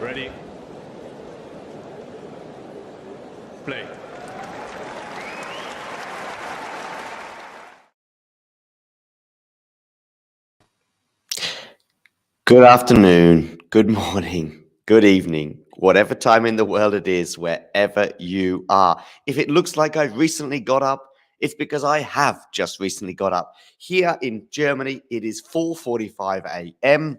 Ready. Play. Good afternoon, good morning, good evening, whatever time in the world it is, wherever you are. If it looks like I've recently got up, it's because I have just recently got up. Here in Germany, it is 4:45 a.m.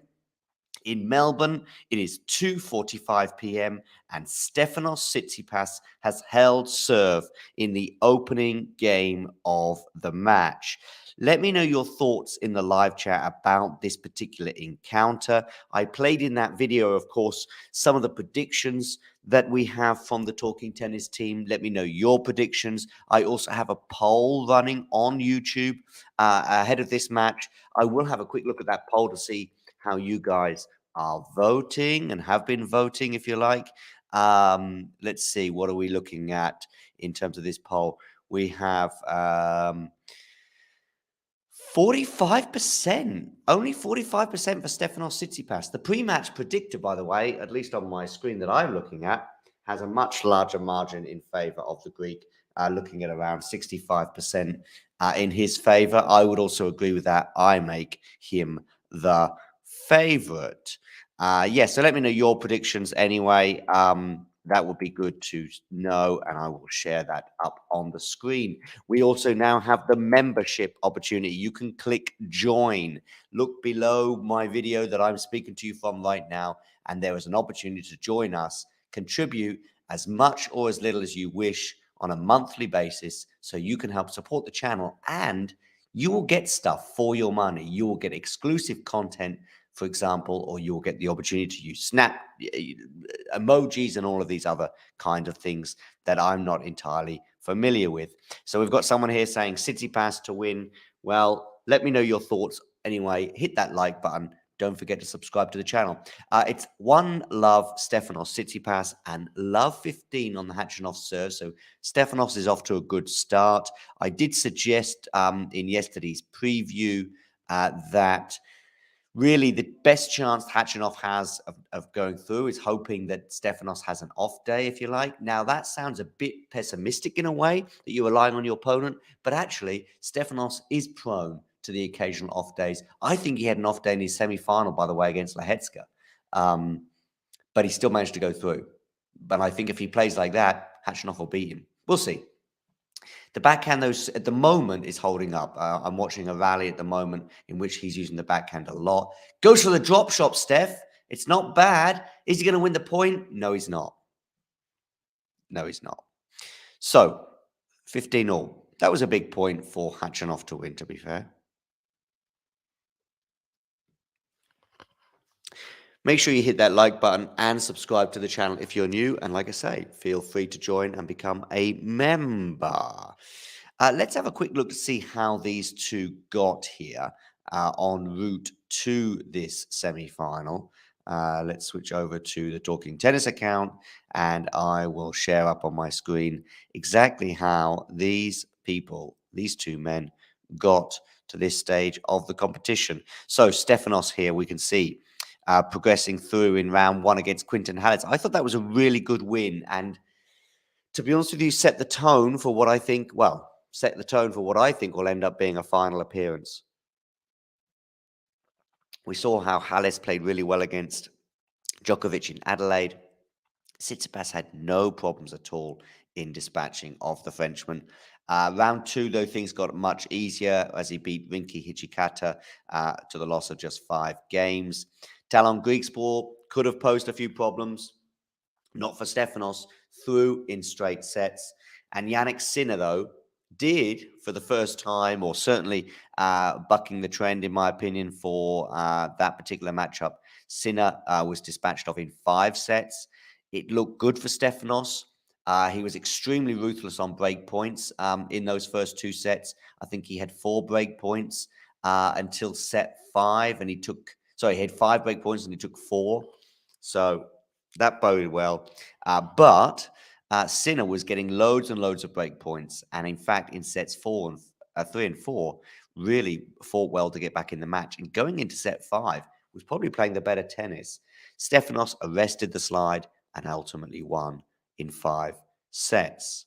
In Melbourne, it is 2:45 p.m. and Stefanos Tsitsipas has held serve in the opening game of the match. Let me know your thoughts in the live chat about this particular encounter. I played in that video, of course, some of the predictions that we have from the Talking Tennis team. Let me know your predictions. I also have a poll running on YouTube ahead of this match. I will have a quick look at that poll to see how you guys are voting and have been voting, if you like. Let's see, what are we looking at in terms of this poll? We have 45%, only 45% for Stefanos Tsitsipas. The pre-match predictor, by the way, at least on my screen that I'm looking at, has a much larger margin in favor of the Greek, looking at around 65% in his favor. I would also agree with that. I make him the favorite. So let me know your predictions anyway. That would be good to know, and I will share that up on the screen. We also now have the membership opportunity. You can click join. Look below my video that I'm speaking to you from right now, and there is an opportunity to join us, contribute as much or as little as you wish on a monthly basis so you can help support the channel, and you will get stuff for your money. You will get exclusive content, for example, or you'll get the opportunity to use Snap emojis and all of these other kind of things that I'm not entirely familiar with. So we've got someone here saying Tsitsipas to win. Well, let me know your thoughts anyway. Hit that like button. Don't forget to subscribe to the channel. It's one love Stefanos Tsitsipas and love 15 on the Khachanov serve. So Stefanos is off to a good start. I did suggest in yesterday's preview that really the best chance Khachanov has of going through is hoping that Stefanos has an off day, if you like. Now, that sounds a bit pessimistic in a way, that you're relying on your opponent, but actually, Stefanos is prone to the occasional off days. I think he had an off day in his semi-final, by the way, against Lehetska, but he still managed to go through. But I think if he plays like that, Khachanov will beat him. We'll see. The backhand, though, at the moment is holding up. I'm watching a rally at the moment in which he's using the backhand a lot. Goes for the drop shot, Steph. It's not bad. Is he going to win the point? No, he's not. No, he's not. So, 15 all. That was a big point for Khachanov to win, to be fair. Make sure you hit that like button and subscribe to the channel if you're new. And like I say, feel free to join and become a member. Let's have a quick look to see how these two got here en route to this semi-final. Let's switch over to the Talking Tennis account, and I will share up on my screen exactly how these people, these two men, got to this stage of the competition. So Stefanos here, we can see progressing through in round one against Quinton Hallis. I thought that was a really good win, and to be honest with you, set the tone for what I think, will end up being a final appearance. We saw how Hallis played really well against Djokovic in Adelaide. Tsitsipas had no problems at all in dispatching of the Frenchman. Round two, though, things got much easier as he beat Rinky Hijikata to the loss of just 5 games. Talon Griekspoor could have posed a few problems, not for Stefanos, through in straight sets. And Yannick Sinner, though, did for the first time, or certainly bucking the trend, in my opinion, for that particular matchup. Sinner was dispatched off in 5 sets. It looked good for Stefanos. He was extremely ruthless on break points in those first 2 sets. I think he had 4 break points until set 5, and he had 5 break points and he took 4. So that boded well. But Sinner was getting loads and loads of break points. And in fact, in sets 3 and 4, really fought well to get back in the match. And going into set 5, was probably playing the better tennis. Stefanos arrested the slide and ultimately won in 5 sets.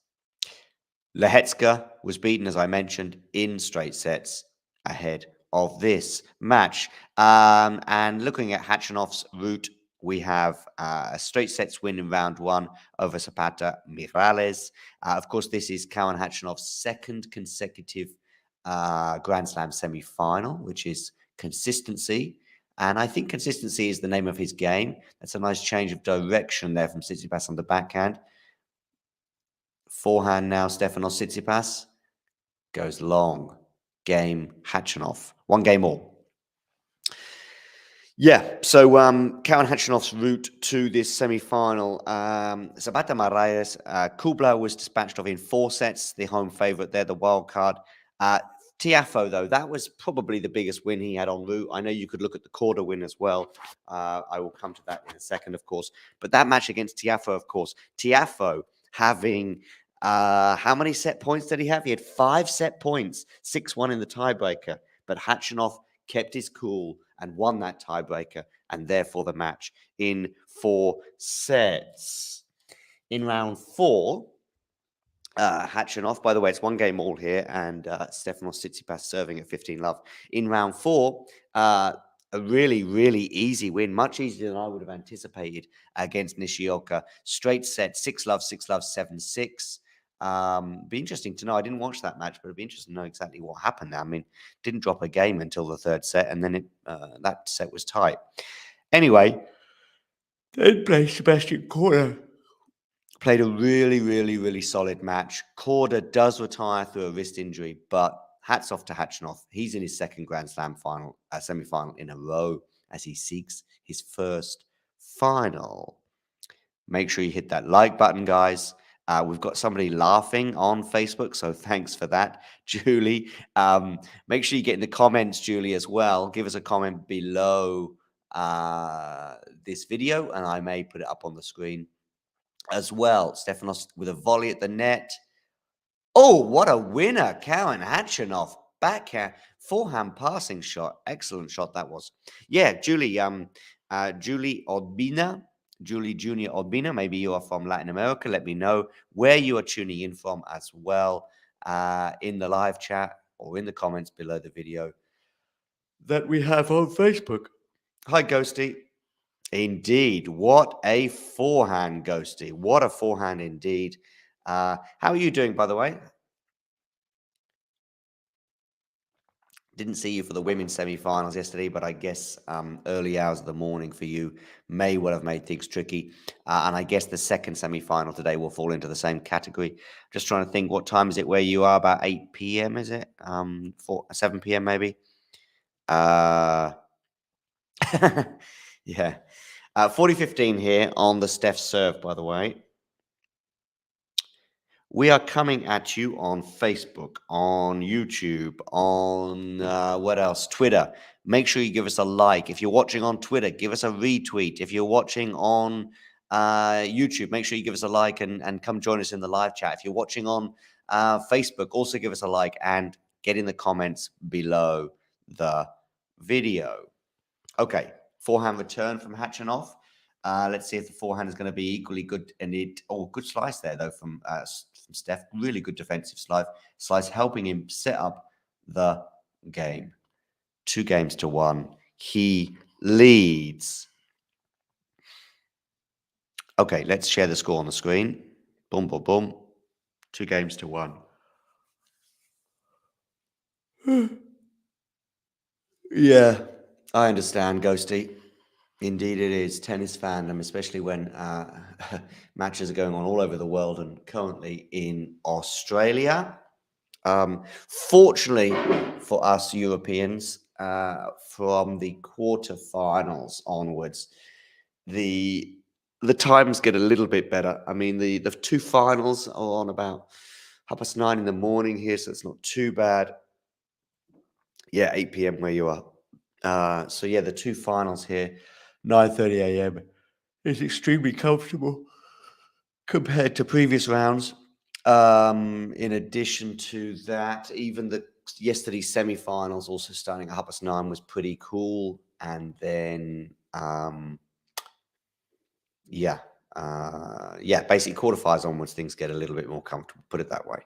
Lehetska was beaten, as I mentioned, in straight sets ahead of this match. And looking at Khachanov's route, we have a straight sets win in round 1 over Zapata Miralles. Of course, this is Karen Khachanov's second consecutive Grand Slam semi-final, which is consistency. And I think consistency is the name of his game. That's a nice change of direction there from Tsitsipas on the backhand. Forehand now, Stefanos Tsitsipas goes long. Game Khachanov. 1 game all. Yeah, so Karen Khachanov's route to this semi-final. Zapata Miralles, Kubler was dispatched of in 4 sets, the home favourite there, the wild card. Tiafoe, though, that was probably the biggest win he had en route. I know you could look at the quarter win as well. I will come to that in a second, of course. But that match against Tiafoe, of course. Tiafoe having, how many set points did he have? He had 5 set points, 6-1 in the tiebreaker. But Khachanov kept his cool and won that tiebreaker, and therefore the match in 4 sets. In round 4, Khachanov, by the way, it's 1 game all here, and Stefanos Tsitsipas serving at 15-love. In round 4, a really, really easy win, much easier than I would have anticipated against Nishioka. Straight set, 6-love, 6-love, 7-6. Be interesting to know. I didn't watch that match, but it'd be interesting to know exactly what happened there. I mean, didn't drop a game until the 3rd set, and then that set was tight. Anyway, then played Sebastian Korda. Played a really, really, really solid match. Korda does retire through a wrist injury, but hats off to Khachanov. He's in his 2nd Grand Slam final, semi-final in a row as he seeks his 1st final. Make sure you hit that like button, guys. We've got somebody laughing on Facebook, so thanks for that, Julie. Make sure you get in the comments, Julie, as well. Give us a comment below this video, and I may put it up on the screen as well. Stefanos with a volley at the net. Oh, what a winner. Karen Khachanov. Backhand, forehand passing shot. Excellent shot that was. Yeah, Julie, Julie Odbina. Julie Junior Odbina. Maybe you are from Latin America. Let me know where you are tuning in from as well in the live chat or in the comments below the video that we have on Facebook. Hi, Ghosty. Indeed. What a forehand, Ghosty. What a forehand indeed. How are you doing, by the way? Didn't see you for the women's semi-finals yesterday, but I guess early hours of the morning for you may well have made things tricky. And I guess the 2nd semi-final today will fall into the same category. Just trying to think, what time is it where you are? About 8 p.m., is it? 7 p.m. maybe? Yeah. 40:15 here on the Steph serve, by the way. We are coming at you on Facebook, on YouTube, on what else? Twitter. Make sure you give us a like. If you're watching on Twitter, give us a retweet. If you're watching on YouTube, make sure you give us a like and come join us in the live chat. If you're watching on Facebook, also give us a like and get in the comments below the video. Okay, forehand return from Khachanov. Let's see if the forehand is going to be equally good. And good slice there, though, from Steph. Really good defensive slice, helping him set up the game. 2 games to 1. He leads. Okay, let's share the score on the screen. Boom, boom, boom. 2 games to 1. Yeah, I understand, Ghosty. Indeed it is. Tennis fandom, especially when matches are going on all over the world and currently in Australia. Fortunately for us Europeans, from the quarterfinals onwards, the times get a little bit better. I mean, the 2 finals are on about 9:30 in the morning here, so it's not too bad. Yeah, 8 p.m. where you are. So yeah, the 2 finals here, 9:30 a.m. is extremely comfortable compared to previous rounds. In addition to that, even yesterday's semi-finals also starting at 9:30 was pretty cool. And then Yeah. Yeah, basically quarterfinals onwards, things get a little bit more comfortable, put it that way.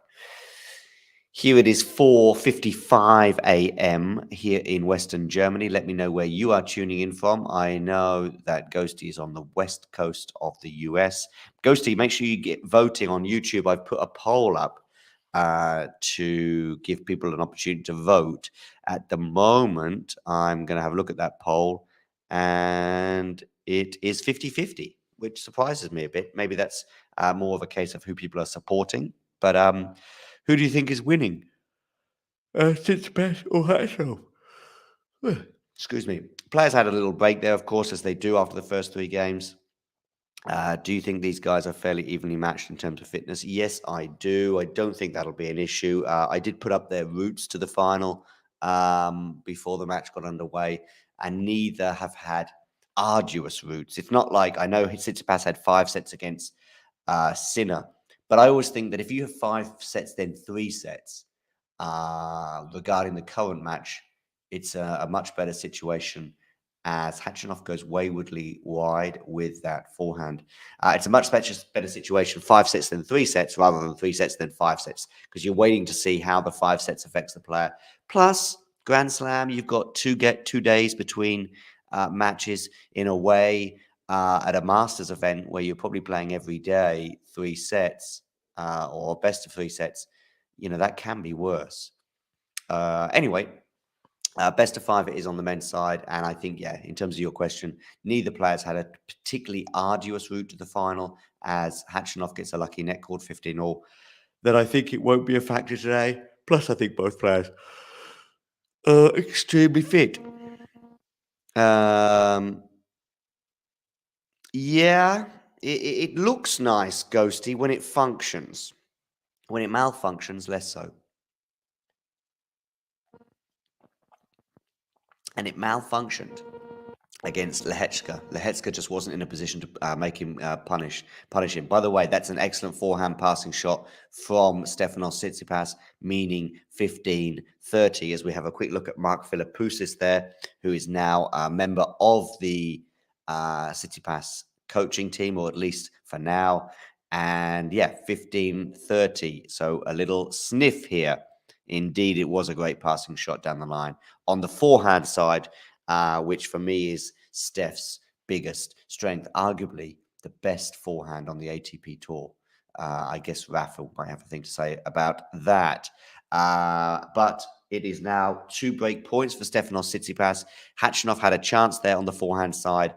Here it is 4:55 a.m. here in Western Germany. Let me know where you are tuning in from. I know that Ghosty is on the west coast of the US. Ghosty, make sure you get voting on YouTube. I've put a poll up to give people an opportunity to vote. At the moment, I'm going to have a look at that poll, and it is 50-50, which surprises me a bit. Maybe that's more of a case of who people are supporting. But who do you think is winning? Tsitsipas or Khachanov? Excuse me. Players had a little break there, of course, as they do after the first three games. Do you think these guys are fairly evenly matched in terms of fitness? Yes, I do. I don't think that'll be an issue. I did put up their routes to the final before the match got underway, and neither have had arduous routes. It's not like I know Tsitsipas had 5 sets against Sinner, but I always think that if you have 5 sets, then 3 sets, regarding the current match, it's a much better situation as Khachanov goes waywardly wide with that forehand. It's a much better situation, 5 sets than 3 sets, rather than 3 sets than 5 sets, because you're waiting to see how the 5 sets affects the player. Plus, Grand Slam, you've got 2 days between matches in a way. At a Masters event where you're probably playing every day 3 sets or best of 3 sets, that can be worse. Anyway, best of 5 it is on the men's side. And I think, yeah, in terms of your question, neither players had a particularly arduous route to the final, as Khachanov gets a lucky net cord 15-all. Then I think it won't be a factor today. Plus, I think both players are extremely fit. Yeah, it looks nice, Ghosty, when it functions. When it malfunctions, less so. And it malfunctioned against Lehechka. Lehechka just wasn't in a position to make him punish him. By the way, that's an excellent forehand passing shot from Stefanos Tsitsipas, meaning 15-30, as we have a quick look at Mark Philippoussis there, who is now a member of the Tsitsipas coaching team, or at least for now. And yeah, 15-30. So a little sniff here. Indeed, it was a great passing shot down the line. On the forehand side, which for me is Steph's biggest strength, arguably the best forehand on the ATP Tour. I guess Rafa might have a thing to say about that. But it is now 2 break points for Stefanos Tsitsipas. Khachanov had a chance there on the forehand side,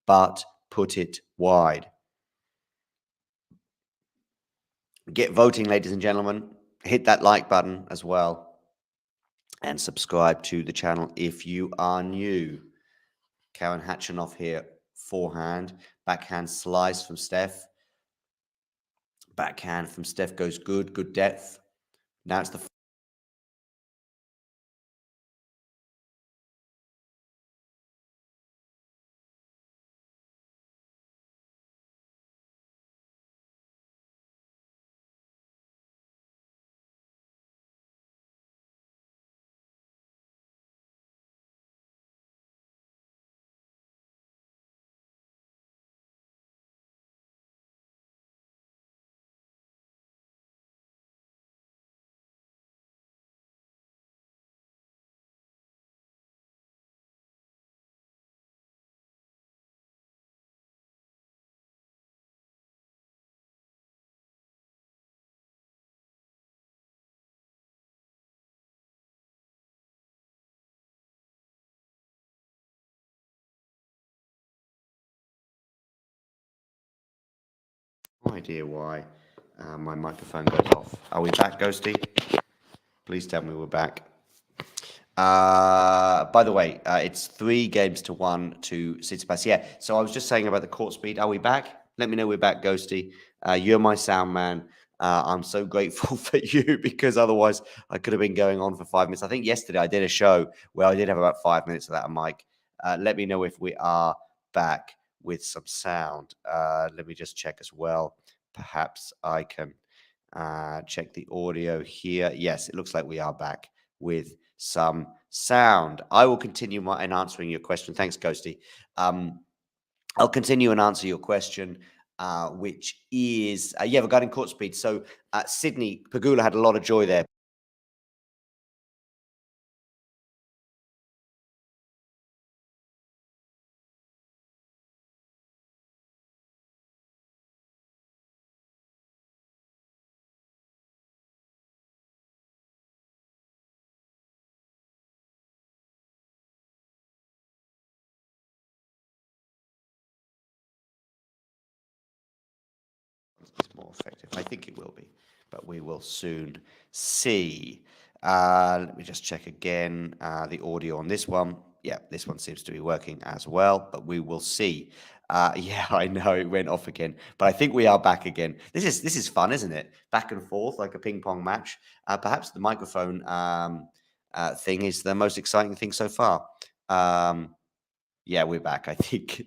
but put it wide. Get voting, ladies and gentlemen. Hit that like button as well. And subscribe to the channel if you are new. Karen Khachanov here, forehand. Backhand slice from Steph. Backhand from Steph goes good depth. Now it's the no idea why my microphone goes off. Are we back, Ghosty? Please tell me we're back. By the way, it's 3-1 to Tsitsipas. Yeah, so I was just saying about the court speed. Are we back? Let me know we're back, Ghosty. You're my sound man. I'm so grateful for you, because otherwise I could have been going on for 5 minutes. I think yesterday I did a show where I did have about 5 minutes without a mic. Let me know if we are back with some sound. Let me just check as well. Perhaps I can check the audio here. Yes, it looks like we are back with some sound. I will continue in answering your question. Thanks, Ghosty. I'll continue and answer your question, which is, yeah, regarding court speed. So Sydney, Pagula had a lot of joy there. It's more effective. I think it will be, but we will soon see. Let me just check again the audio on this one. Yeah, this one seems to be working as well, but we will see. Yeah, I know it went off again, but I think we are back again. This is fun, isn't it? Back and forth like a ping pong match. Perhaps the microphone thing is the most exciting thing so far. Yeah, we're back. I think.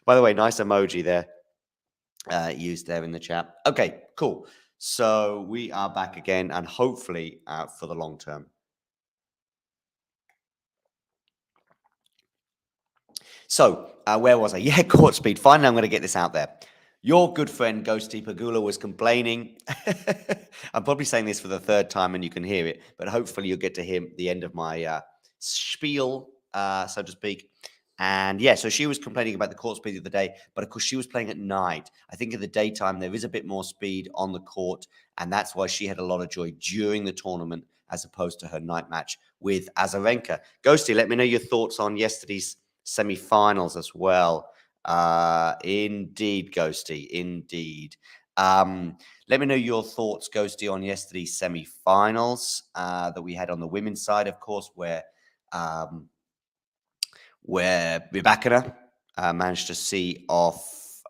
By the way, nice emoji there. Used there in the chat. Okay, cool. So we are back again, and hopefully for the long term. So where was I? Yeah, court speed. Finally, I'm going to get this out there. Your good friend Ghosty Pagula was complaining. I'm probably saying this for the third time, and you can hear it, but hopefully you'll get to hear the end of my spiel, so to speak. And yeah, so she was complaining about the court speed of the day, but of course she was playing at night. I think in the daytime there is a bit more speed on the court, and that's why she had a lot of joy during the tournament as opposed to her night match with Azarenka. Ghosty, let me know your thoughts on yesterday's semi-finals as well. Indeed, Ghosty, indeed. Let me know your thoughts, Ghosty, on yesterday's semi-finals that we had on the women's side, of course, where Rebecca managed to see off.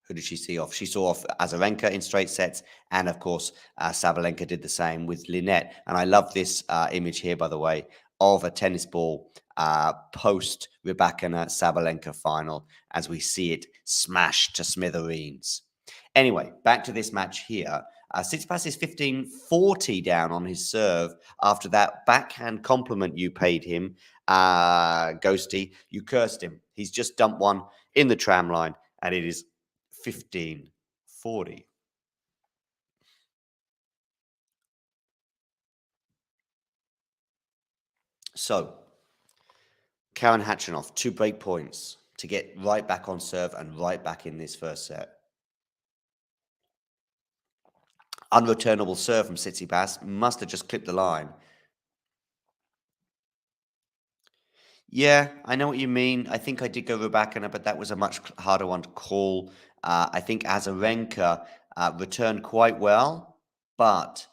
Who did she see off? She saw off Azarenka in straight sets, and of course, Sabalenka did the same with Lynette. And I love this image here, by the way, of a tennis ball post Rebecca Sabalenka final as we see it smashed to smithereens. Anyway, back to this match here. Tsitsipas is 15-40 down on his serve after that backhand compliment you paid him, Ghosty. You cursed him. He's just dumped one in the tram line, and it is 15-40. So, Karen Khachanov, 2 break points to get right back on serve and right back in this first set. Unreturnable serve from Tsitsipas. Must have just clipped the line. Yeah, I know what you mean. I think I did go Rybakina, but that was a much harder one to call. I think Azarenka returned quite well, but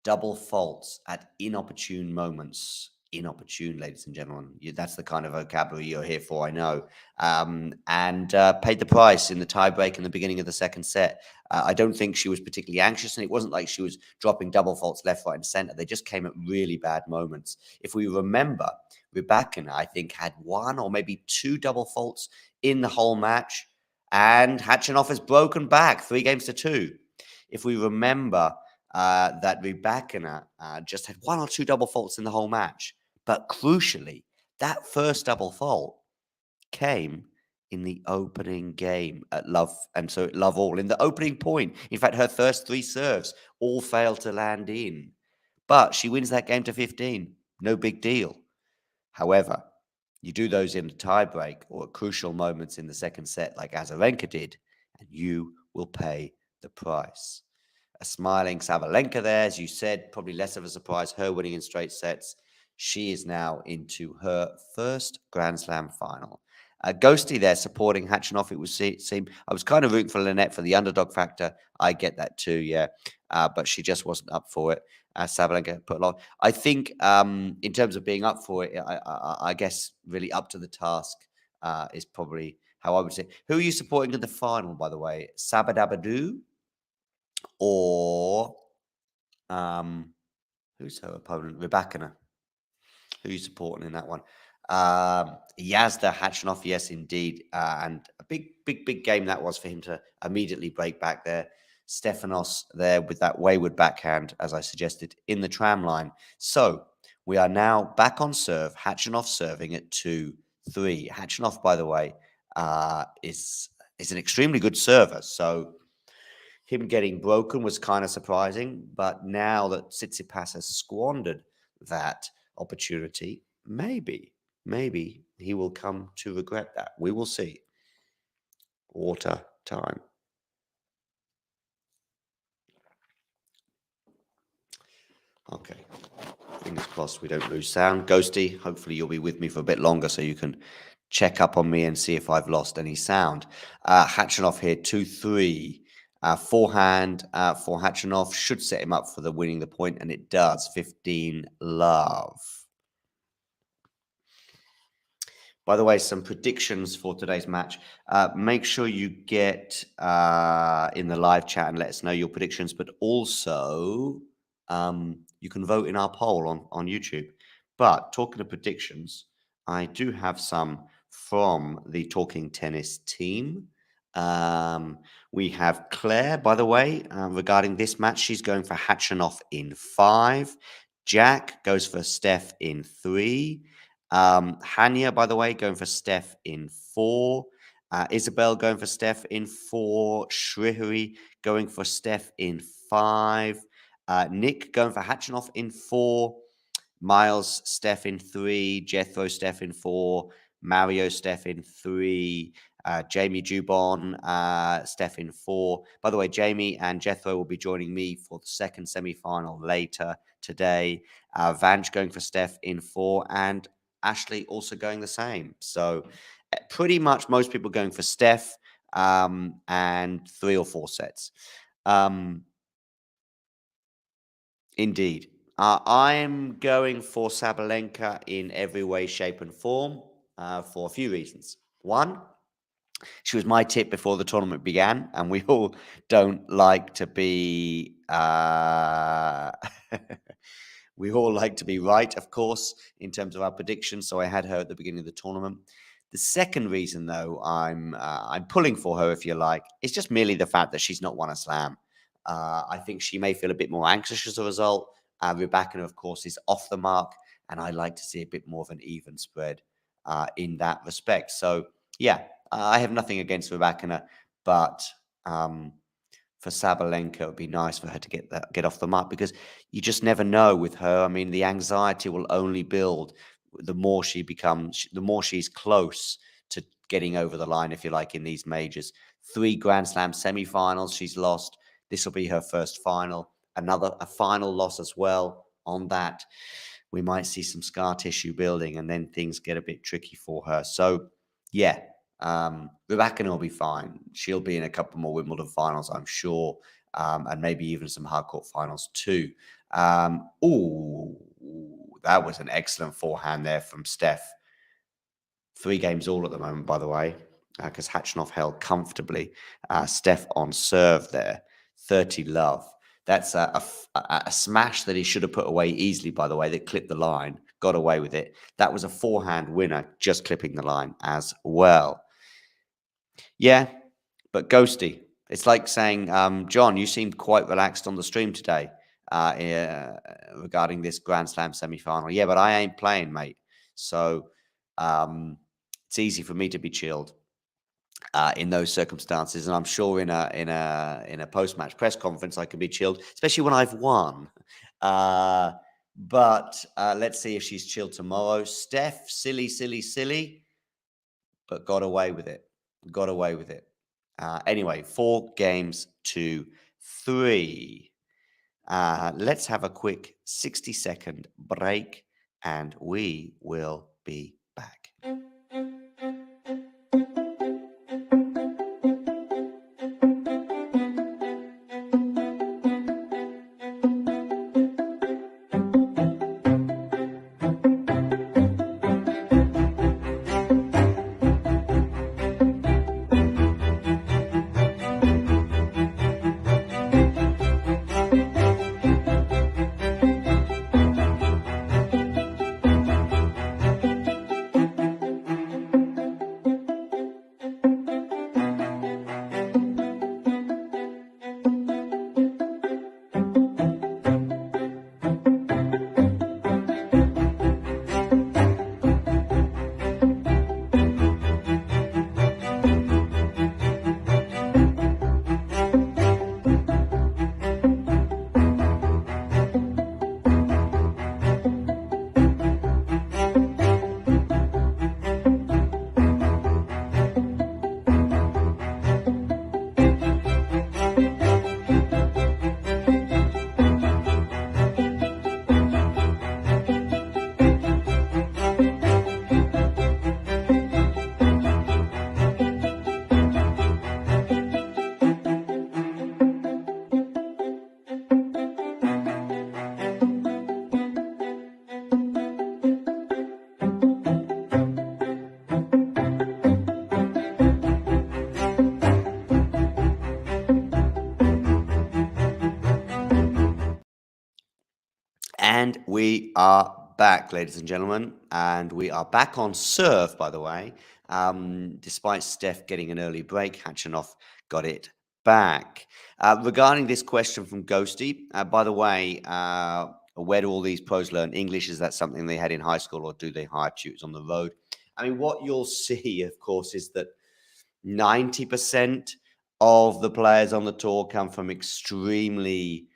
double faults at inopportune moments. Inopportune, ladies and gentlemen. That's the kind of vocabulary you're here for, I know. And paid the price in the tiebreak in the beginning of the second set. I don't think she was particularly anxious, and it wasn't like she was dropping double faults left, right, and center. They just came at really bad moments. If we remember, Rybakina, I think, had 1 or maybe 2 double faults in the whole match, and Khachanov has broken back 3-2. If we remember, that Rybakina just had 1 or 2 double faults in the whole match. But crucially, that first double fault came in the opening game at Love, and so Love All, in the opening point. In fact, her first 3 serves all failed to land in. But she wins that game to 15. No big deal. However, you do those in a tiebreak or at crucial moments in the second set like Azarenka did, and you will pay the price. A smiling Sabalenka there, as you said, probably less of a surprise, her winning in straight sets. She is now into her first Grand Slam final. Ghosty there supporting Khachanov. It would seem I was kind of rooting for Lynette for the underdog factor. I get that too, yeah, but she just wasn't up for it. Sabalenka put a lot. I think in terms of being up for it, I guess really up to the task is probably how I would say. Who are you supporting in the final, by the way? Sabadabadoo or who's her opponent? Rybakina. Who are you supporting in that one? Yazda Khachanov, yes, indeed. And a big game that was for him to immediately break back there. Stefanos there with that wayward backhand, as I suggested, in the tram line. So we are now back on serve. Khachanov serving at 2-3. Khachanov, by the way, is an extremely good server. So him getting broken was kind of surprising. But now that Tsitsipas has squandered that opportunity, maybe he will come to regret that. We will see. Water time. Okay. Fingers crossed we don't lose sound. Ghosty, hopefully you'll be with me for a bit longer so you can check up on me and see if I've lost any sound. Khachanov here, 2-3. Forehand for Khachanov should set him up for the winning the point, and it does. 15 love. By the way, some predictions for today's match. Make sure you get in the live chat and let us know your predictions, but also you can vote in our poll on YouTube. But talking of predictions, I do have some from the Talking Tennis team. We have Claire, by the way, regarding this match. She's going for Khachanov in 5. Jack goes for Steph in 3. Hania, by the way, going for Steph in 4. Isabel going for Steph in 4. Shrihari going for Steph in 5. Nick going for Khachanov in 4. Miles, Steph in 3. Jethro, Steph in 4. Mario, Steph in 3. Jamie Dubon, Steph in 4. By the way, Jamie and Jethro will be joining me for the second semi-final later today. Vange going for Steph in 4. And Ashley also going the same. So pretty much most people going for Steph and 3 or 4 sets. Indeed. I'm going for Sabalenka in every way, shape, and form for a few reasons. One, she was my tip before the tournament began, and we all don't like to be we all like to be right, of course, in terms of our predictions. So I had her at the beginning of the tournament. The second reason, though, I'm pulling for her, if you like, is just merely the fact that she's not won a slam. I think she may feel a bit more anxious as a result. Rybakina, of course, is off the mark, and I like to see a bit more of an even spread in that respect. So, yeah, I have nothing against Rybakina, but for Sabalenka, it would be nice for her to get off the mark, because you just never know with her. I mean, the anxiety will only build the more she's close to getting over the line, if you like, in these majors. 3 Grand Slam semifinals she's lost. This will be her first final. A final loss as well. On that, we might see some scar tissue building, and then things get a bit tricky for her. So, yeah, Rybakina will be fine. She'll be in a couple more Wimbledon finals, I'm sure, and maybe even some hardcourt finals too. That was an excellent forehand there from Steph. 3 games all at the moment, by the way, because Khachanov held comfortably. Steph on serve there, 30 love. That's a smash that he should have put away easily, by the way, that clipped the line, got away with it. That was a forehand winner, just clipping the line as well. Yeah, but Ghosty, it's like saying, John, you seemed quite relaxed on the stream today regarding this Grand Slam semi-final. Yeah, but I ain't playing, mate. So it's easy for me to be chilled in those circumstances, and I'm sure in a post-match press conference I can be chilled, especially when I've won. But let's see if she's chilled tomorrow. Steph, silly, but got away with it. Anyway, 4 games to 3. Let's have a quick 60-second break, and we will be back. And we are back, ladies and gentlemen. And we are back on serve, by the way. Despite Steph getting an early break, Khachanov got it back. Regarding this question from Ghosty, by the way, where do all these pros learn English? Is that something they had in high school, or do they hire tutors on the road? I mean, what you'll see, of course, is that 90% of the players on the tour come from extremely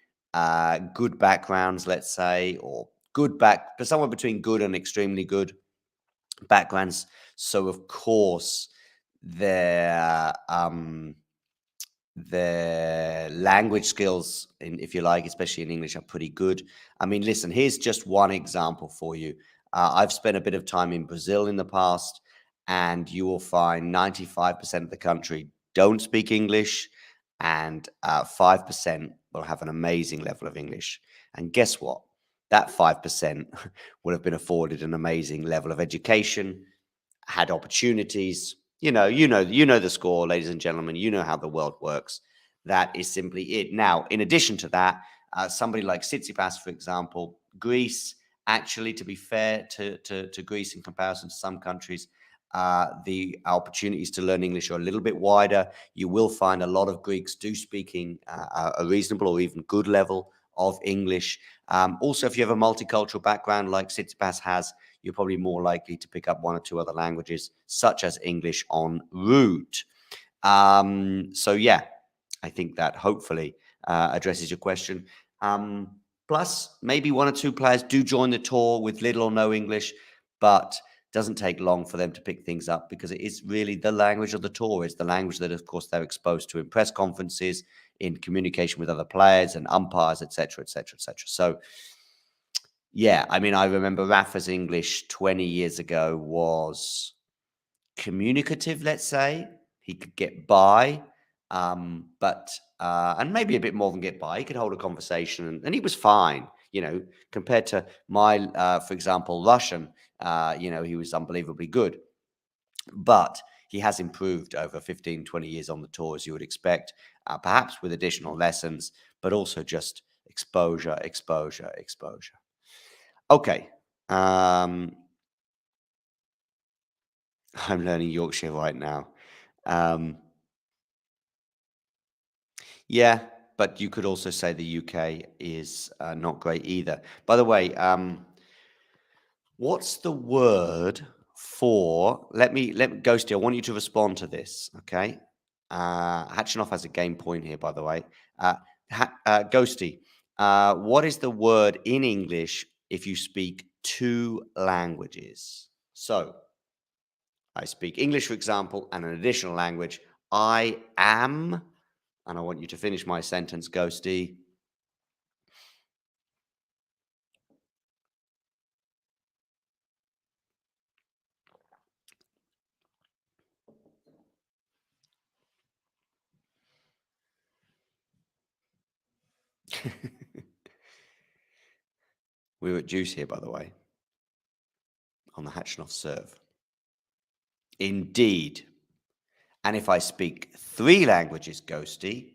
good backgrounds, let's say, or but somewhere between good and extremely good backgrounds. So, of course, their language skills, if you like, especially in English, are pretty good. I mean, listen, here's just one example for you. I've spent a bit of time in Brazil in the past, and you will find 95% of the country don't speak English, and 5% will have an amazing level of English. And guess what? That 5% would have been afforded an amazing level of education, had opportunities. You know the score, ladies and gentlemen. You know how the world works. That is simply it. Now, in addition to that, somebody like Tsitsipas, for example, Greece, actually, to be fair to Greece in comparison to some countries, the opportunities to learn English are a little bit wider. You will find a lot of Greeks do speaking a reasonable or even good level of English. Also, if you have a multicultural background like Tsitsipas has, you're probably more likely to pick up one or two other languages, such as English en route. So, yeah, I think that hopefully addresses your question. Plus, maybe one or two players do join the tour with little or no English, but doesn't take long for them to pick things up, because it is really the language of the tour. It's the language that, of course, they're exposed to in press conferences, in communication with other players and umpires, etc., etc., etc. So, yeah, I mean, I remember Rafa's English 20 years ago was communicative, let's say. He could get by, but and maybe a bit more than get by. He could hold a conversation, and he was fine, compared to my, for example, Russian. He was unbelievably good. But he has improved over 15, 20 years on the tour, as you would expect, perhaps with additional lessons, but also just exposure. Okay. I'm learning Yorkshire right now. Yeah, but you could also say the UK is not great either. By the way, what's the word for? Let me Ghosty, I want you to respond to this, okay? Khachanov has a game point here, by the way. Ghosty, what is the word in English if you speak two languages? So, I speak English, for example, and an additional language. I am, and I want you to finish my sentence, Ghosty. We were at juice here, by the way, on the Khachanov serve. Indeed. And if I speak three languages, Ghosty,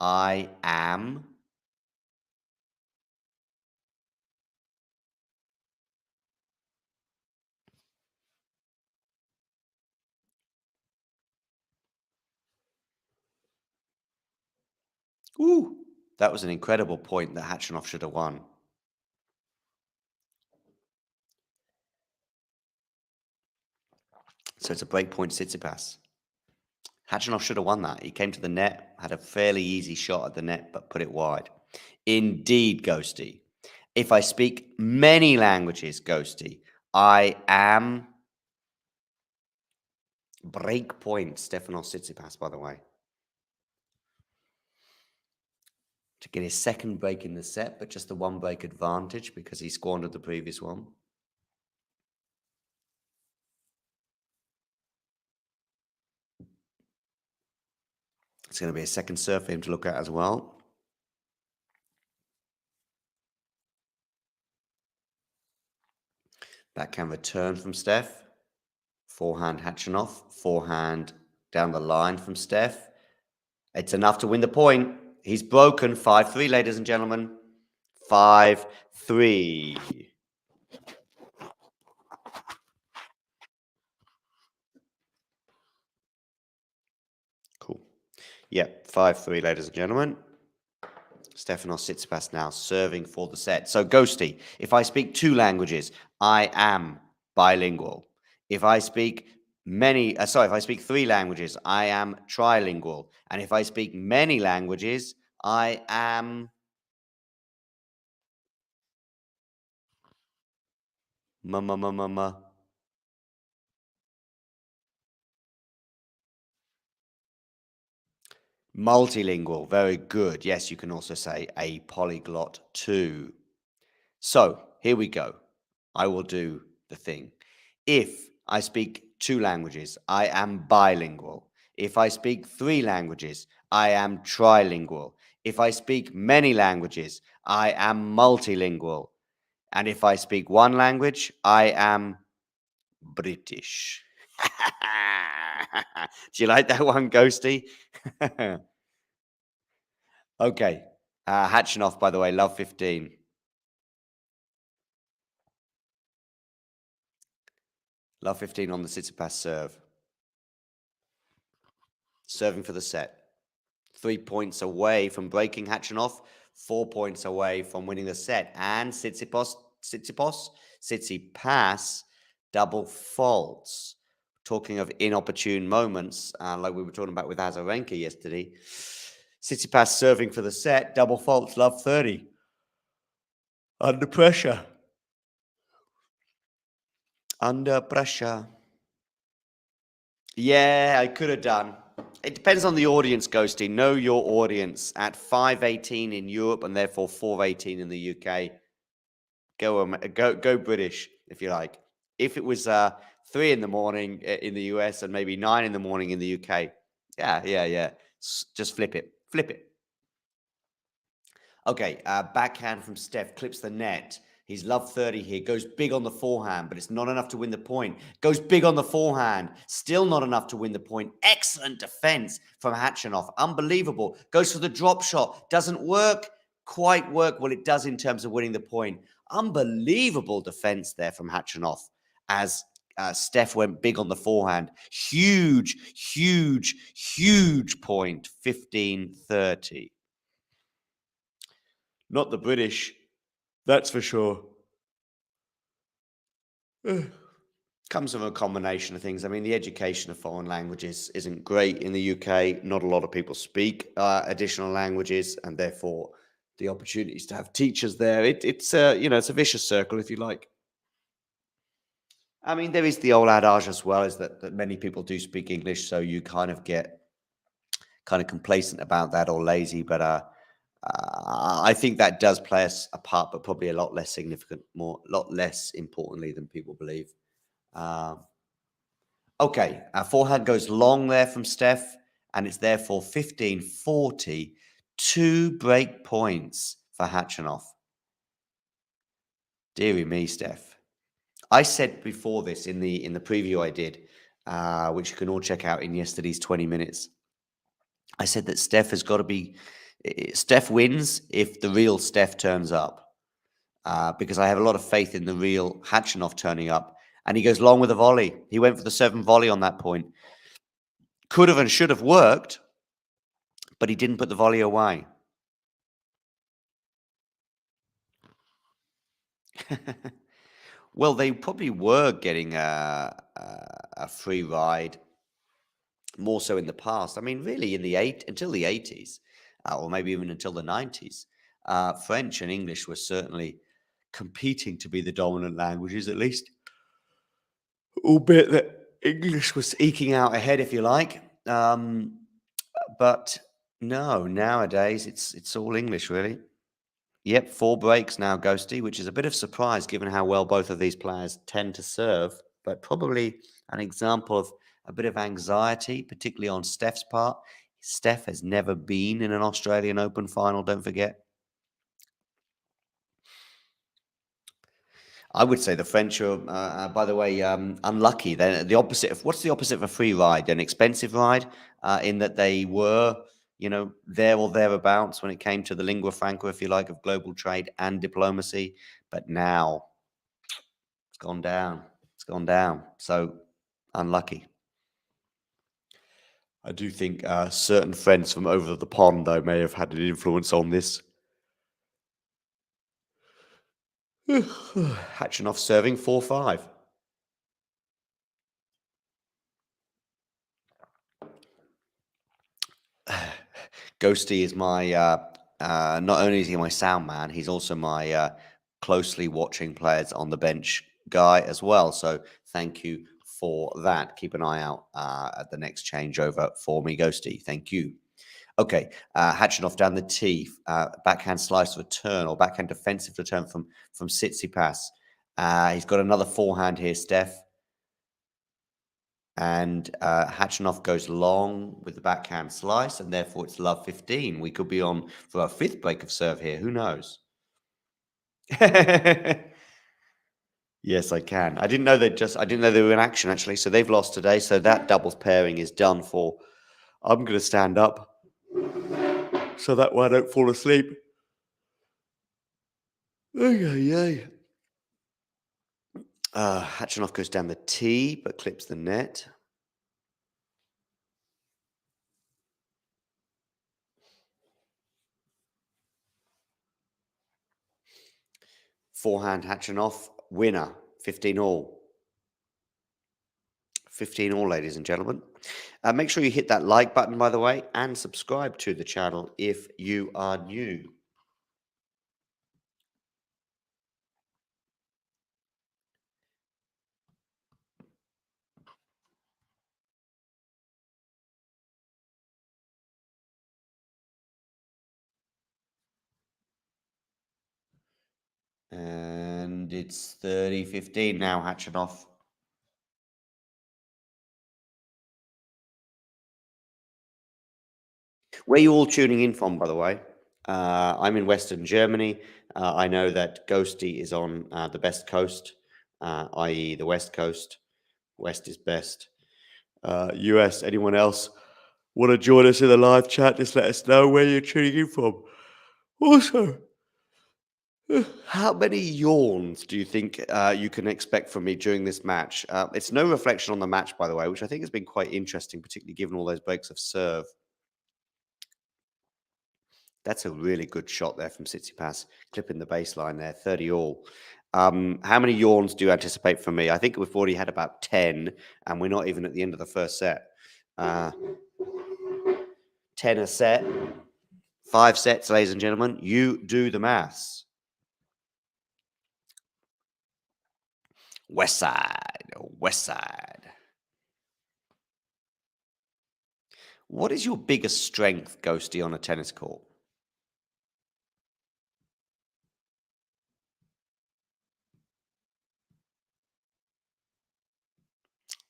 I am. Ooh, that was an incredible point that Khachanov should have won. So it's a break point, Tsitsipas. Khachanov should have won that. He came to the net, had a fairly easy shot at the net, but put it wide. Indeed, Ghosty. If I speak many languages, Ghosty, I am. Break point, Stefanos Tsitsipas, by the way. To get his second break in the set, but just the one break advantage because he squandered the previous one. It's going to be a second serve for him to look at as well. Backhand return from Steph. Forehand Khachanov. Forehand down the line from Steph. It's enough to win the point. He's broken 5-3, ladies and gentlemen. 5-3. Cool. Yep, 5-3, ladies and gentlemen. Stefanos Tsitsipas now serving for the set. So, Ghosty, if I speak 2 languages, I am bilingual. If I speak if I speak 3 languages, I am trilingual. And if I speak many languages, I am multilingual. Very good. Yes, you can also say a polyglot too. So, here we go. I will do the thing. If I speak 2 languages, I am bilingual. If I speak 3 languages, I am trilingual. If I speak many languages, I am multilingual. And if I speak 1 language, I am British. Do you like that one, Ghosty? Okay. Khachanov, by the way, love 15. Love 15 on the Tsitsipas serve. Serving for the set. 3 points away from breaking Khachanov, 4 points away from winning the set. And Tsitsipas, double faults. Talking of inopportune moments, like we were talking about with Azarenka yesterday. Tsitsipas serving for the set, double faults, love 30. Under pressure. Under pressure. Yeah, I could have done. It depends on the audience, Ghosty. Know your audience. At 5:18 in Europe and therefore 4:18 in the UK. Go British, if you like. If it was 3 in the morning in the US and maybe 9 in the morning in the UK, yeah. Just flip it. Okay, backhand from Steph clips the net. He's love 30 here. Goes big on the forehand, but it's not enough to win the point. Goes big on the forehand. Still not enough to win the point. Excellent defense from Khachanov. Unbelievable. Goes for the drop shot. Doesn't quite work. Well, it does in terms of winning the point. Unbelievable defense there from Khachanov as Steph went big on the forehand. Huge point. 15-30. Not the British, that's for sure. Comes from a combination of things. I mean, the education of foreign languages isn't great in the UK. Not a lot of people speak additional languages, and therefore the opportunities to have teachers there. It's a vicious circle, if you like. I mean, there is the old adage as well, is that many people do speak English, so you kind of get kind of complacent about that or lazy, but I think that does play us a part, but probably a lot less significant, a lot less importantly than people believe. Okay, our forehand goes long there from Steph, and it's therefore 15-40, 2 break points for Khachanov. Deary me, Steph. I said before this in the preview I did, which you can all check out in yesterday's 20 minutes. I said that Steph has got to be. Steph wins if the real Steph turns up, because I have a lot of faith in the real Khachanov turning up. And he goes long with a volley. He went for the 7 volley on that point. Could have and should have worked, but he didn't put the volley away. Well, they probably were getting a free ride more so in the past. I mean, really, until the 80s, or maybe even until the 90s, French and English were certainly competing to be the dominant languages, at least. Albeit that English was eking out ahead, if you like. But no, nowadays it's all English, really. Yep, 4 breaks now, Ghosty, which is a bit of surprise given how well both of these players tend to serve, but probably an example of a bit of anxiety, particularly on Steph's part. Steph has never been in an Australian Open final, don't forget. I would say the French are, by the way, unlucky. They're the opposite of, what's the opposite of a free ride? An expensive ride, in that they were there or thereabouts when it came to the lingua franca, if you like, of global trade and diplomacy. But now it's gone down. It's gone down. So unlucky. I do think certain friends from over the pond, though, may have had an influence on this. Khachanov serving 4-5. Ghosty is my, not only is he my sound man, he's also my closely watching players on the bench guy as well. So thank you for that. Keep an eye out at the next changeover for me, Ghosty. Thank you. Okay, Khachanov down the tee, backhand slice return or backhand defensive return from Tsitsipas. He's got another forehand here, Steph. And Khachanov goes long with the backhand slice, and therefore it's love 15. We could be on for our fifth break of serve here. Who knows? Yes, I can. I didn't know they were in action actually. So they've lost today. So that doubles pairing is done for. I'm going to stand up so that way I don't fall asleep. Khachanov goes down the tee but clips the net. Forehand Khachanov, winner, 15 all. 15 all, ladies and gentlemen. Make sure you hit that like button, by the way, and subscribe to the channel if you are new. And it's 30-15 now, Khachanov. Where are you all tuning in from, by the way? I'm in Western Germany. I know that Ghosty is on the best coast, i.e. the West Coast. West is best. US, anyone else want to join us in the live chat? Just let us know where you're tuning in from. Also, how many yawns do you think you can expect from me during this match? It's no reflection on the match, by the way, which I think has been quite interesting, particularly given all those breaks of serve. That's a really good shot there from Tsitsipas, clipping the baseline there, 30 all. How many yawns do you anticipate from me? I think we've already had about 10, and we're not even at the end of the first set. 10 a set, 5 sets, ladies and gentlemen. You do the maths. West side, west side. What is your biggest strength, Ghosty, on a tennis court?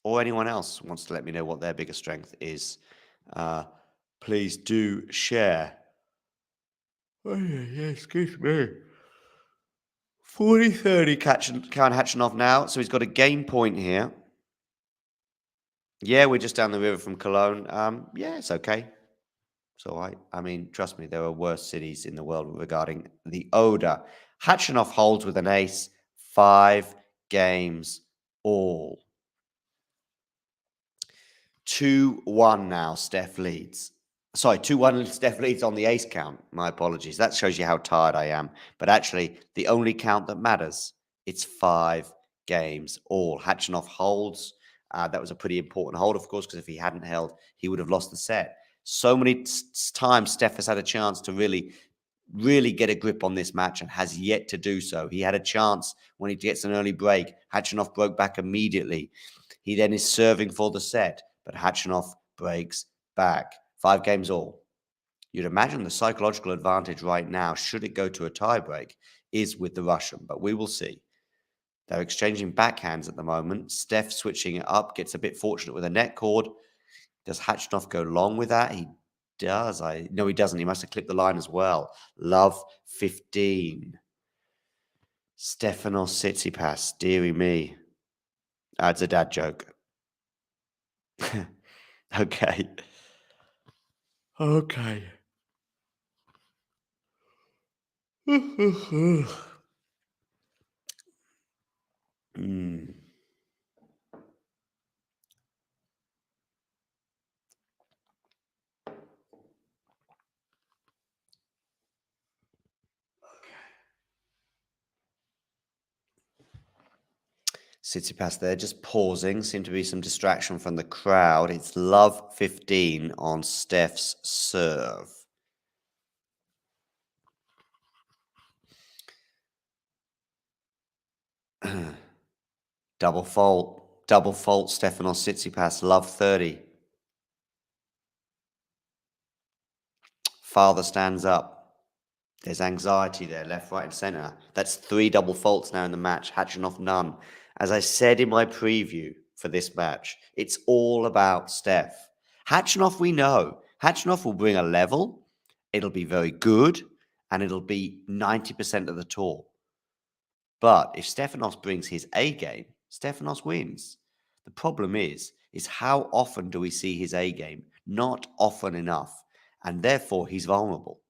Or anyone else wants to let me know what their biggest strength is, please do share. Oh, yeah, excuse me. 40-30 Khachanov now, so he's got a game point here. Yeah, we're just down the river from Cologne. Yeah, it's okay. It's all right. I mean, trust me, there are worse cities in the world regarding the odor. Khachanov holds with an ace, 5 games all. 2-1 now, Steph leads. Sorry, 2-1, Steph leads on the ace count. My apologies. That shows you how tired I am. But actually, the only count that matters, it's 5 games all. Khachanov holds. That was a pretty important hold, of course, because if he hadn't held, he would have lost the set. So many times Steph has had a chance to really get a grip on this match and has yet to do so. He had a chance when he gets an early break. Khachanov broke back immediately. He then is serving for the set, but Khachanov breaks back. 5 games all. You'd imagine the psychological advantage right now, should it go to a tiebreak, is with the Russian, but we will see. They're exchanging backhands at the moment. Steph switching it up, gets a bit fortunate with a net cord. Does Khachanov go long with that? He does. No, he doesn't. He must have clipped the line as well. Love 15. Stefanos Tsitsipas, dearie me. That's a dad joke. Okay. Okay. Mm. Tsitsipas there, just pausing. Seemed to be some distraction from the crowd. It's love 15 on Steph's serve. Double fault. Double fault, Stefanos Tsitsipas, love 30. Father stands up. There's anxiety there, left, right, and centre. That's 3 double faults now in the match. Khachanov, none. As I said in my preview for this match, it's all about Steph. Khachanov, we know. Khachanov will bring a level. It'll be very good, and it'll be 90% of the tour. But if Stefanos brings his A game, Stefanos wins. The problem is how often do we see his A game? Not often enough, and therefore he's vulnerable.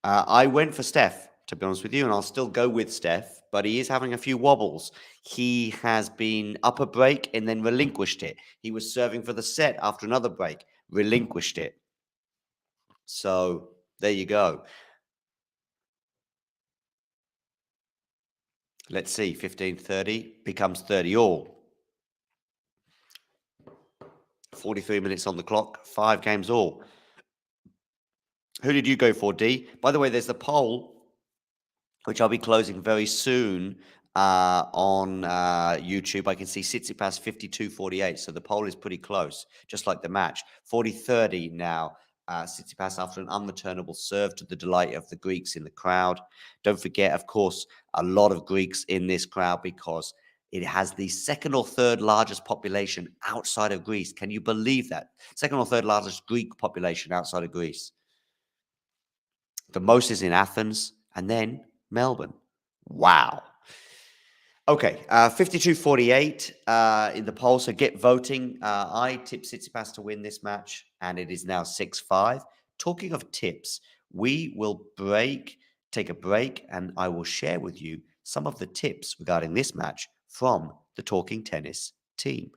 I went for Steph, to be honest with you, and I'll still go with Steph, but he is having a few wobbles. He has been up a break and then relinquished it. He was serving for the set after another break, relinquished it. So there you go. Let's see, 15-30 becomes 30 all. 43 minutes on the clock, 5 games all. Who did you go for, D? By the way, there's the poll, which I'll be closing very soon on YouTube. I can see Tsitsipas 52-48, so the poll is pretty close, just like the match. 40-30 now. Tsitsipas after an unreturnable serve, to the delight of the Greeks in the crowd. Don't forget, of course, a lot of Greeks in this crowd because it has the second or third largest population outside of Greece. Can you believe that? Second or third largest Greek population outside of Greece. The most is in Athens and then Melbourne. Wow. Okay, 52-48 in the poll, so get voting. I tip Tsitsipas to win this match, and it is now 6-5. Talking of tips, we will take a break, and I will share with you some of the tips regarding this match from the Talking Tennis team.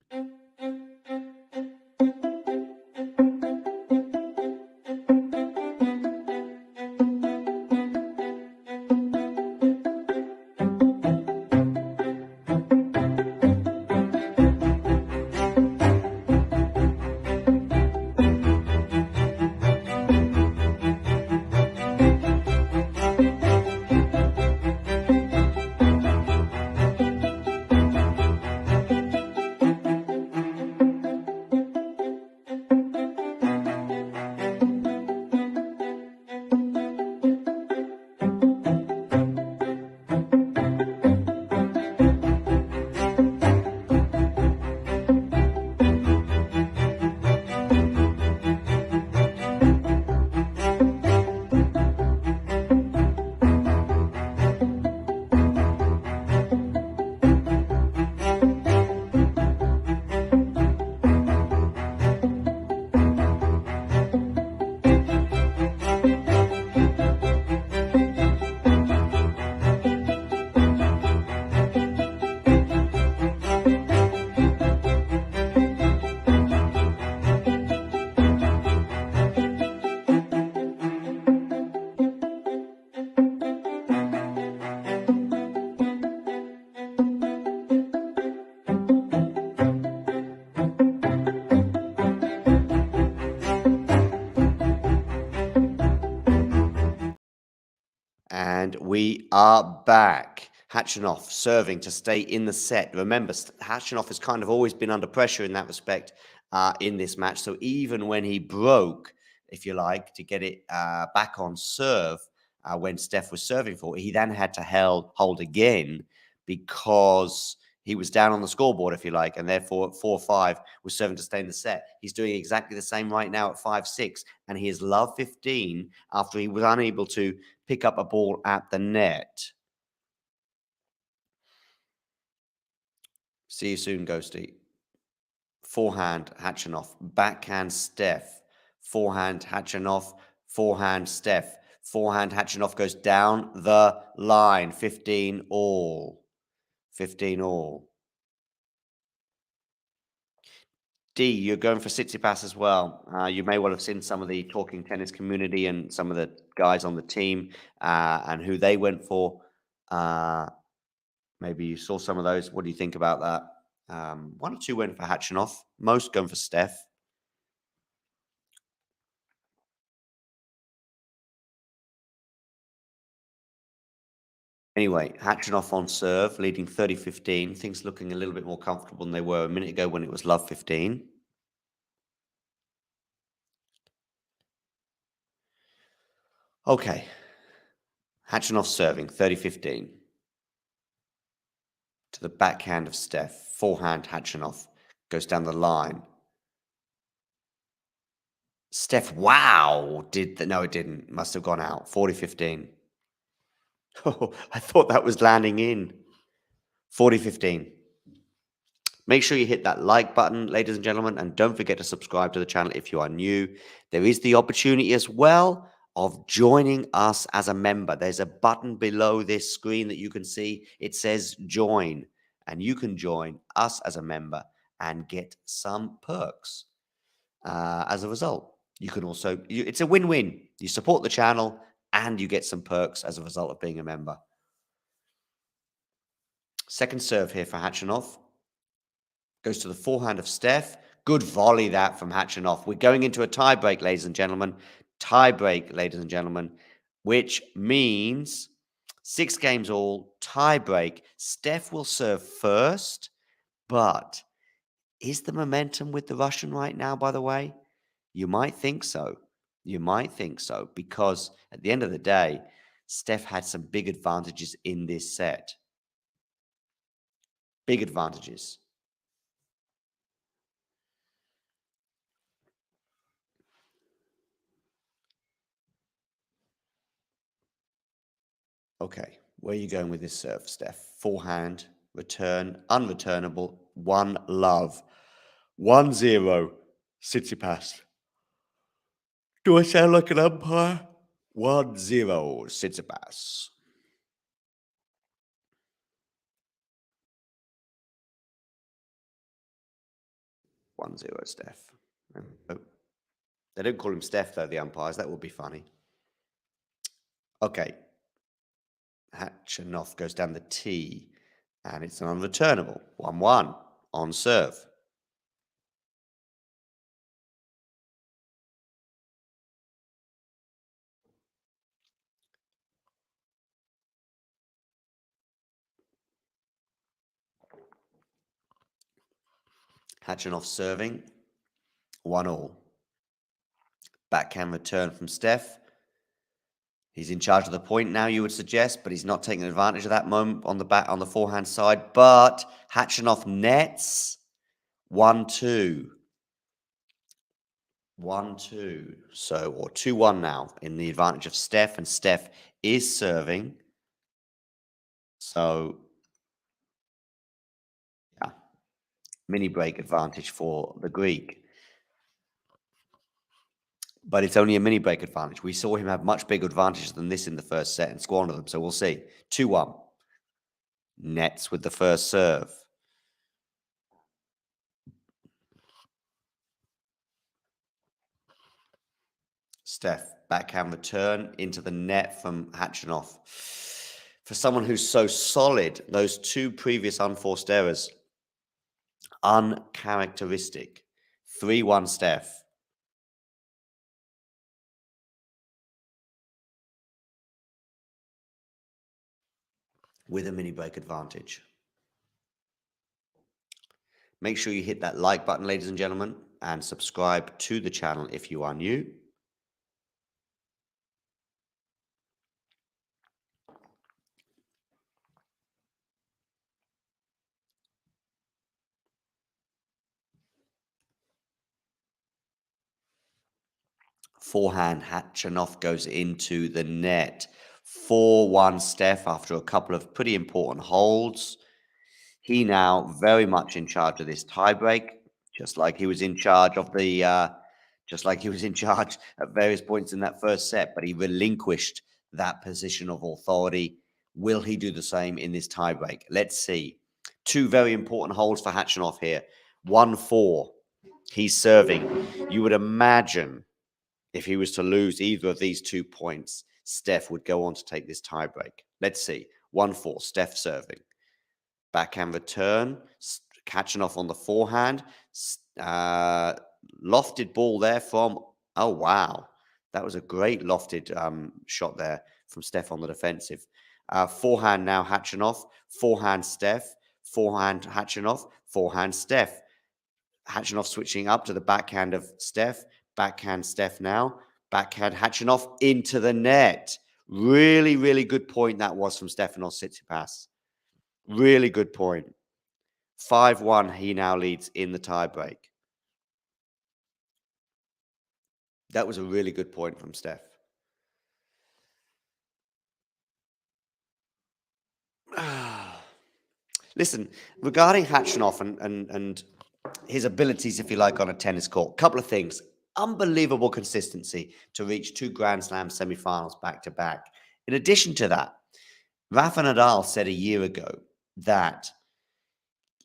And we are back. Khachanov serving to stay in the set. Remember, Khachanov has kind of always been under pressure in that respect in this match. So even when he broke, if you like, to get it back on serve when Steph was serving for it, he then had to hold again because he was down on the scoreboard, if you like, and therefore at 4-5 was serving to stay in the set. He's doing exactly the same right now at 5-6, and he has love 15 after he was unable to pick up a ball at the net. See you soon, Ghosty. Forehand, Khachanov. Backhand, Steph. Forehand Khachanov, forehand Steph. Forehand Khachanov goes down the line. 15 all. 15 all. D, you're going for Tsitsipas as well. You may well have seen some of the talking tennis community and some of the guys on the team and who they went for. Maybe you saw some of those. What do you think about that? One or two went for Khachanov. Most going for Steph. Anyway, Khachanov on serve, leading 30-15. Things looking a little bit more comfortable than they were a minute ago when it was love 15. Okay. Khachanov serving, 30-15. To the backhand of Steph. Forehand Khachanov goes down the line. Steph, wow! No, it didn't. Must have gone out. 40-15. Oh, I thought that was landing in. 40-15. Make sure you hit that like button, ladies and gentlemen, and don't forget to subscribe to the channel if you are new. There is the opportunity as well of joining us as a member. There's a button below this screen that you can see. It says join, and you can join us as a member and get some perks as a result. You can also, it's a win-win. You support the channel and you get some perks as a result of being a member. Second serve here for Khachanov. Goes to the forehand of Steph. Good volley that from Khachanov. We're going into a tie break, ladies and gentlemen. Tie break, ladies and gentlemen, which means 6 games all, tie break. Steph will serve first, but is the momentum with the Russian right now, by the way? You might think so. You might think so, because at the end of the day, Steph had some big advantages in this set. Big advantages. Okay, where are you going with this serve, Steph? Forehand, return, unreturnable, one love. 1-0, Tsitsipas. Do I sound like an umpire? 1-0, Tsitsipas. 1-0, Steph. Oh. They don't call him Steph, though, the umpires. That would be funny. Okay. Khachanov goes down the tee, and it's an unreturnable. 1-1 on serve. Khachanov serving. 1-1. Backhand return from Steph. He's in charge of the point now, you would suggest, but he's not taking advantage of that moment on the forehand side. But Khachanov nets. 1-2. 1-2. So, or 2-1 now in the advantage of Steph, and Steph is serving. So, yeah, mini break advantage for the Greek. But it's only a mini break advantage. We saw him have much bigger advantages than this in the first set and squander them. So we'll see. 2-1. Nets with the first serve. Steph, backhand return into the net from Khachanov. For someone who's so solid, those 2 previous unforced errors, uncharacteristic. 3-1 Steph. With a mini break advantage. Make sure you hit that like button, ladies and gentlemen, and subscribe to the channel if you are new. Forehand, Khachanov goes into the net. 4-1 Steph after a couple of pretty important holds. He now very much in charge of this tiebreak, just like he was in charge of the just like he was in charge at various points in that first set, but he relinquished that position of authority. Will he do the same in this tiebreak? Let's see. Two very important holes for Khachanov here. 1-4. He's serving. You would imagine if he was to lose either of these 2 points, Steph would go on to take this tiebreak. Let's see. 1-4. Steph serving. Backhand return. Khachanov on the forehand. Lofted ball there from, oh, wow. That was a great lofted shot there from Steph on the defensive. Forehand now Khachanov. Forehand Steph. Forehand Khachanov. Forehand Steph. Khachanov switching up to the backhand of Steph. Backhand Steph now. Backhand Khachanov into the net. Really, really good point that was from Stefanos Tsitsipas. Really good point. 5-1, he now leads in the tiebreak. That was a really good point from Steph. Listen, regarding Khachanov and his abilities, if you like, on a tennis court, couple of things. Unbelievable consistency to reach 2 Grand Slam semifinals back-to-back. In addition to that, Rafa Nadal said a year ago that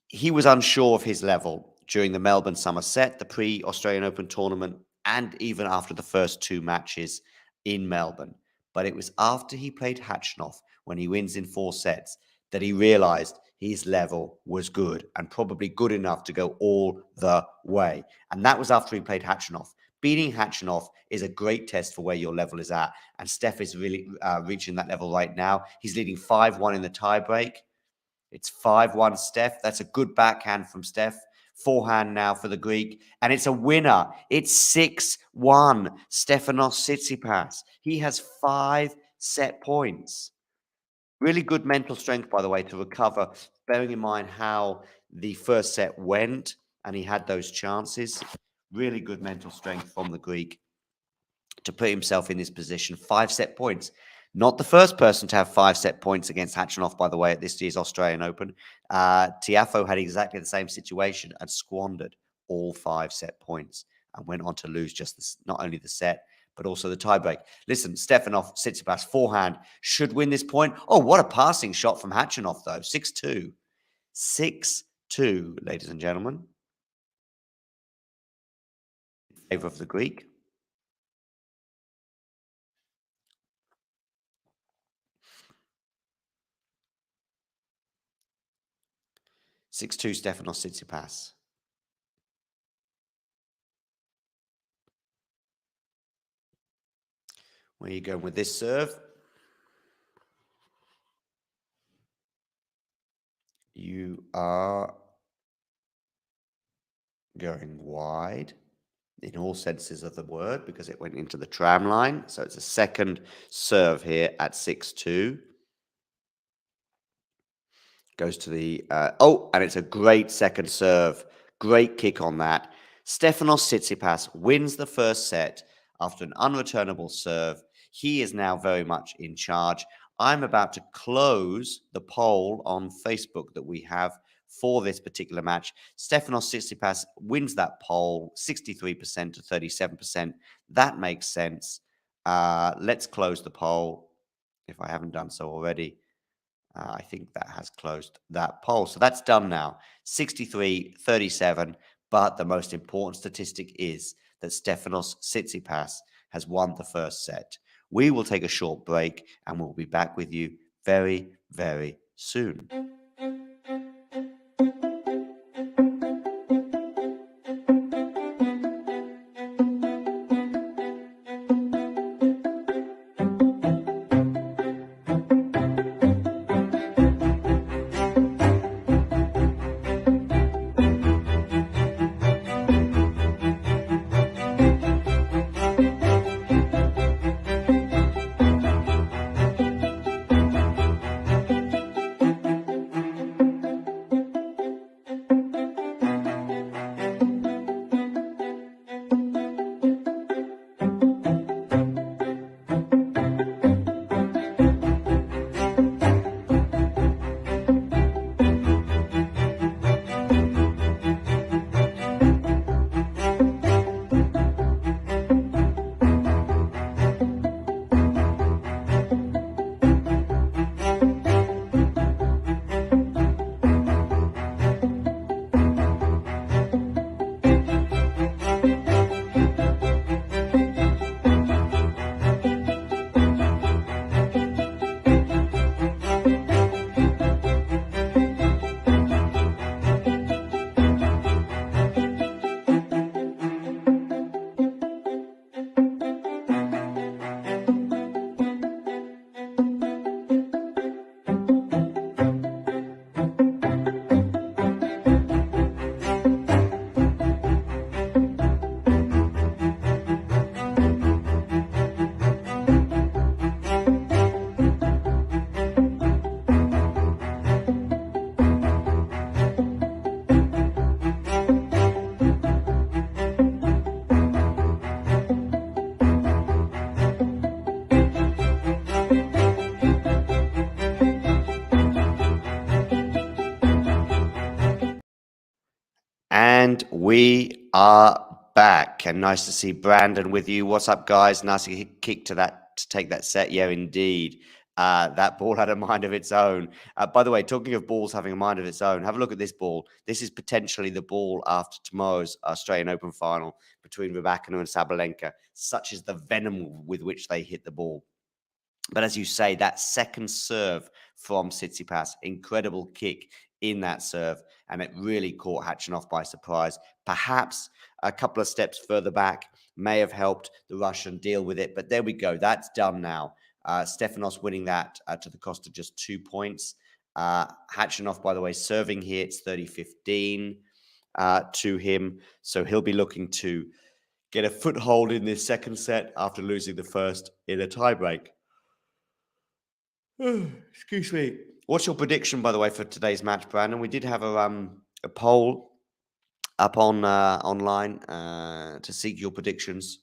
he was unsure of his level during the Melbourne Summer Set, the pre-Australian Open tournament, and even after the first 2 matches in Melbourne. But it was after he played Khachanov, when he wins in 4 sets, that he realized his level was good and probably good enough to go all the way. And that was after he played Khachanov. Beating Khachanov is a great test for where your level is at. And Steph is really reaching that level right now. He's leading 5-1 in the tiebreak. It's 5-1 Steph. That's a good backhand from Steph. Forehand now for the Greek. And it's a winner. It's 6-1. Stefanos Tsitsipas. He has 5 set points. Really good mental strength, by the way, to recover, bearing in mind how the first set went and he had those chances. Really good mental strength from the Greek to put himself in this position. 5 set points. Not the first person to have 5 set points against Khachanov, by the way, at this year's Australian Open. Tiafoe had exactly the same situation and squandered all 5 set points and went on to lose just not only the set, but also the tiebreak. Listen, Stefanos Tsitsipas, forehand, should win this point. Oh, what a passing shot from Khachanov, though. 6-2. 6-2, ladies and gentlemen. In favor of the Greek. Stefanos Tsitsipas. Where are you going with this serve? You are going wide in all senses of the word because it went into the tram line. So it's a second serve here at 6-2. Goes to the... and it's a great second serve. Great kick on that. Stefanos Tsitsipas wins the first set after an unreturnable serve. He is now very much in charge. I'm about to close the poll on Facebook that we have for this particular match. Stefanos Tsitsipas wins that poll 63% to 37%. That makes sense. Let's close the poll if I haven't done so already. I think that has closed that poll. So that's done now. 63-37. But the most important statistic is that Stefanos Tsitsipas has won the first set. We will take a short break and we'll be back with you very, very soon. And we are back, and nice to see Brandon with you. What's up, guys? Nice to kick to take that set. Yeah, indeed. That ball had a mind of its own. By the way, talking of balls having a mind of its own, have a look at this ball. This is potentially the ball after tomorrow's Australian Open final between Rybakina and Sabalenka. Such is the venom with which they hit the ball. But as you say, that second serve from Tsitsipas, incredible kick in that serve, and it really caught Khachanov by surprise. Perhaps a couple of steps further back may have helped the Russian deal with it, but there we go. That's done now. Stefanos winning that to the cost of just 2 points. Khachanov, by the way, serving here, it's 30-15 to him, so he'll be looking to get a foothold in this second set after losing the first in a tiebreak. Excuse me. What's your prediction, by the way, for today's match, Brandon? We did have a poll up on online to seek your predictions.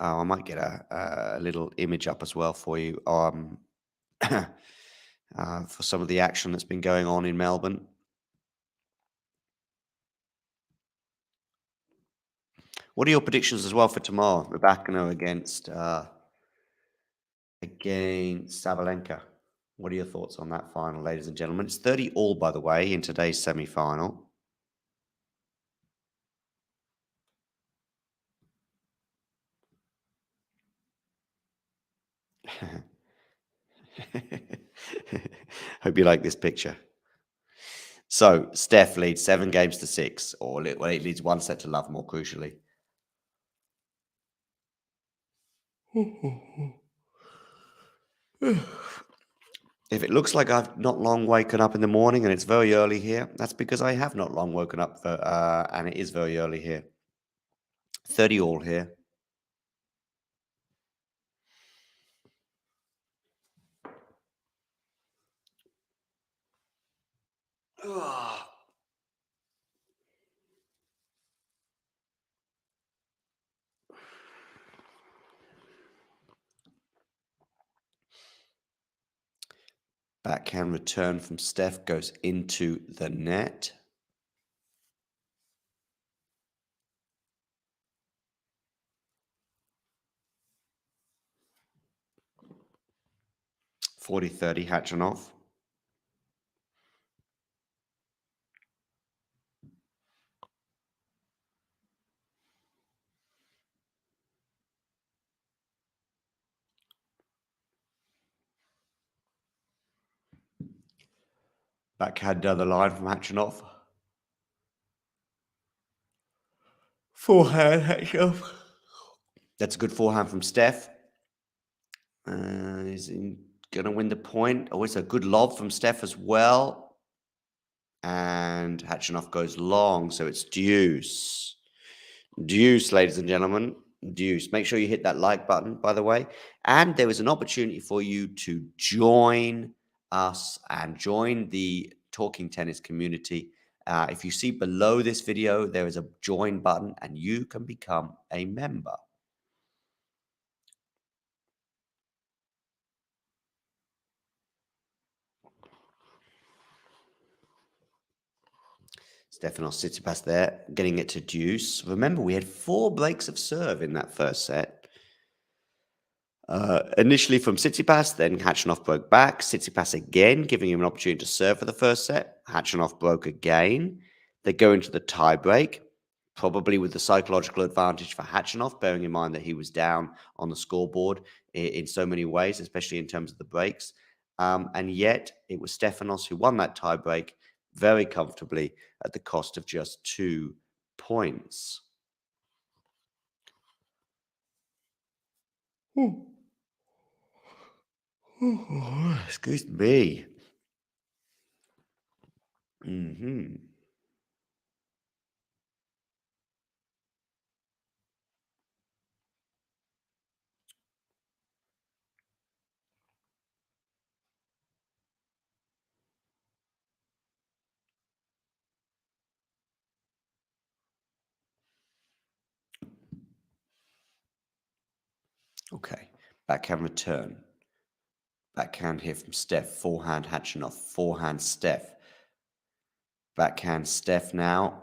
Oh, I might get a little image up as well for you for some of the action that's been going on in Melbourne. What are your predictions as well for tomorrow? Rybakina against Sabalenka. What are your thoughts on that final, ladies and gentlemen? It's 30 all, by the way, in today's semi-final. Hope you like this picture. So Steph leads 7-6, or it leads 1 set to love, more crucially. If it looks like I've not long woken up in the morning and it's very early here, that's because I have not long woken up, and it is very early here. 30 all here. Backhand return from Steph goes into the net. (40-30) Khachanov. Backhand down the line from Khachanov. Forehand Khachanov. That's a good forehand from Steph. Is he going to win the point? Oh, it's a good lob from Steph as well. And Khachanov goes long, so it's deuce. Deuce, ladies and gentlemen. Deuce. Make sure you hit that like button, by the way. And there is an opportunity for you to join us and join the Talking Tennis community. If you see below this video, there is a join button and you can become a member. Stefanos Tsitsipas there, getting it to deuce. Remember, we had 4 breaks of serve in that first set. Initially from Tsitsipas, then Khachanov broke back. Tsitsipas again, giving him an opportunity to serve for the first set. Khachanov broke again. They go into the tie break, probably with the psychological advantage for Khachanov, bearing in mind that he was down on the scoreboard in so many ways, especially in terms of the breaks. And yet, it was Stefanos who won that tie break very comfortably at the cost of just 2 points. Excuse me. Okay, backhand return. Backhand here from Steph. Forehand Khachanov. Forehand Steph. Backhand Steph now.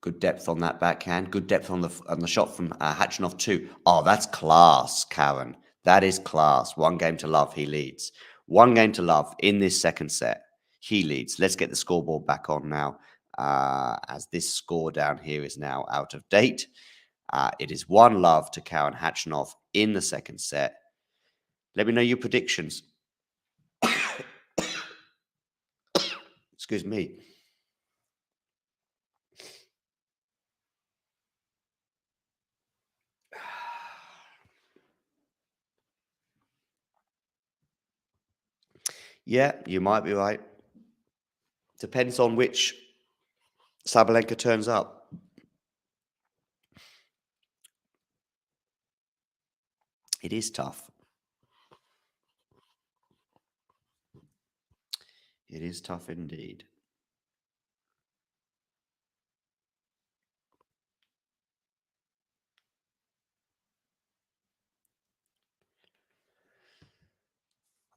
Good depth on that backhand. Good depth on the shot from Khachanov too. Oh, that's class, Karen. That is class. 1 game to love. He leads. 1 game to love in this second set. He leads. Let's get the scoreboard back on now, as this score down here is now out of date. It is 1-love to Karen Khachanov in the second set. Let me know your predictions. Excuse me. Yeah, you might be right. Depends on which Sabalenka turns up. It is tough. It is tough indeed.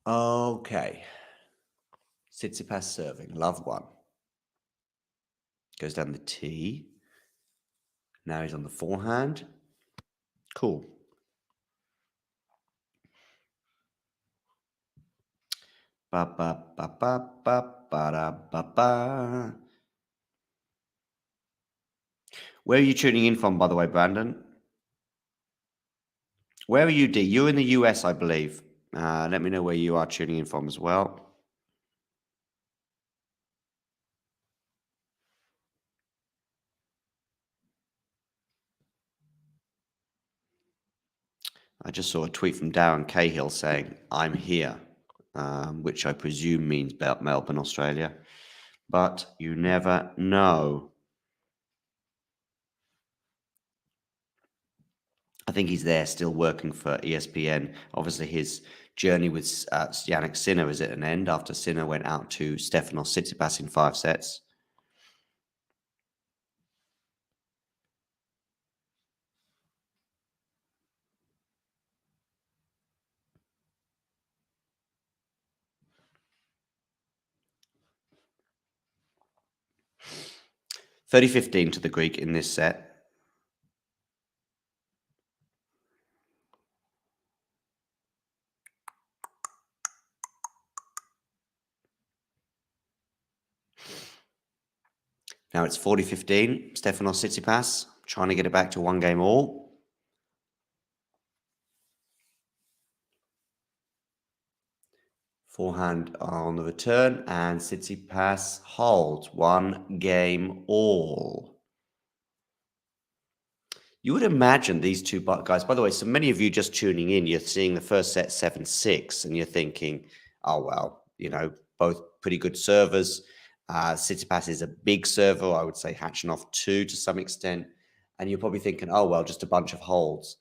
Okay. Tsitsipas serving. Love 1. Goes down the tee. Now he's on the forehand. Cool. Ba ba ba ba ba ba da ba ba. Where are you tuning in from, by the way, Brandon? Where are you, D? You're in the US, I believe. Let me know where you are tuning in from as well. I just saw a tweet from Darren Cahill saying, I'm here, which I presume means Melbourne, Australia. But you never know. I think he's there still working for ESPN. Obviously, his journey with Jannik Sinner is at an end after Sinner went out to Stefanos Tsitsipas in 5 sets. (30-15) to the Greek in this set. Now it's 40-15. Stefanos Tsitsipas trying to get it back to 1 game all. Forehand on the return, and Tsitsipas holds 1 game all. You would imagine these two guys, by the way, so many of you just tuning in, you're seeing the first set 7-6, and you're thinking, oh, well, both pretty good servers. Tsitsipas is a big server, I would say Khachanov too, to some extent. And you're probably thinking, oh, well, just a bunch of holds.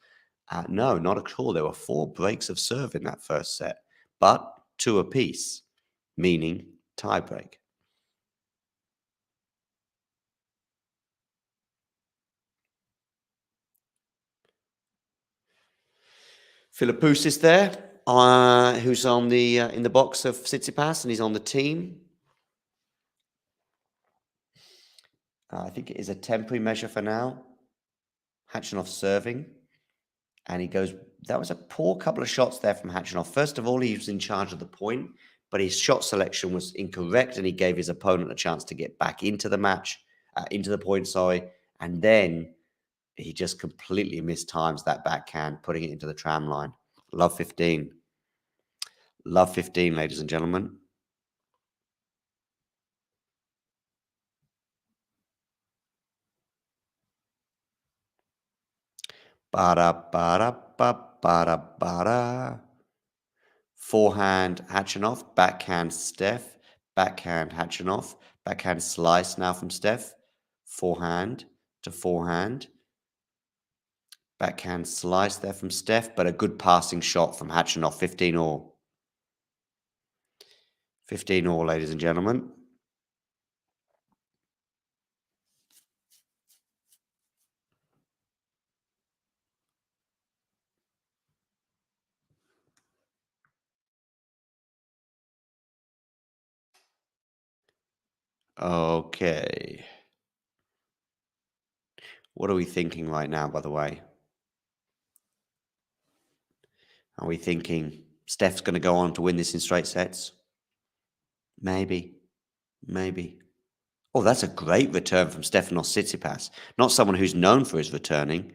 No, not at all. There were 4 breaks of serve in that first set, but 2 apiece, meaning tie break. Philippous is there, who's on the in the box of Tsitsipas, and he's on the team. I think it is a temporary measure for now. Khachanov serving, and he goes. That was a poor couple of shots there from Khachanov. First of all, he was in charge of the point, but his shot selection was incorrect, and he gave his opponent a chance to get back into the match, into the point. Sorry, and then he just completely mistimes that backhand, putting it into the tram line. Love 15. Love 15, ladies and gentlemen. Ba-da. Forehand Khachanov, backhand Steph, backhand Khachanov, backhand slice now from Steph, forehand to forehand, backhand slice there from Steph, but a good passing shot from Khachanov, 15 all. 15 all, ladies and gentlemen. Okay. What are we thinking right now, by the way? Are we thinking Steph's going to go on to win this in straight sets? Maybe. Maybe. Oh, that's a great return from Stefanos Tsitsipas. Not someone who's known for his returning,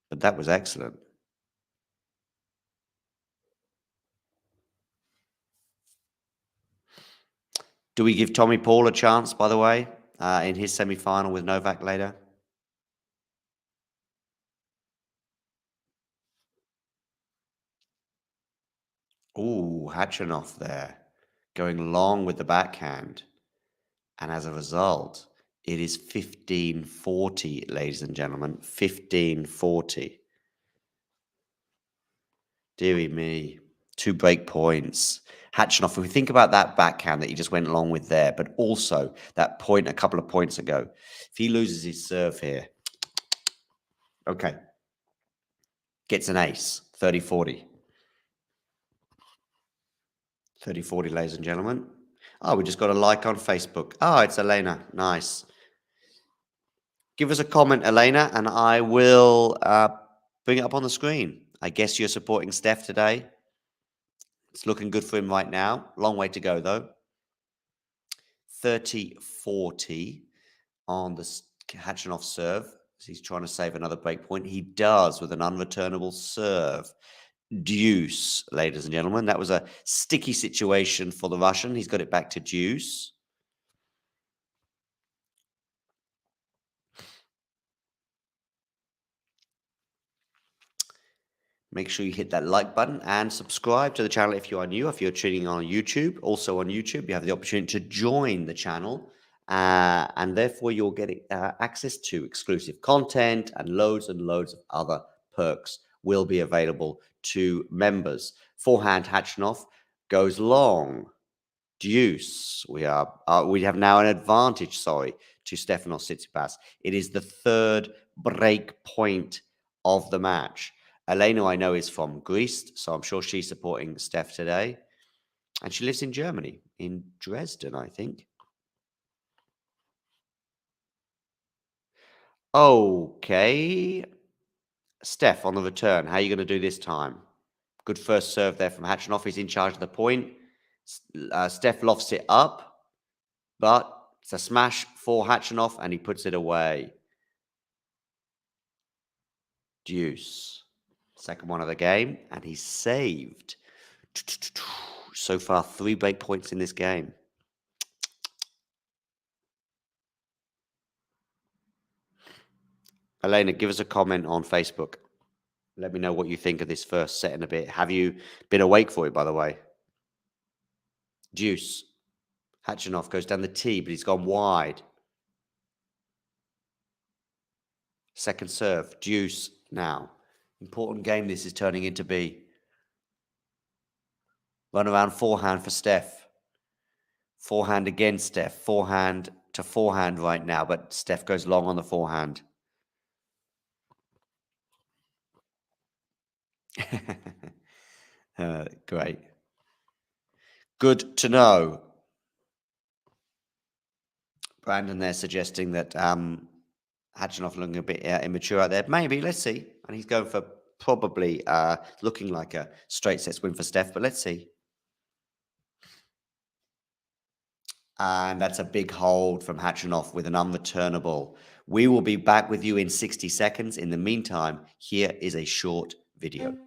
but that was excellent. Do we give Tommy Paul a chance, by the way, in his semi-final with Novak later? Ooh, Khachanov there, going long with the backhand. And as a result, it is 15-40, ladies and gentlemen, 15-40. Deary me, 2 break points. Khachanov, if we think about that backhand that he just went along with there, but also that point a couple of points ago, if he loses his serve here, okay, gets an ace, 30-40. 30-40, ladies and gentlemen. Oh, we just got a like on Facebook. Oh, it's Elena. Nice. Give us a comment, Elena, and I will bring it up on the screen. I guess you're supporting Steph today. It's looking good for him right now. Long way to go, though. 30-40 on the Khachanov serve. He's trying to save another break point. He does with an unreturnable serve. Deuce, ladies and gentlemen. That was a sticky situation for the Russian. He's got it back to deuce. Make sure you hit that like button and subscribe to the channel if you are new, if you're tuning on YouTube. Also on YouTube, you have the opportunity to join the channel. And therefore, you'll get access to exclusive content and loads of other perks will be available to members. Forehand Khachanov goes long. Deuce. We have now an advantage, to Stefanos Tsitsipas. It is the 3rd break point of the match. Elena, I know, is from Greece, so I'm sure she's supporting Steph today. And she lives in Germany, in Dresden, I think. Okay. Steph on the return. How are you going to do this time? Good first serve there from Khachanov. He's in charge of the point. Steph lofts it up, but it's a smash for Khachanov, and he puts it away. Deuce. Second one of the game, and he's saved. So far, 3 break points in this game. Elena, give us a comment on Facebook. Let me know what you think of this first set in a bit. Have you been awake for it, by the way? Deuce. Khachanov goes down the tee, but he's gone wide. Second serve. Deuce now. Important game this is turning into be. Run around forehand for Steph. Forehand again, Steph. Forehand to forehand right now, but Steph goes long on the forehand. Great. Good to know. Brandon there suggesting that Khachanov looking a bit immature out there. Maybe, let's see. And he's going for probably looking like a straight sets win for Steph, but let's see. And that's a big hold from Khachanov with an unreturnable. We will be back with you in 60 seconds. In the meantime, here is a short video.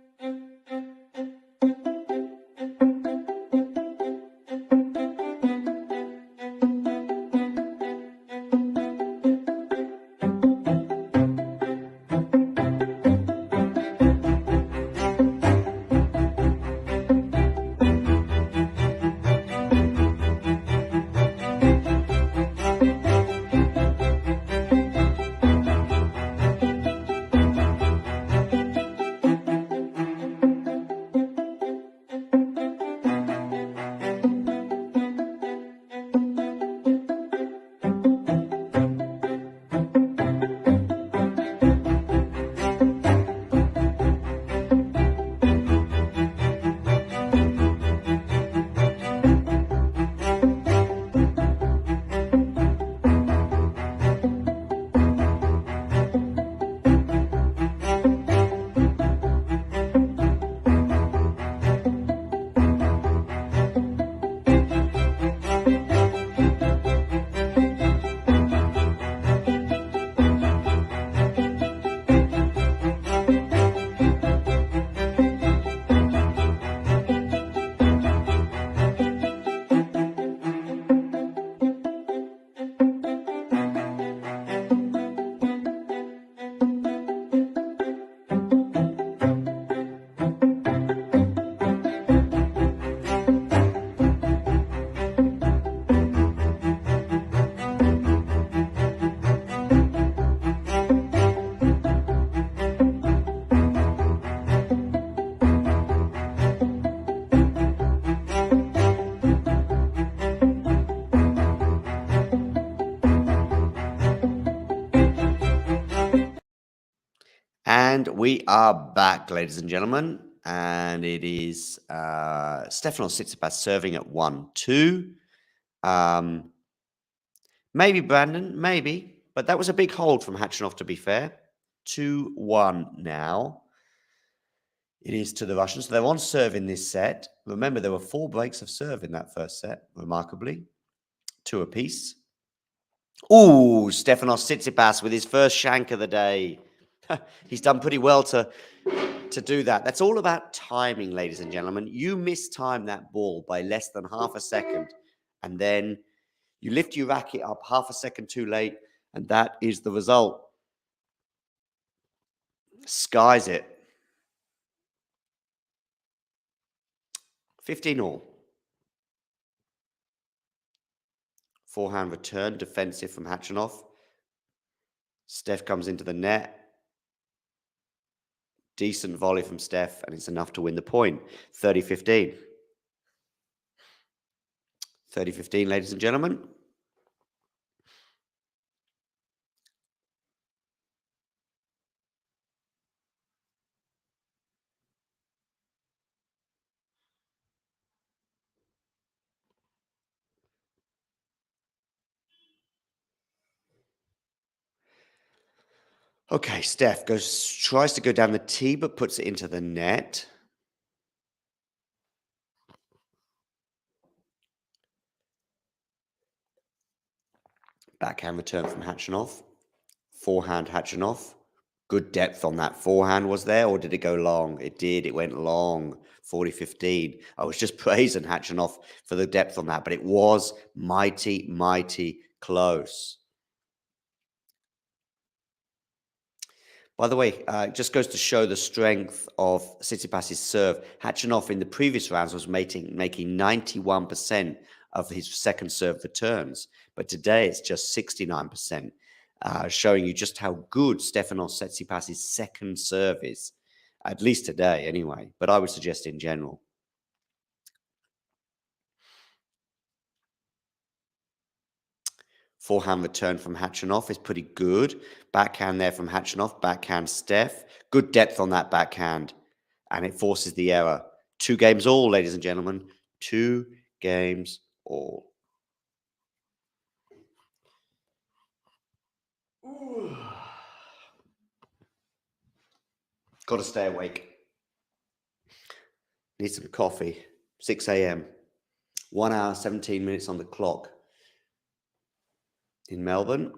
And we are back, ladies and gentlemen. And it is Stefanos Tsitsipas serving at 1-2. Maybe Brandon, maybe. But that was a big hold from Khachanov, to be fair. 2-1 now. It is to the Russians. So they're on serve in this set. Remember, there were 4 breaks of serve in that first set, remarkably. 2 apiece. Ooh, Stefanos Tsitsipas with his first shank of the day. He's done pretty well to do that. That's all about timing, ladies and gentlemen. You mistime that ball by less than half a second, and then you lift your racket up half a second too late, and that is the result. Skies it. 15 all. Forehand return, defensive from Khachanov. Steph comes into the net. Decent volley from Steph, and it's enough to win the point. 30-15. 30-15, ladies and gentlemen. Okay, Steph tries to go down the tee, but puts it into the net. Backhand return from Khachanov. Forehand Khachanov. Good depth on that forehand was there, or did it go long? It did. It went long. 40-15. I was just praising Khachanov for the depth on that, but it was mighty, mighty close. By the way, it just goes to show the strength of Tsitsipas's serve. Khachanov in the previous rounds was making 91% of his second serve returns, but today it's just 69%, showing you just how good Stefanos Tsitsipas's second serve is, at least today anyway, but I would suggest in general. Forehand return from Khachanov is pretty good. Backhand there from Khachanov. Backhand Steph. Good depth on that backhand. And it forces the error. 2 games all, ladies and gentlemen. 2 games all. Got to stay awake. Need some coffee. 6 a.m. 1 hour, 17 minutes on the clock in Melbourne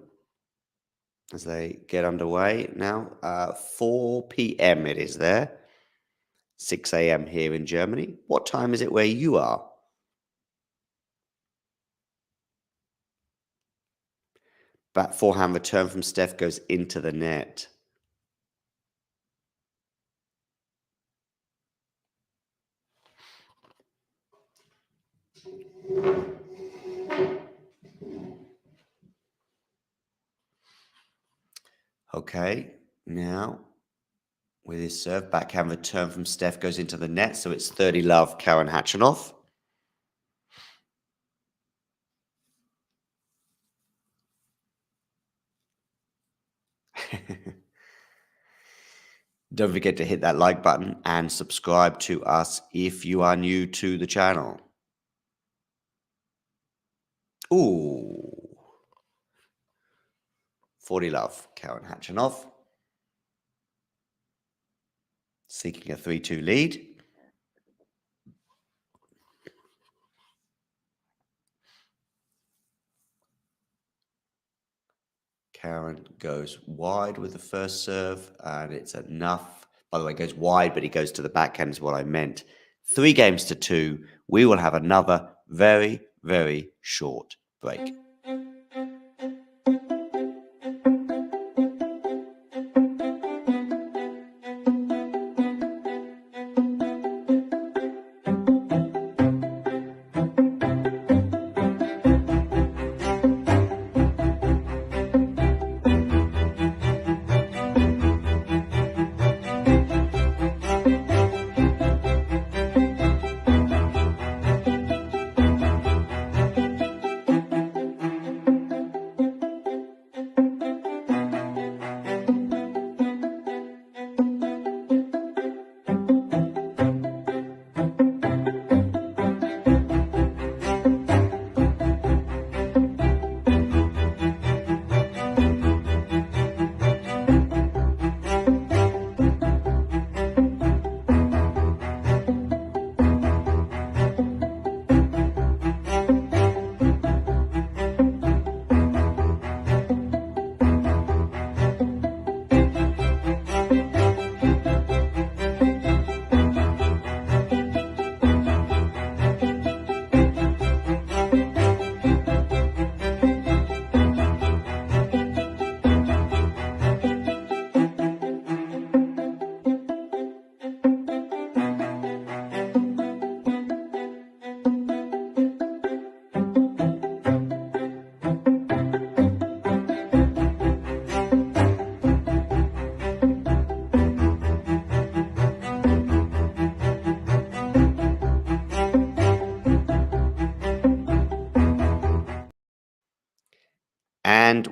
as they get underway now. 4 p.m. it is there. 6 a.m. here in Germany. What time is it where you are? Back forehand return from Steph goes into the net. Okay, now with his serve, backhand return from Steph goes into the net, so it's 30-love Karen Khachanov. Don't forget to hit that like button and subscribe to us if you are new to the channel. Ooh. 40-love Karen Khachanov. Seeking a 3-2 lead. Karen goes wide with the first serve, and it's enough. By the way, goes wide, but he goes to the backhand is what I meant. 3 games to 2. We will have another very, very short break.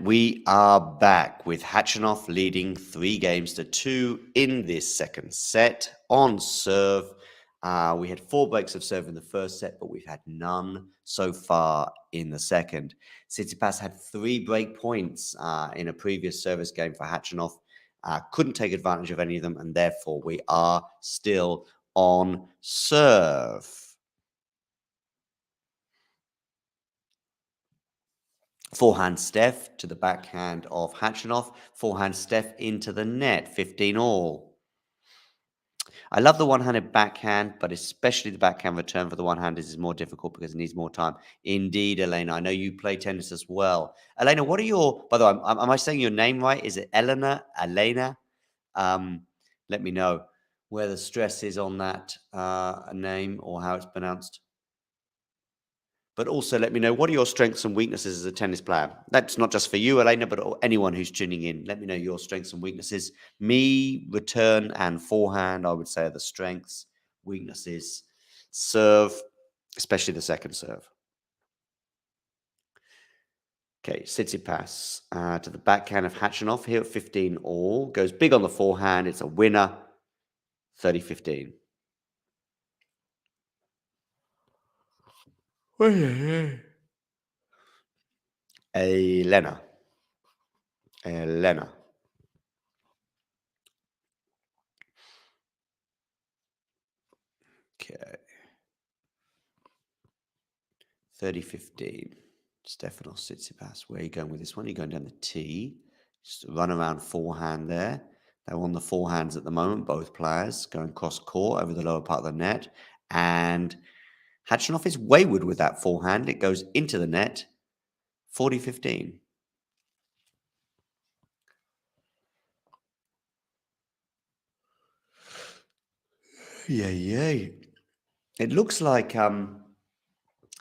we are back with Khachanov leading 3-2 in this second set on serve. We had 4 breaks of serve in the first set, but we've had none so far in the second. Tsitsipas had 3 break points in a previous service game for Khachanov. Couldn't take advantage of any of them, and therefore we are still on serve. Forehand Steph to the backhand of Khachanov. Forehand Steph into the net, 15 all. I love the one-handed backhand, but especially the backhand return for the one-handers is more difficult because it needs more time. Indeed, Elena. I know you play tennis as well. Elena, what are your... By the way, am I saying your name right? Is it Elena? Let me know where the stress is on that name or how it's pronounced. But also let me know, what are your strengths and weaknesses as a tennis player? That's not just for you, Elena, but anyone who's tuning in. Let me know your strengths and weaknesses. Me, return and forehand, I would say, are the strengths. Weaknesses, serve, especially the second serve. Okay, Tsitsipas to the backhand of Khachanov here at 15 all. Goes big on the forehand. It's a winner, 30-15. Elena. Okay. 30-15. Stefanos Tsitsipas. Where are you going with this one? You're going down the tee. Just run around forehand there. They're on the forehands at the moment, both players. Going cross court over the lower part of the net. And Khachanov is wayward with that forehand. It goes into the net. 40-15. Yay. It looks like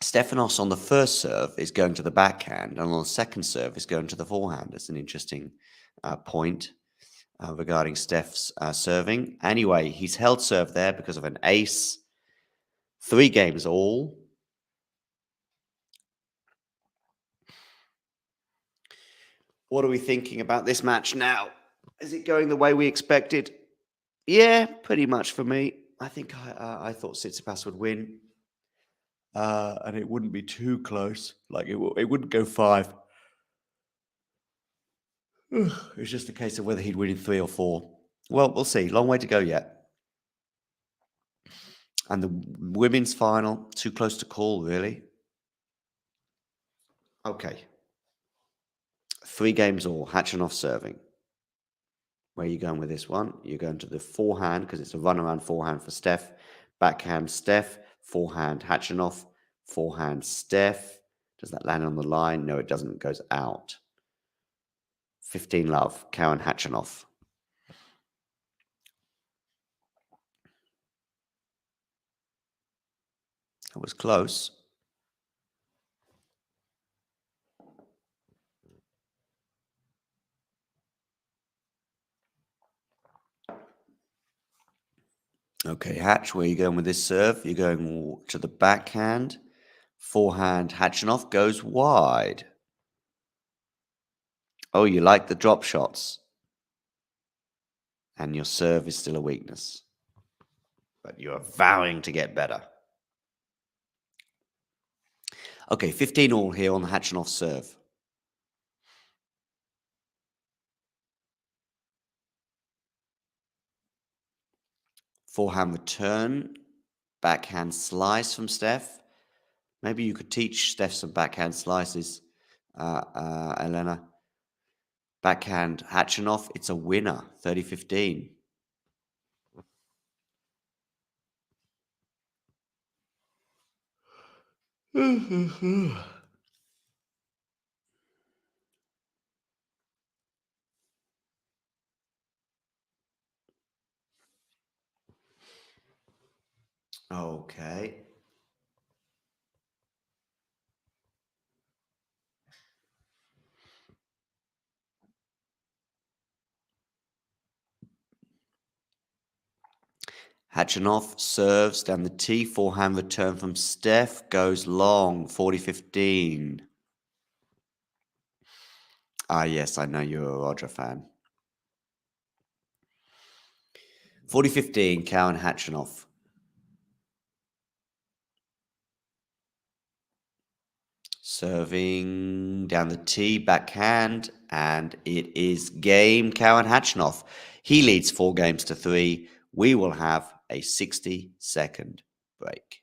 Stefanos on the first serve is going to the backhand, and on the second serve is going to the forehand. That's an interesting point regarding Steph's serving. Anyway, he's held serve there because of an ace. 3 games all. What are we thinking about this match now? Is it going the way we expected? Yeah, pretty much for me. I think I thought Tsitsipas would win. And it wouldn't be too close. Like, it wouldn't go 5. It's just a case of whether he'd win in 3 or 4. Well, we'll see. Long way to go yet. And the women's final, too close to call, really. Okay. 3 games all. Khachanov serving. Where are you going with this one? You're going to the forehand because it's a runaround forehand for Steph. Backhand Steph. Forehand Khachanov. Forehand Steph. Does that land on the line? No, it doesn't. It goes out. 15 love. Karen Khachanov. That was close. Okay, Hatch, where are you going with this serve? You're going to the backhand. Forehand Khachanov goes wide. Oh, you like the drop shots. And your serve is still a weakness. But you're vowing to get better. Okay, 15 all here on the Khachanov serve. Forehand return. Backhand slice from Steph. Maybe you could teach Steph some backhand slices, Elena. Backhand Khachanov, it's a winner, 30-15. Okay. Khachanov serves down the tee. Forehand return from Steph goes long, 40-15. Yes, I know you're a Roger fan. 40-15, Cowan Khachanov. Serving down the tee, backhand, and it is game Cowan Khachanov. He leads 4-3. We will have a 60-second break.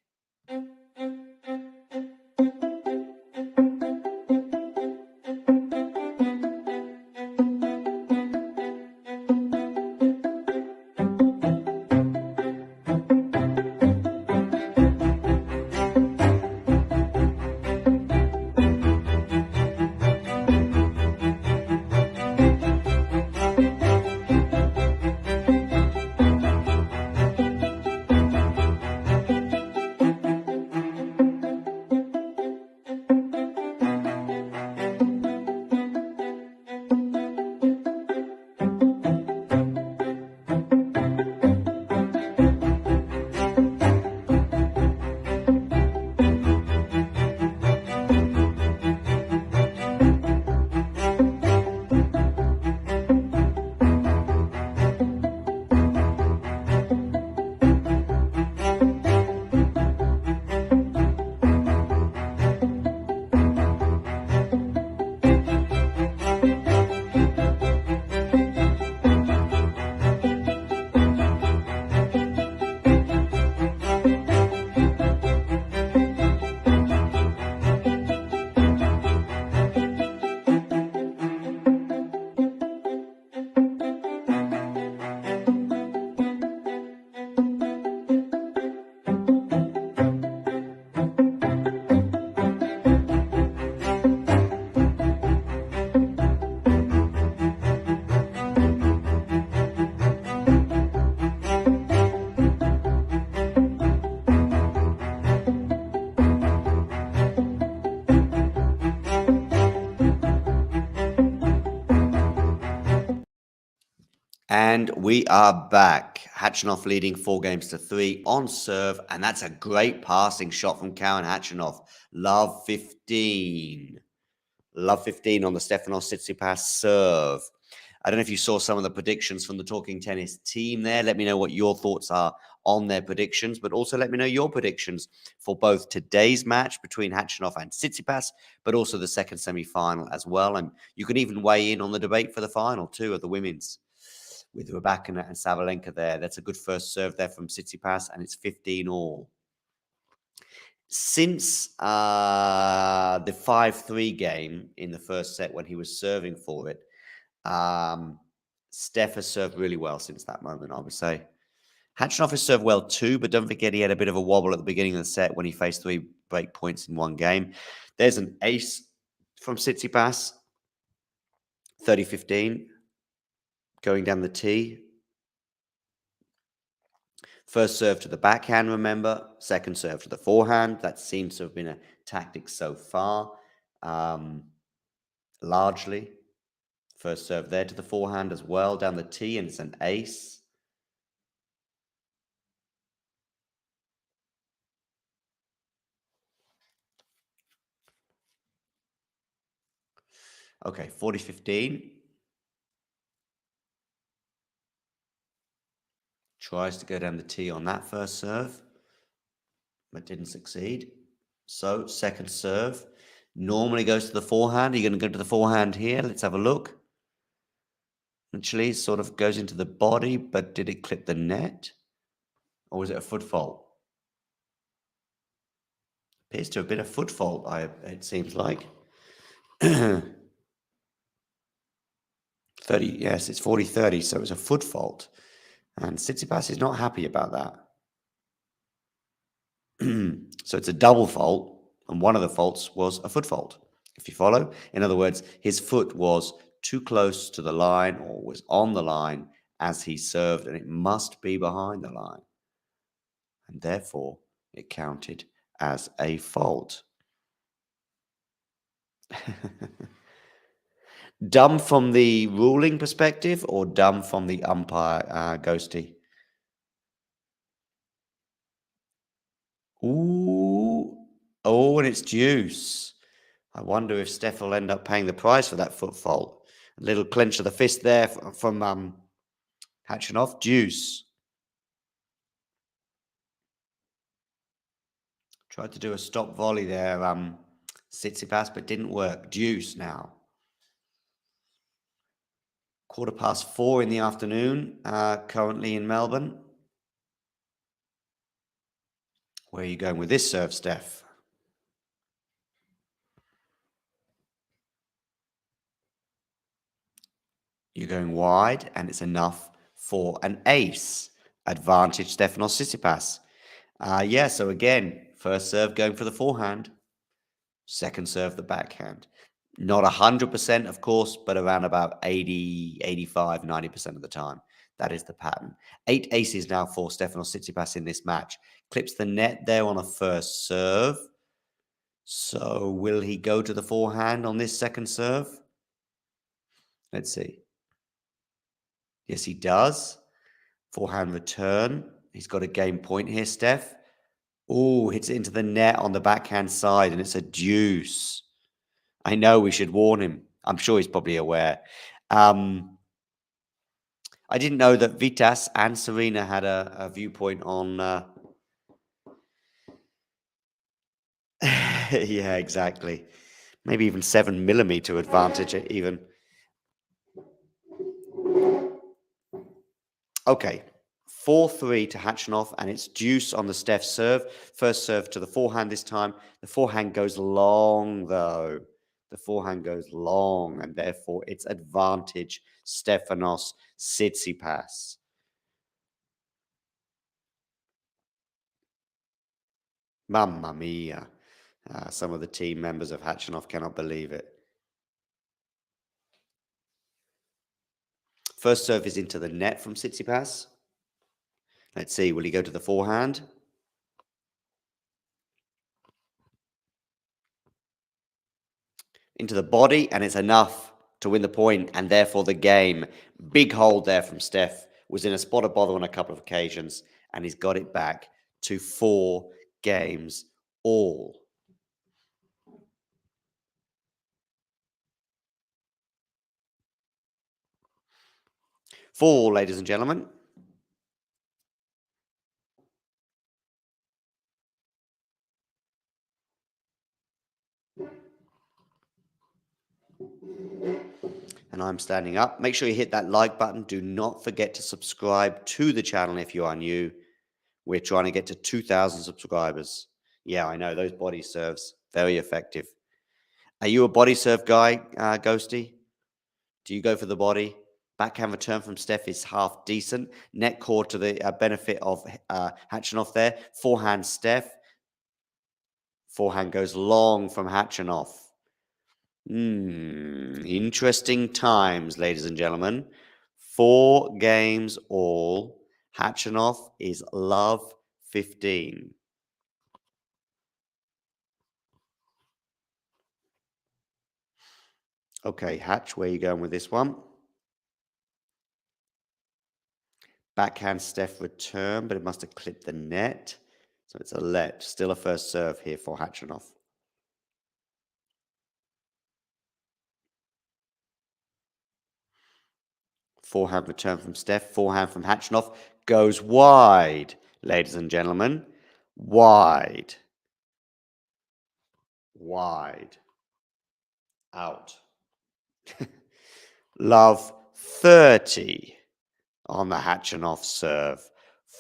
And we are back. Khachanov leading 4-3 on serve, and that's a great passing shot from Cowan Khachanov. Love 15. Love 15 on the Stefanos Tsitsipas serve. I don't know if you saw some of the predictions from the Talking Tennis team there. Let me know what your thoughts are on their predictions, but also let me know your predictions for both today's match between Khachanov and Tsitsipas, but also the second semi-final as well. And you can even weigh in on the debate for the final too of the women's, with Rybakina and Sabalenka there. That's a good first serve there from Tsitsipas, and it's 15 all. Since the 5-3 game in the first set when he was serving for it, Steph has served really well since that moment, I would say. Khachanov has served well too, but don't forget he had a bit of a wobble at the beginning of the set when he faced 3 break points in one game. There's an ace from Tsitsipas, 30-15, going down the tee. First serve to the backhand, remember. Second serve to the forehand. That seems to have been a tactic so far, largely. First serve there to the forehand as well, down the tee, and it's an ace. Okay, 40-15. Tries to go down the tee on that first serve, but didn't succeed. So, second serve. Normally goes to the forehand. Are you going to go to the forehand here? Let's have a look. Actually, sort of goes into the body, but did it clip the net? Or was it a foot fault? Appears to have been a foot fault, it seems like. 30, yes, it's 40-30, so it was a foot fault. And Tsitsipas is not happy about that. So it's a double fault, and one of the faults was a foot fault, if you follow. In other words, his foot was too close to the line or was on the line as he served, and it must be behind the line. And therefore, it counted as a fault. Dumb from the ruling perspective or dumb from the umpire, Ghosty? Ooh. Oh, and it's deuce. I wonder if Steph will end up paying the price for that foot fault. A little clench of the fist there from Khachanov. Deuce. Tried to do a stop volley there, Tsitsipas, but didn't work. Deuce now. 4:15 in the afternoon, currently in Melbourne. Where are you going with this serve, Steph? You're going wide, and it's enough for an ace. Advantage, Stefanos Tsitsipas. Yeah, so again, first serve going for the forehand. Second serve, the backhand. Not 100%, of course, but around about 80, 85, 90% of the time. That is the pattern. 8 aces now for Stefanos Tsitsipas in this match. Clips the net there on a first serve. So will he go to the forehand on this second serve? Let's see. Yes, he does. Forehand return. He's got a game point here, Steph. Oh, hits it into the net on the backhand side, and it's a deuce. I know we should warn him. I'm sure he's probably aware. I didn't know that Vitas and Serena had a viewpoint on... yeah, exactly. Maybe even 7mm advantage even. Okay, 4-3 to Khachanov, and it's deuce on the Steph serve. First serve to the forehand this time. The forehand goes long, though. The forehand goes long, and therefore it's advantage Stefanos Tsitsipas. Mamma mia. Some of the team members of Khachanov cannot believe it. First serve is into the net from Tsitsipas. Let's see, will he go to the forehand? Into the body, and it's enough to win the point, and therefore the game. Big hold there from Steph. Was in a spot of bother on a couple of occasions, and he's got it back to 4 games all. Four, ladies and gentlemen. And I'm standing up. Make sure you hit that like button. Do not forget to subscribe to the channel if you are new. We're trying to get to 2,000 subscribers. Yeah, I know, those body serves, very effective. Are you a body serve guy, Ghosty? Do you go for the body? Backhand return from Steph is half decent. Net cord to the benefit of Khachanov there. Forehand Steph. Forehand goes long from Khachanov. Interesting times, ladies and gentlemen. 4 games all. Khachanov is love 15. Okay, Hatch, where are you going with this one? Backhand Steph return, but it must have clipped the net. So it's a let. Still a first serve here for Khachanov. Forehand return from Steph. Forehand from Khachanov. Goes wide, ladies and gentlemen. Wide. Wide. Out. Love 30 on the Khachanov serve.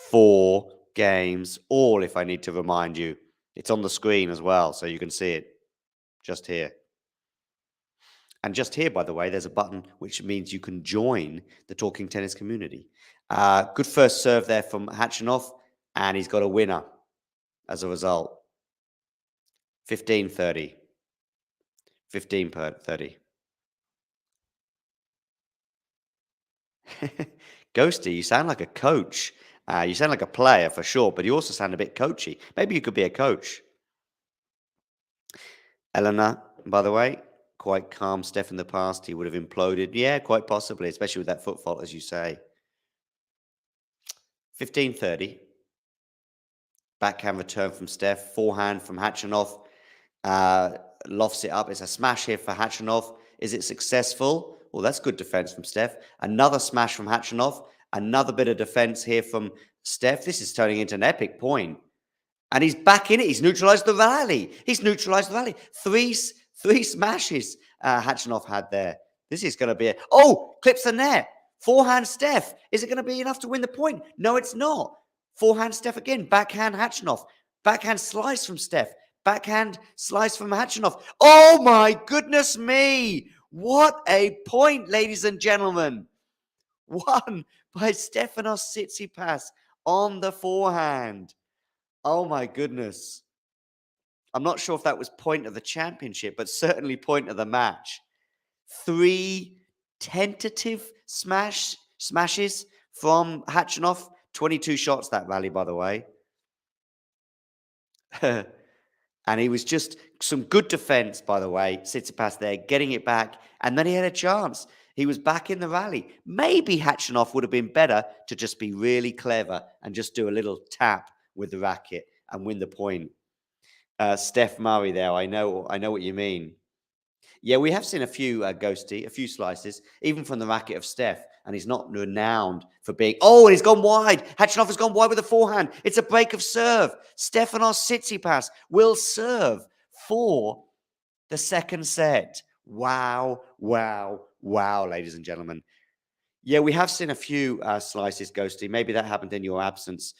4 games all, if I need to remind you. It's on the screen as well, so you can see it just here. And just here, by the way, there's a button which means you can join the Talking Tennis community. Good first serve there from Khachanov, and he's got a winner as a result. 15-30. 15-30. Ghosty, you sound like a coach. You sound like a player for sure, but you also sound a bit coachy. Maybe you could be a coach. Elena, by the way, quite calm. Steph in the past, he would have imploded. Yeah, quite possibly, especially with that foot fault, as you say. 15-30. Backhand return from Steph. Forehand from Khachanov. Lofts it up. It's a smash here for Khachanov. Is it successful? Oh, that's good defense from Steph. Another smash from Khachanov. Another bit of defense here from Steph. This is turning into an epic point. And he's back in it. He's neutralized the rally. Three smashes Khachanov had there. This is going to be a... Oh, clips the net. Forehand Steph. Is it going to be enough to win the point? No, it's not. Forehand Steph again. Backhand Khachanov. Backhand slice from Steph. Backhand slice from Khachanov. Oh, my goodness me. What a point, ladies and gentlemen. Won by Stefanos Tsitsipas on the forehand. Oh, my goodness. I'm not sure if that was point of the championship, but certainly point of the match. 3 tentative smashes from Khachanov. 22 shots that rally, by the way. And he was just some good defense, by the way. Tsitsipas there, getting it back. And then he had a chance. He was back in the rally. Maybe Khachanov would have been better to just be really clever and just do a little tap with the racket and win the point. Steph Murray there. I know what you mean. Yeah, we have seen a few Ghosty, a few slices, even from the racket of Steph, and he's not renowned for being... Oh, and he's gone wide. Khachanov has gone wide with the forehand. It's a break of serve. Stefanos Tsitsipas will serve for the second set. Wow, wow, wow, ladies and gentlemen. Yeah, we have seen a few slices, Ghosty. Maybe that happened in your absence,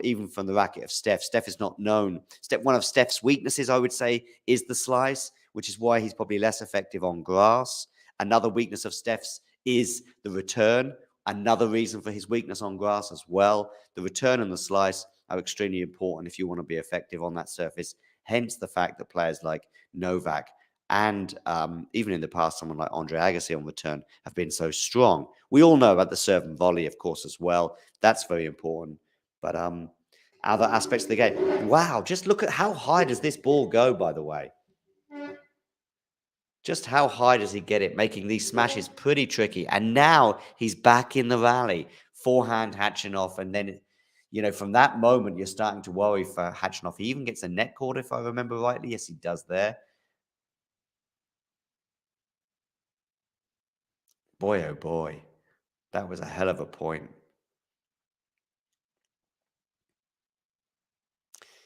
even from the racket of Steph. Steph is not known. One of Steph's weaknesses, I would say, is the slice, which is why he's probably less effective on grass. Another weakness of Steph's is the return. Another reason for his weakness on grass as well. The return and the slice are extremely important if you want to be effective on that surface. Hence the fact that players like Novak and even in the past, someone like Andre Agassi on return have been so strong. We all know about the serve and volley, of course, as well. That's very important. But other aspects of the game. Wow, just look at how high does this ball go, by the way. Just how high does he get it, making these smashes pretty tricky. And now he's back in the rally. Forehand Khachanov, and then, you know, from that moment, you're starting to worry for Khachanov. He even gets a net cord, if I remember rightly. Yes, he does there. Boy, oh boy, that was a hell of a point.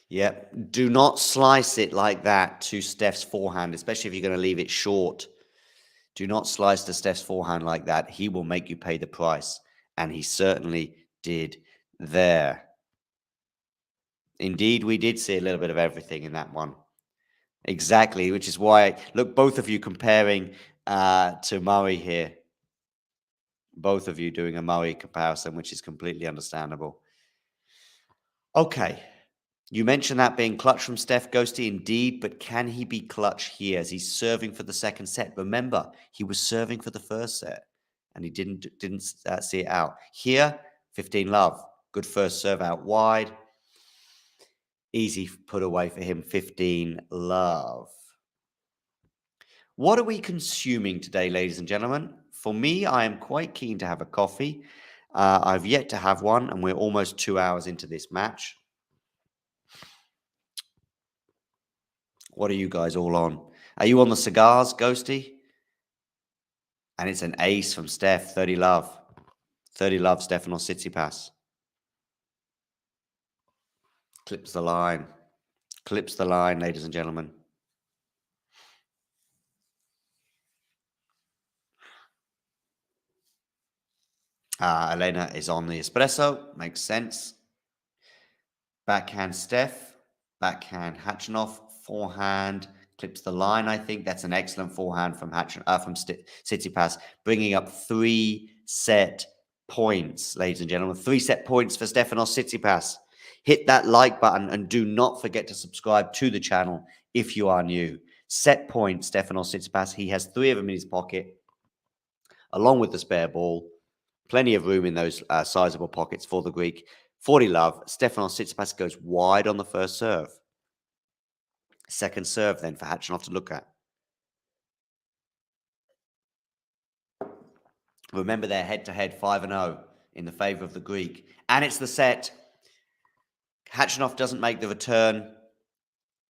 Yep. Do not slice it like that to Steph's forehand, especially if you're going to leave it short. Do not slice to Steph's forehand like that. He will make you pay the price. And he certainly did there. Indeed, we did see a little bit of everything in that one. Exactly, which is why, look, both of you comparing to Murray here. Both of you doing a Murray comparison, which is completely understandable. Okay. You mentioned that being clutch from Steph Ghosty, indeed, but can he be clutch here as he's serving for the second set? Remember, he was serving for the first set, and he didn't see it out. Here, 15 love. Good first serve out wide. Easy put away for him, 15 love. What are we consuming today, ladies and gentlemen? For me, I am quite keen to have a coffee. I've yet to have one, and we're almost 2 hours into this match. What are you guys all on? Are you on the cigars, Ghosty? And it's an ace from Steph, 30 love. 30 love, Stefanos Tsitsipas. Clips the line. Clips the line, ladies and gentlemen. Elena is on the espresso. Makes sense. Backhand Steph. Backhand Khachanov. Forehand. Clips the line, I think. That's an excellent forehand from Tsitsipas. Bringing up 3 set points, ladies and gentlemen. 3 set points for Stefanos Tsitsipas. Hit that like button and do not forget to subscribe to the channel if you are new. Set point, Stefanos Tsitsipas. He has 3 of them in his pocket, along with the spare ball. Plenty of room in those sizable pockets for the Greek. 40 love. Stefanos Tsitsipas goes wide on the first serve. Second serve then for Khachanov to look at. Remember, they're head-to-head 5-0 in the favor of the Greek. And it's the set. Khachanov doesn't make the return.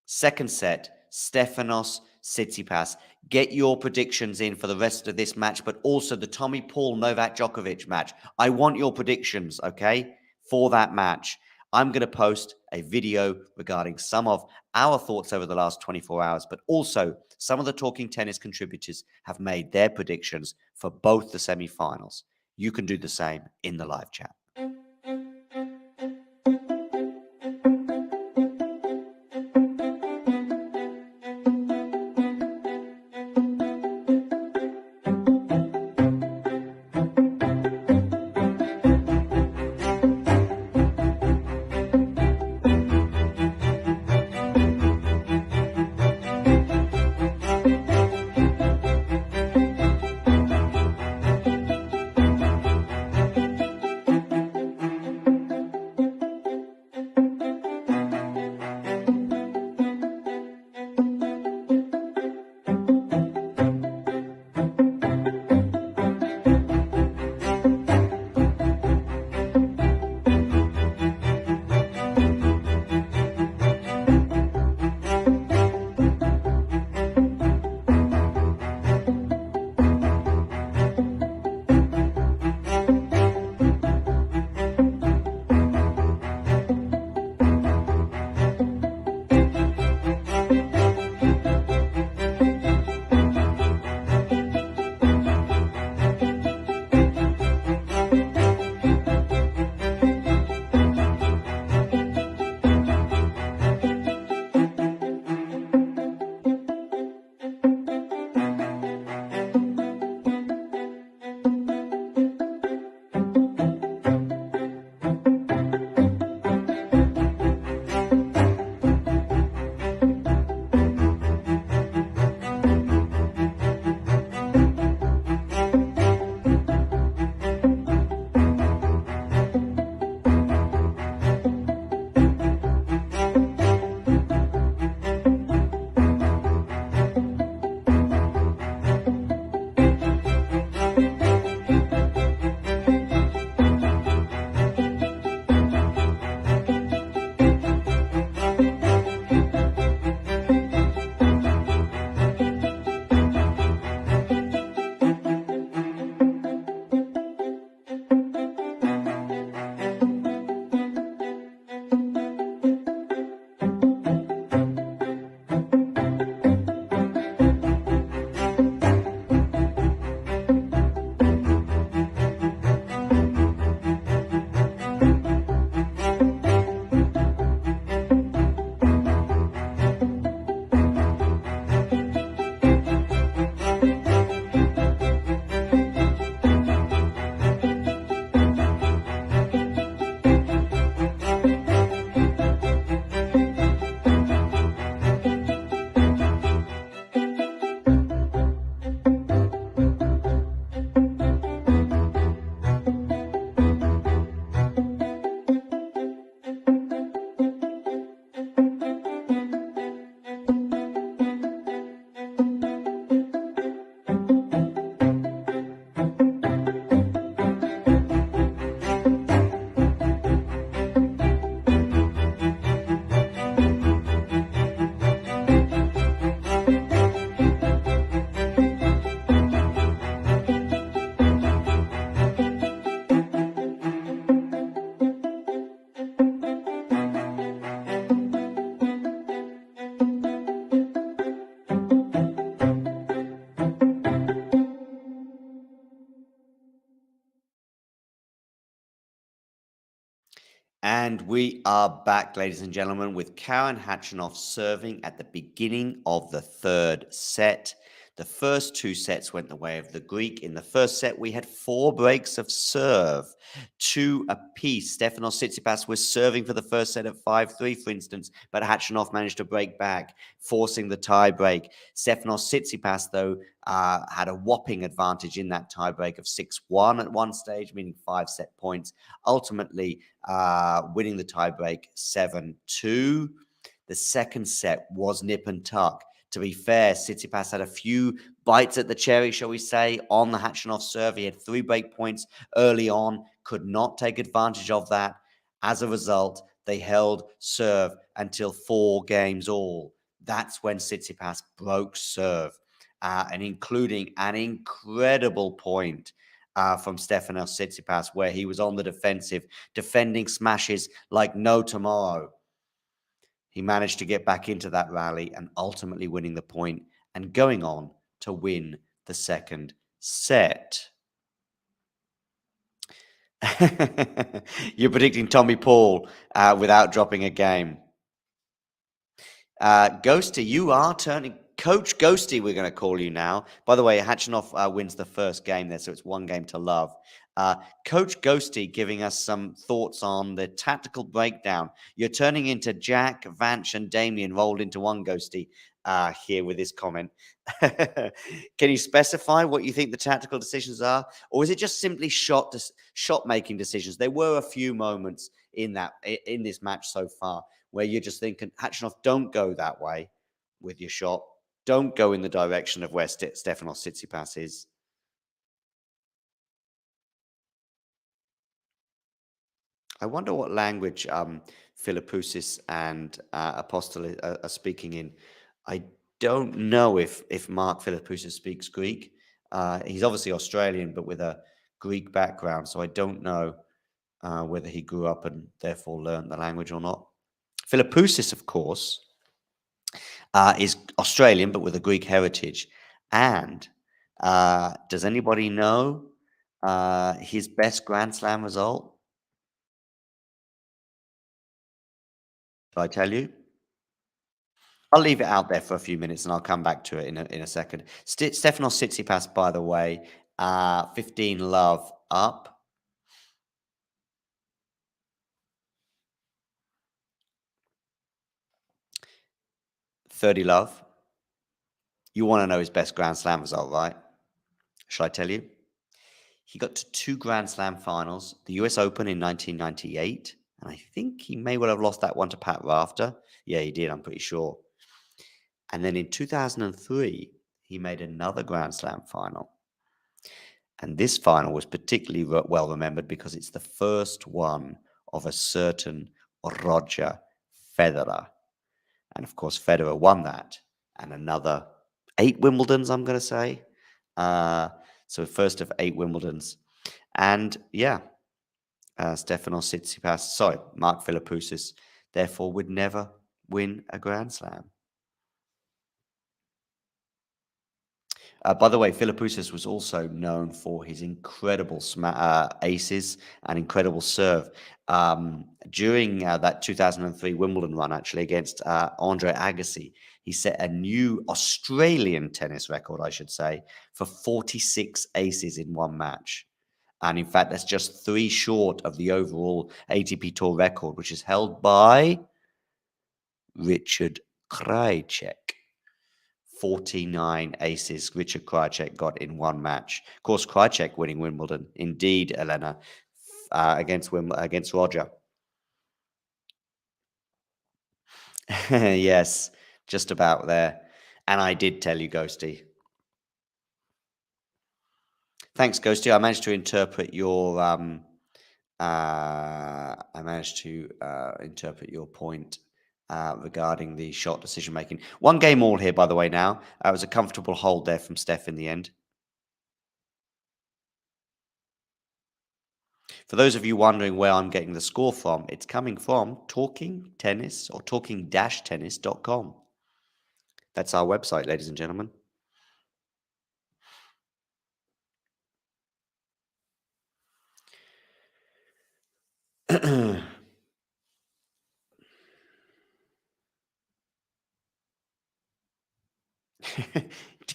Second set, Stefanos Tsitsipas. Get your predictions in for the rest of this match, but also the Tommy Paul Novak Djokovic match. I want your predictions, okay, for that match. I'm going to post a video regarding some of our thoughts over the last 24 hours, but also some of the Talking Tennis contributors have made their predictions for both the semi-finals. You can do the same in the live chat. And we are back, ladies and gentlemen, with Karen Khachanov serving at the beginning of the third set. The first two sets went the way of the Greek. In the first set, we had 4 breaks of serve, 2 apiece. Stefanos Tsitsipas was serving for the first set at 5-3, for instance, but Khachanov managed to break back, forcing the tie break. Stefanos Tsitsipas, though, had a whopping advantage in that tie break of 6-1 at one stage, meaning 5 set points, ultimately winning the tie break 7-2. The second set was nip and tuck. To be fair, Tsitsipas had a few bites at the cherry, shall we say, on the Khachanov serve. He had 3 break points early on, could not take advantage of that. As a result, they held serve until 4 games all. that's when Tsitsipas broke serve, and including an incredible point from Stefanos Tsitsipas, where he was on the defensive, defending smashes like no tomorrow. He managed to get back into that rally and ultimately winning the point and going on to win the second set. You're predicting Tommy Paul without dropping a game. Ghosty, you are turning Coach Ghosty. We're going to call you now. By the way, Khachanov wins the first game there, so it's 1 game to love. Coach Ghosty giving us some thoughts on the tactical breakdown. You're turning into Jack, Vance, and Damien rolled into one, Ghosty, here with this comment. Can you specify what you think the tactical decisions are, or is it just simply shot making decisions? There were a few moments in this match so far where you're just thinking, Khachanov, don't go that way with your shot. Don't go in the direction of where Stefanos Tsitsipas is. I wonder what language Philippoussis and Apostol are speaking in. I don't know if Mark Philippoussis speaks Greek. He's obviously Australian, but with a Greek background, so I don't know whether he grew up and therefore learned the language or not. Philippoussis, of course, is Australian, but with a Greek heritage. And does anybody know his best Grand Slam result? Shall I tell you? I'll leave it out there for a few minutes and I'll come back to it in a second. Stefanos Tsitsipas, by the way, 15 love up. $30 love. You want to know his best Grand Slam result, right? Shall I tell you? He got to 2 Grand Slam finals, the US Open in 1998, and I think he may well have lost that one to Pat Rafter. Yeah, he did, I'm pretty sure. And then in 2003, he made another Grand Slam final. And this final was particularly well remembered because it's the first one of a certain Roger Federer. And of course, Federer won that and another 8 Wimbledons, I'm going to say. So first of 8 Wimbledons. And yeah, Stefanos Tsitsipas, Mark Philippoussis, therefore would never win a Grand Slam. By the way, Philippoussis was also known for his incredible aces and incredible serve. During that 2003 Wimbledon run, actually, against Andre Agassi, he set a new Australian tennis record, I should say, for 46 aces in one match. And in fact, that's just 3 short of the overall ATP Tour record, which is held by Richard Krajicek. 49 aces Richard Krajicek got in one match. Of course, Krajicek winning Wimbledon. Indeed, Elena, against Roger. Yes, just about there. And I did tell you, Ghosty. Thanks, Ghosty. I managed to interpret your point regarding the shot decision making. 1 game all here, by the way. Now it was a comfortable hold there from Steph in the end. For those of you wondering where I'm getting the score from, it's coming from Talking Tennis or talking-tennis.com. That's our website, ladies and gentlemen.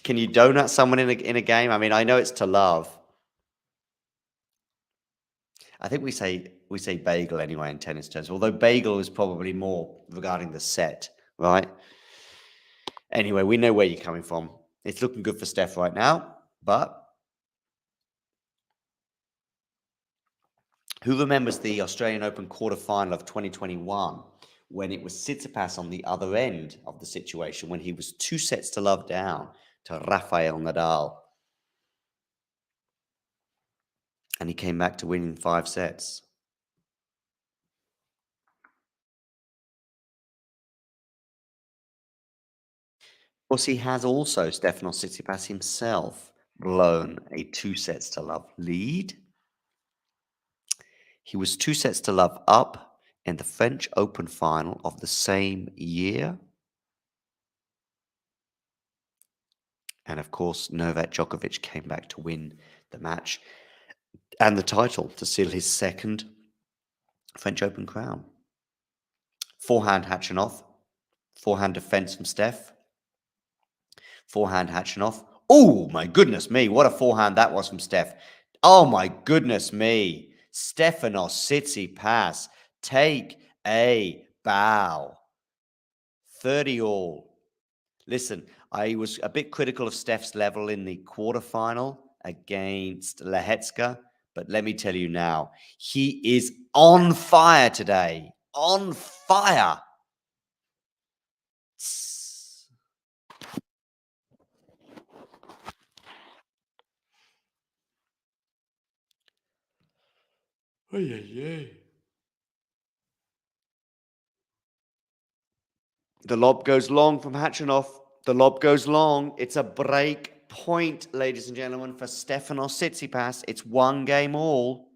Can you donut someone in a game? I mean, I know it's to love. I think we say bagel anyway in tennis terms, although bagel is probably more regarding the set, right? Anyway, we know where you're coming from. It's looking good for Steph right now, but who remembers the Australian Open quarterfinal of 2021 when it was Tsitsipas on the other end of the situation, when he was 2 sets to love down to Rafael Nadal? And he came back to winning 5 sets. course, he has also, Stefanos Tsitsipas himself, blown a 2-sets-to-love lead. He was 2-sets-to-love up in the French Open final of the same year. And of course, Novak Djokovic came back to win the match and the title to seal his second French Open crown. Forehand Khachanov, forehand defense from Steph. Forehand Khachanov. Oh, my goodness me. What a forehand that was from Steph. Oh, my goodness me. Stefanos Tsitsipas, take a bow. 30 all. Listen, I was a bit critical of Steph's level in the quarterfinal against Lehecka, but let me tell you now, he is on fire today. On fire. The lob goes long from Khachanov. The lob goes long. It's a break point, ladies and gentlemen, for Stefanos Tsitsipas. It's one game all.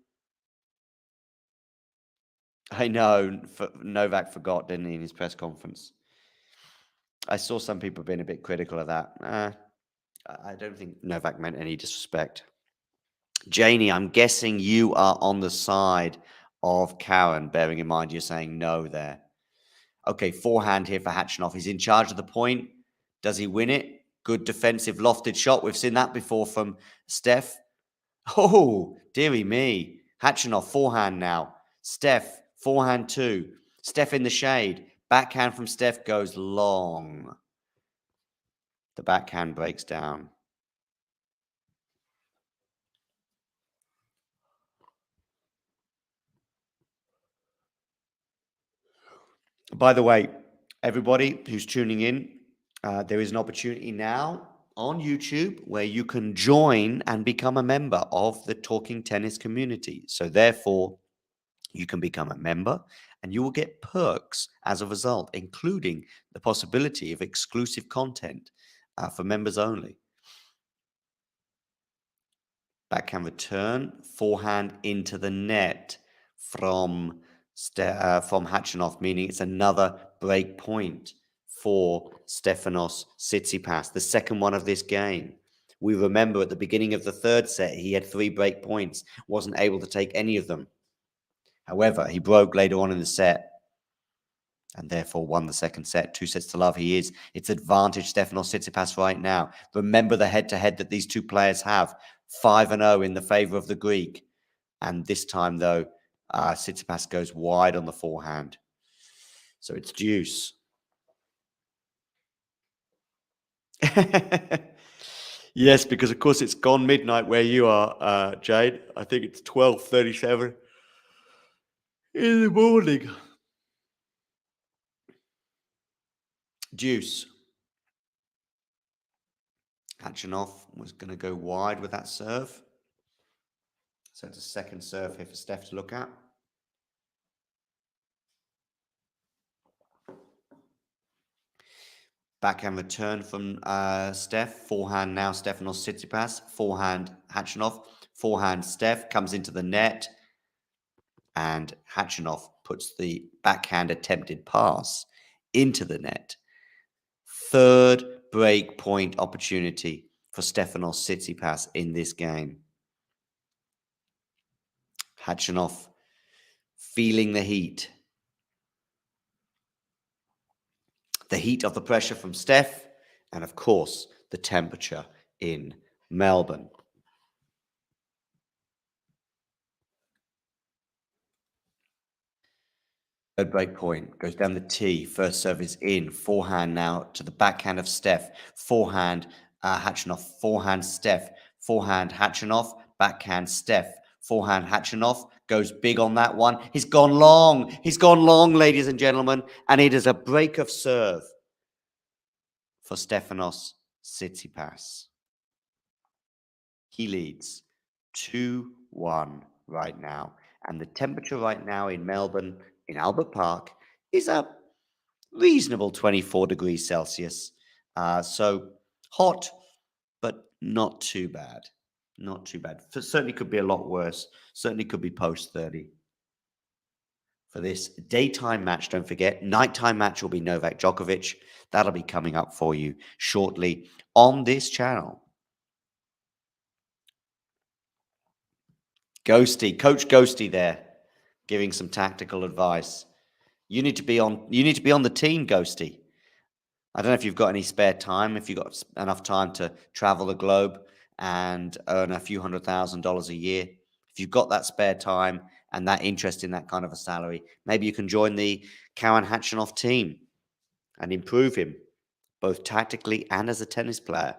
I know. Novak forgot, didn't he, in his press conference? I saw some people being a bit critical of that. I don't think Novak meant any disrespect. Janie, I'm guessing you are on the side of Karen, bearing in mind you're saying no there. Okay, forehand here for Khachanov. He's in charge of the point. Does he win it? Good defensive lofted shot. We've seen that before from Steph. Oh, dearie me. Khachanov, forehand now. Steph, forehand two. Steph in the shade. Backhand from Steph goes long. The backhand breaks down. By the way, everybody who's tuning in, there is an opportunity now on YouTube where you can join and become a member of the Talking Tennis community. So therefore, you can become a member and you will get perks as a result, including the possibility of exclusive content for members only. Backhand return, forehand into the net from Khachanov, meaning it's another break point for Stefanos Tsitsipas, the second one of this game. We remember at the beginning of the third set, he had 3 break points, wasn't able to take any of them. However, he broke later on in the set and therefore won the second set. 2-sets-to-love he is. It's advantage Stefanos Tsitsipas right now. Remember the head-to-head that these two players have. 5-0 in the favor of the Greek. And this time, though, Tsitsipas goes wide on the forehand. So it's deuce. Yes, because, of course, it's gone midnight where you are, Jade. I think it's 12:37 in the morning. Deuce. Khachanov was going to go wide with that serve. So it's a second serve here for Steph to look at. Backhand return from Steph. Forehand now, Stefanos Tsitsipas. Forehand, Khachanov. Forehand, Steph comes into the net. And Khachanov puts the backhand attempted pass into the net. Third break point opportunity for Stefanos Tsitsipas in this game. Khachanov feeling the heat. The heat of the pressure from Steph, and of course, the temperature in Melbourne. Third break point goes down the tee. First serve is in. Forehand now to the backhand of Steph. Forehand, Khachanov. Forehand, Steph. Forehand, Khachanov. Backhand, Steph. Forehand, Khachanov goes big on that one. He's gone long. He's gone long, ladies and gentlemen. And it is a break of serve for Stefanos Tsitsipas. He leads 2-1 right now. And the temperature right now in Melbourne, in Albert Park, is a reasonable 24 degrees Celsius. So hot, but not too bad. Not too bad. Certainly could be a lot worse. Certainly could be post 30. For this daytime match, don't forget, nighttime match will be Novak Djokovic. That'll be coming up for you shortly on this channel. Ghosty, Coach Ghosty there, giving some tactical advice. You need to be on the team, Ghosty. I don't know if you've got any spare time, if you've got enough time to travel the globe and earn a few $100,000 a year. If you've got that spare time and that interest in that kind of a salary, maybe you can join the Karen Khachanov team and improve him, both tactically and as a tennis player.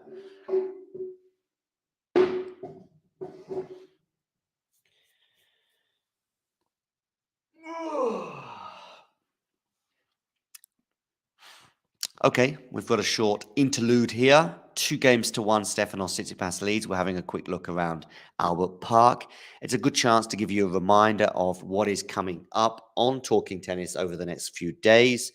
Okay, we've got a short interlude here. 2-1, Stefanos Tsitsipas leads. We're having a quick look around Albert Park. It's a good chance to give you a reminder of what is coming up on Talking Tennis over the next few days.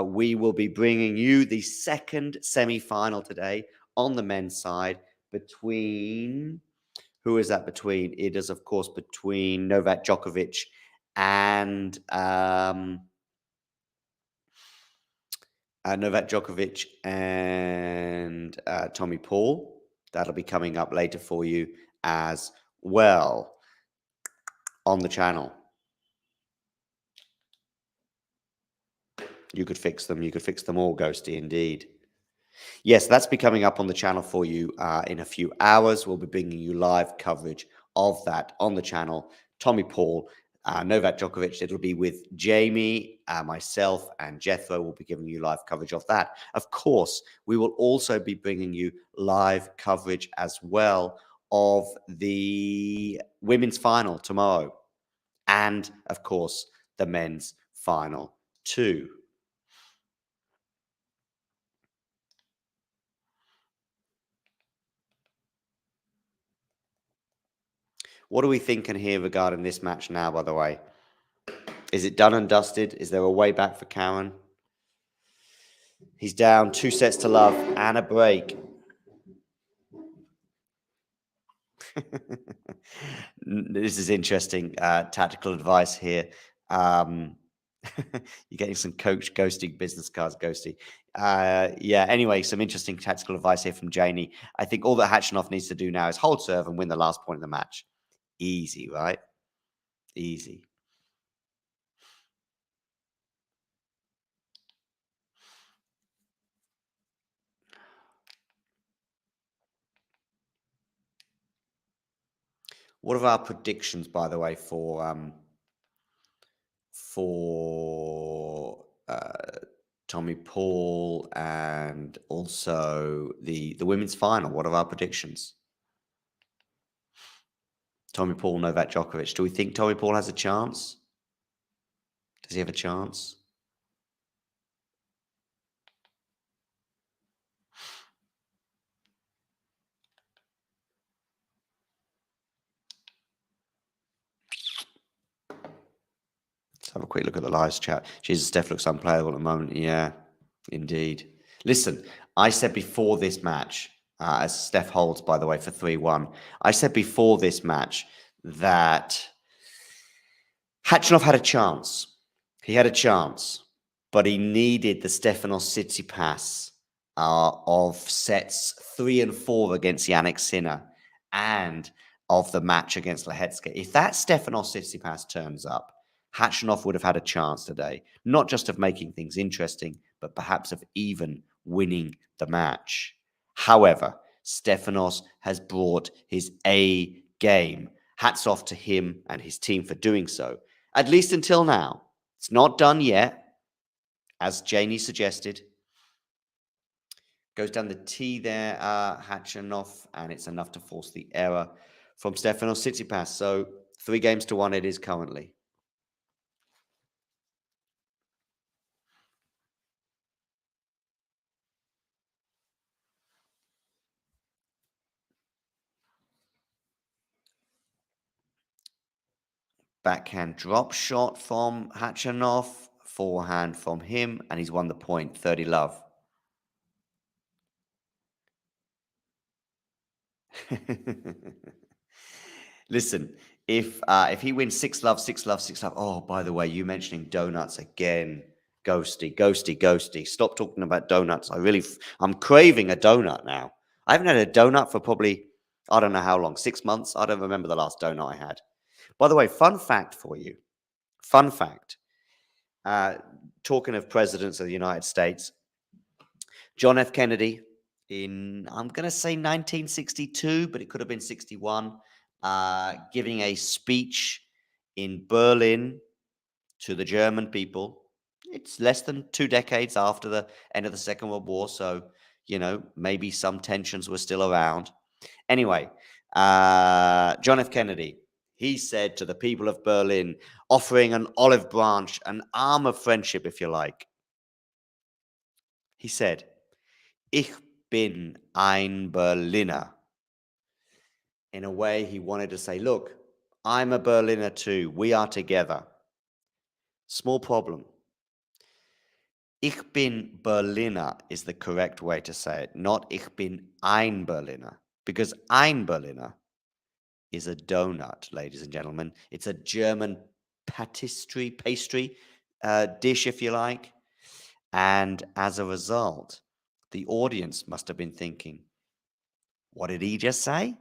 We will be bringing you the second semi-final today on the men's side between... Who is that between? It is, of course, between Novak Djokovic and... Novak Djokovic and Tommy Paul. That'll be coming up later for you as well on the channel. You could fix them. You could fix them all, Ghosty, indeed. Yes, that's be coming up on the channel for you in a few hours. We'll be bringing you live coverage of that on the channel. Tommy Paul, Novak Djokovic, it'll be with Jamie, myself, and Jethro will be giving you live coverage of that. Of course, we will also be bringing you live coverage as well of the women's final tomorrow. And, of course, the men's final too. What are we thinking here regarding this match now, by the way? Is it done and dusted? Is there a way back for Karen? He's down 2-0 and a break. This is interesting. Tactical advice here. You're getting some coach ghosting business cards, Ghosty. Yeah, anyway, some interesting tactical advice here from Janie. I think all that Khachanov needs to do now is hold serve and win the last point of the match. Easy, right? Easy. What are our predictions, by the way, for Tommy Paul and also the women's final? What are our predictions? Tommy Paul, Novak Djokovic. Do we think Tommy Paul has a chance? Does he have a chance? Let's have a quick look at the live chat. Jesus, Steph looks unplayable at the moment. Yeah, indeed. Listen, I said before this match, as Steph holds, by the way, for 3-1, I said before this match that Khachanov had a chance. He had a chance, but he needed the Stefanos Tsitsipas of sets 3 and 4 against Jannik Sinner and of the match against Lehecka. If that Stefanos Tsitsipas turns up, Khachanov would have had a chance today, not just of making things interesting, but perhaps of even winning the match. However, Stefanos has brought his A game. Hats off to him and his team for doing so, at least until now. It's not done yet, as Janie suggested. Goes down the T there, Khachanov, and it's enough to force the error from Stefanos Tsitsipas. So 3-1 it is currently. Backhand drop shot from Khachanov, forehand from him, and he's won the point, 30 love. Listen, if he wins 6-love, 6-love, 6-love. Oh, by the way, you mentioning donuts again. Ghosty, ghosty, ghosty. Stop talking about donuts. I'm craving a donut now. I haven't had a donut for probably, I don't know how long, 6 months. I don't remember the last donut I had. By the way, fun fact for you. Fun fact. Uh, Talking of presidents of the United States, John F. Kennedy in, I'm going to say 1962, but it could have been 61, giving a speech in Berlin to the German people. It's less than 2 decades after the end of the Second World War, so, maybe some tensions were still around. Anyway, John F. Kennedy, he said to the people of Berlin, offering an olive branch, an arm of friendship, if you like, he said, Ich bin ein Berliner. In a way, he wanted to say, look, I'm a Berliner too. We are together. Small problem. Ich bin Berliner is the correct way to say it, not Ich bin ein Berliner, because ein Berliner is a donut, ladies and gentlemen. It's a German pastry dish, if you like. And as a result, the audience must have been thinking, what did he just say?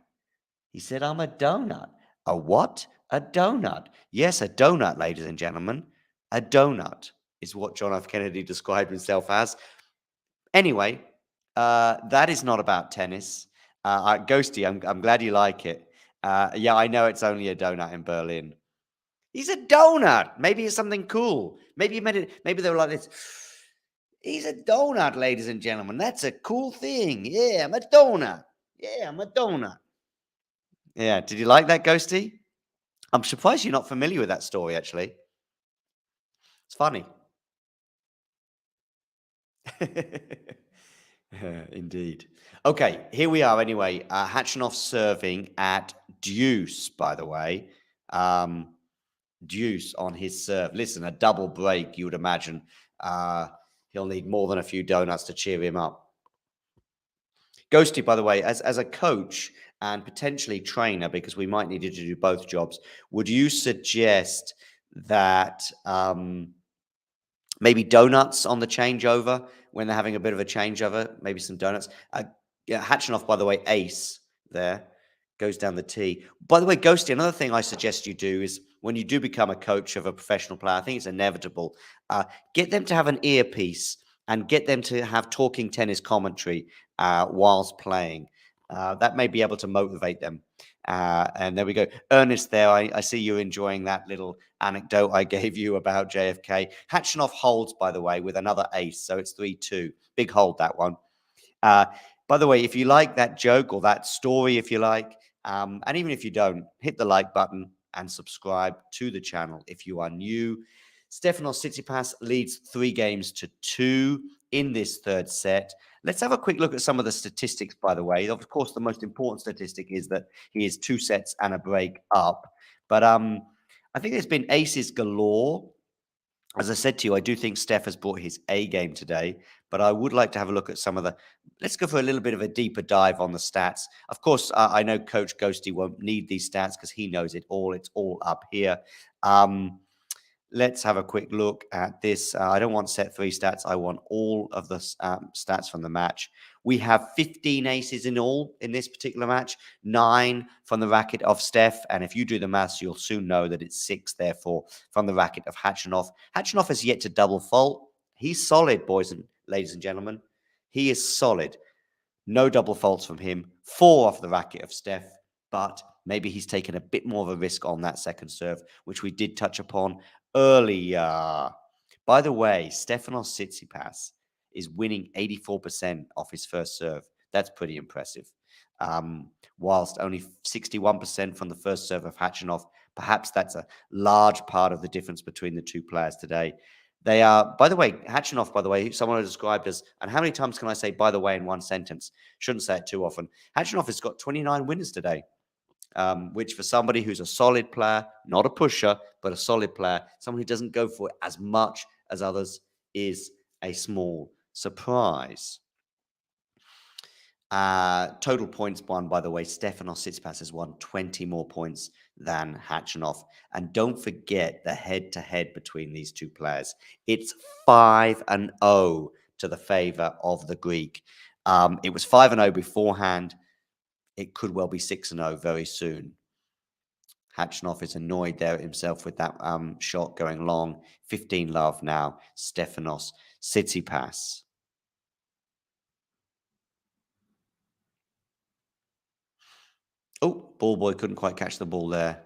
He said, I'm a donut. A what? A donut. Yes, a donut, ladies and gentlemen. A donut is what John F. Kennedy described himself as. Anyway, that is not about tennis. Ghosty, I'm glad you like it. Yeah, I know it's only a donut in Berlin. He's a donut. Maybe it's something cool. Maybe you meant it. Maybe they were like this. He's a donut, ladies and gentlemen. That's a cool thing. Yeah, I'm a donut. Yeah, I'm a donut. Yeah, did you like that, Ghosty? I'm surprised you're not familiar with that story, actually. It's funny. Indeed. Okay, here we are anyway. Khachanov serving at deuce, by the way. Deuce on his serve. Listen, a double break, you would imagine. He'll need more than a few donuts to cheer him up. Ghosty, by the way, as a coach and potentially trainer, because we might need you to do both jobs, would you suggest that maybe donuts on the changeover when they're having a bit of a changeover? Maybe some donuts. Yeah, Khachanov, by the way, ace there, goes down the tee. By the way, Ghosty, another thing I suggest you do is when you do become a coach of a professional player, I think it's inevitable, get them to have an earpiece and get them to have talking tennis commentary whilst playing. That may be able to motivate them. And there we go. Ernest there, I see you enjoying that little anecdote I gave you about JFK. Khachanov holds, by the way, with another ace. So it's 3-2. Big hold, that one. By the way, if you like that joke or that story, if you like, and even if you don't, hit the like button and subscribe to the channel if you are new. Stefanos Tsitsipas leads 3-2 in this third set. Let's have a quick look at some of the statistics, by the way. Of course, the most important statistic is that he is 2 sets and a break up. But I think there's been aces galore. As I said to you, I do think Steph has brought his A game today, but I would like to have a look at some of the. Let's go for a little bit of a deeper dive on the stats. Of course, I know Coach Ghosty won't need these stats because he knows it all. It's all up here. Let's have a quick look at this. I don't want set 3 stats. I want all of the stats from the match. We have 15 aces in all in this particular match, 9 from the racket of Steph. And if you do the maths, you'll soon know that it's 6, therefore, from the racket of Khachanov. Khachanov has yet to double fault. He's solid, boys and ladies and gentlemen. He is solid. No double faults from him. 4 off the racket of Steph. But maybe he's taken a bit more of a risk on that second serve, which we did touch upon earlier. By the way, Stefanos Tsitsipas is winning 84% off his first serve. That's pretty impressive. Whilst only 61% from the first serve of Khachanov. Perhaps that's a large part of the difference between the two players today. They are, by the way, Khachanov, by the way, someone has described as, and how many times can I say by the way in one sentence? Shouldn't say it too often. Khachanov has got 29 winners today. Which for somebody who's a solid player, not a pusher, but a solid player, someone who doesn't go for it as much as others, is a small surprise. Total points won, by the way, Stefanos Tsitsipas has won 20 more points than Khachanov. And don't forget the head-to-head between these two players. It's 5-0 to the favor of the Greek. It was 5-0 beforehand. It could well be 6-0 very soon. Khachanov is annoyed there himself with that shot going long. 15 love now. Stefanos Tsitsipas. Oh, ball boy couldn't quite catch the ball there.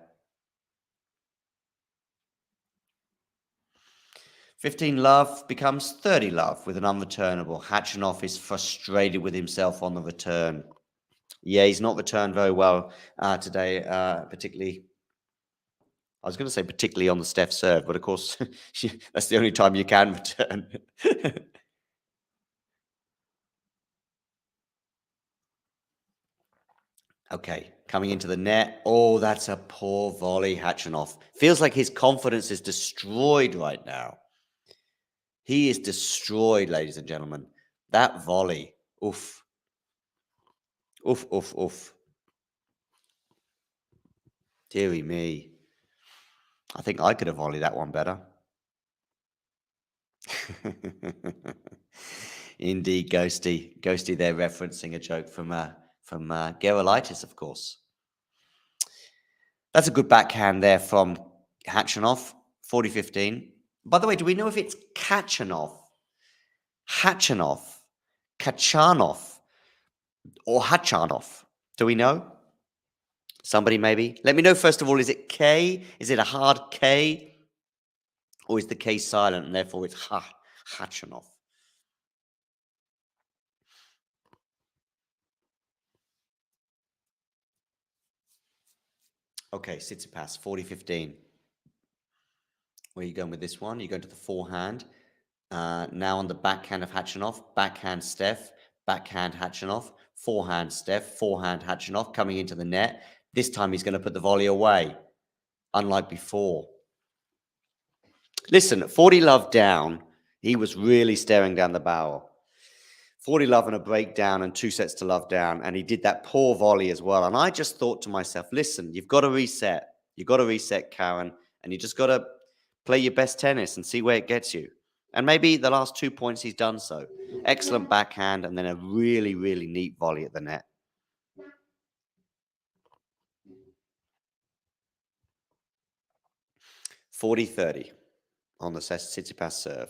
15 love becomes 30 love with an unreturnable. Khachanov is frustrated with himself on the return. Yeah, he's not returned very well today, particularly. I was going to say particularly on the Steph serve, but of course, that's the only time you can return. Okay, coming into the net. Oh, that's a poor volley, Khachanov. Feels like his confidence is destroyed right now. He is destroyed, ladies and gentlemen. That volley. Oof. Oof, oof, oof. Deary me. I think I could have volleyed that one better. Indeed, Ghosty. Ghosty there referencing a joke from Gerolitis, of course. That's a good backhand there from Khachanov, 40-15. By the way, do we know if it's Khachanov, Khachanov, or Khachanov? Do we know? Somebody maybe? Let me know first of all, is it K? Is it a hard K? Or is the K silent and therefore it's Khachanov? Okay, Tsitsipas, 40-15. Where are you going with this one? You're going to the forehand. Now on the backhand of Khachanov, backhand Steph, backhand Khachanov, forehand Steph, forehand Khachanov coming into the net. This time he's going to put the volley away, unlike before. Listen, 40 love down, he was really staring down the barrel. 40 love and a breakdown and 2 sets to love down, and he did that poor volley as well. And I just thought to myself, listen, you've got to reset. You've got to reset, Karen, and you just got to play your best tennis and see where it gets you. And maybe the last 2 points he's done so. Excellent backhand and then a really, really neat volley at the net. 40-30 on the Tsitsipas serve.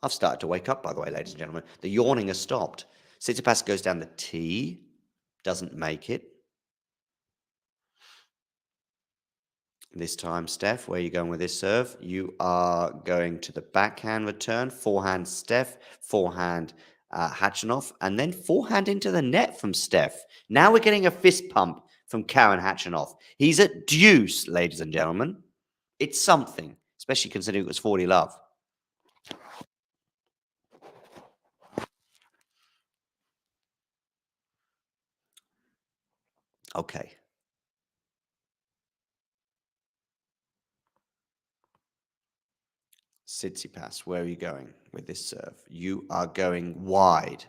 I've started to wake up, by the way, ladies and gentlemen. The yawning has stopped. Tsitsipas goes down the tee, doesn't make it. This time, Steph, where are you going with this serve? You are going to the backhand return, forehand Steph, forehand Khachanov, and then forehand into the net from Steph. Now we're getting a fist pump from Karen Khachanov. He's at deuce, ladies and gentlemen. It's something, especially considering it was 40 love. Okay. Tsitsipas, where are you going with this serve? You are going wide.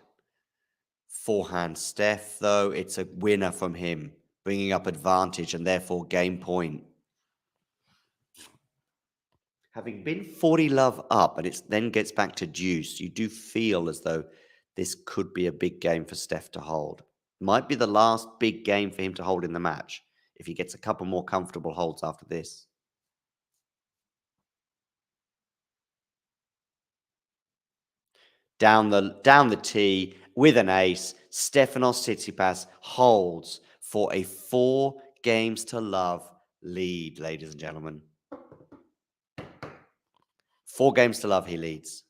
Forehand Steph, though, it's a winner from him, bringing up advantage and therefore game point. Having been 40 love up and it then gets back to deuce, you do feel as though this could be a big game for Steph to hold. Might be the last big game for him to hold in the match if he gets a couple more comfortable holds after this. Down the tee with an ace, Stefanos Tsitsipas holds for a 4 games to love lead, ladies and gentlemen. 4 games to love, he leads.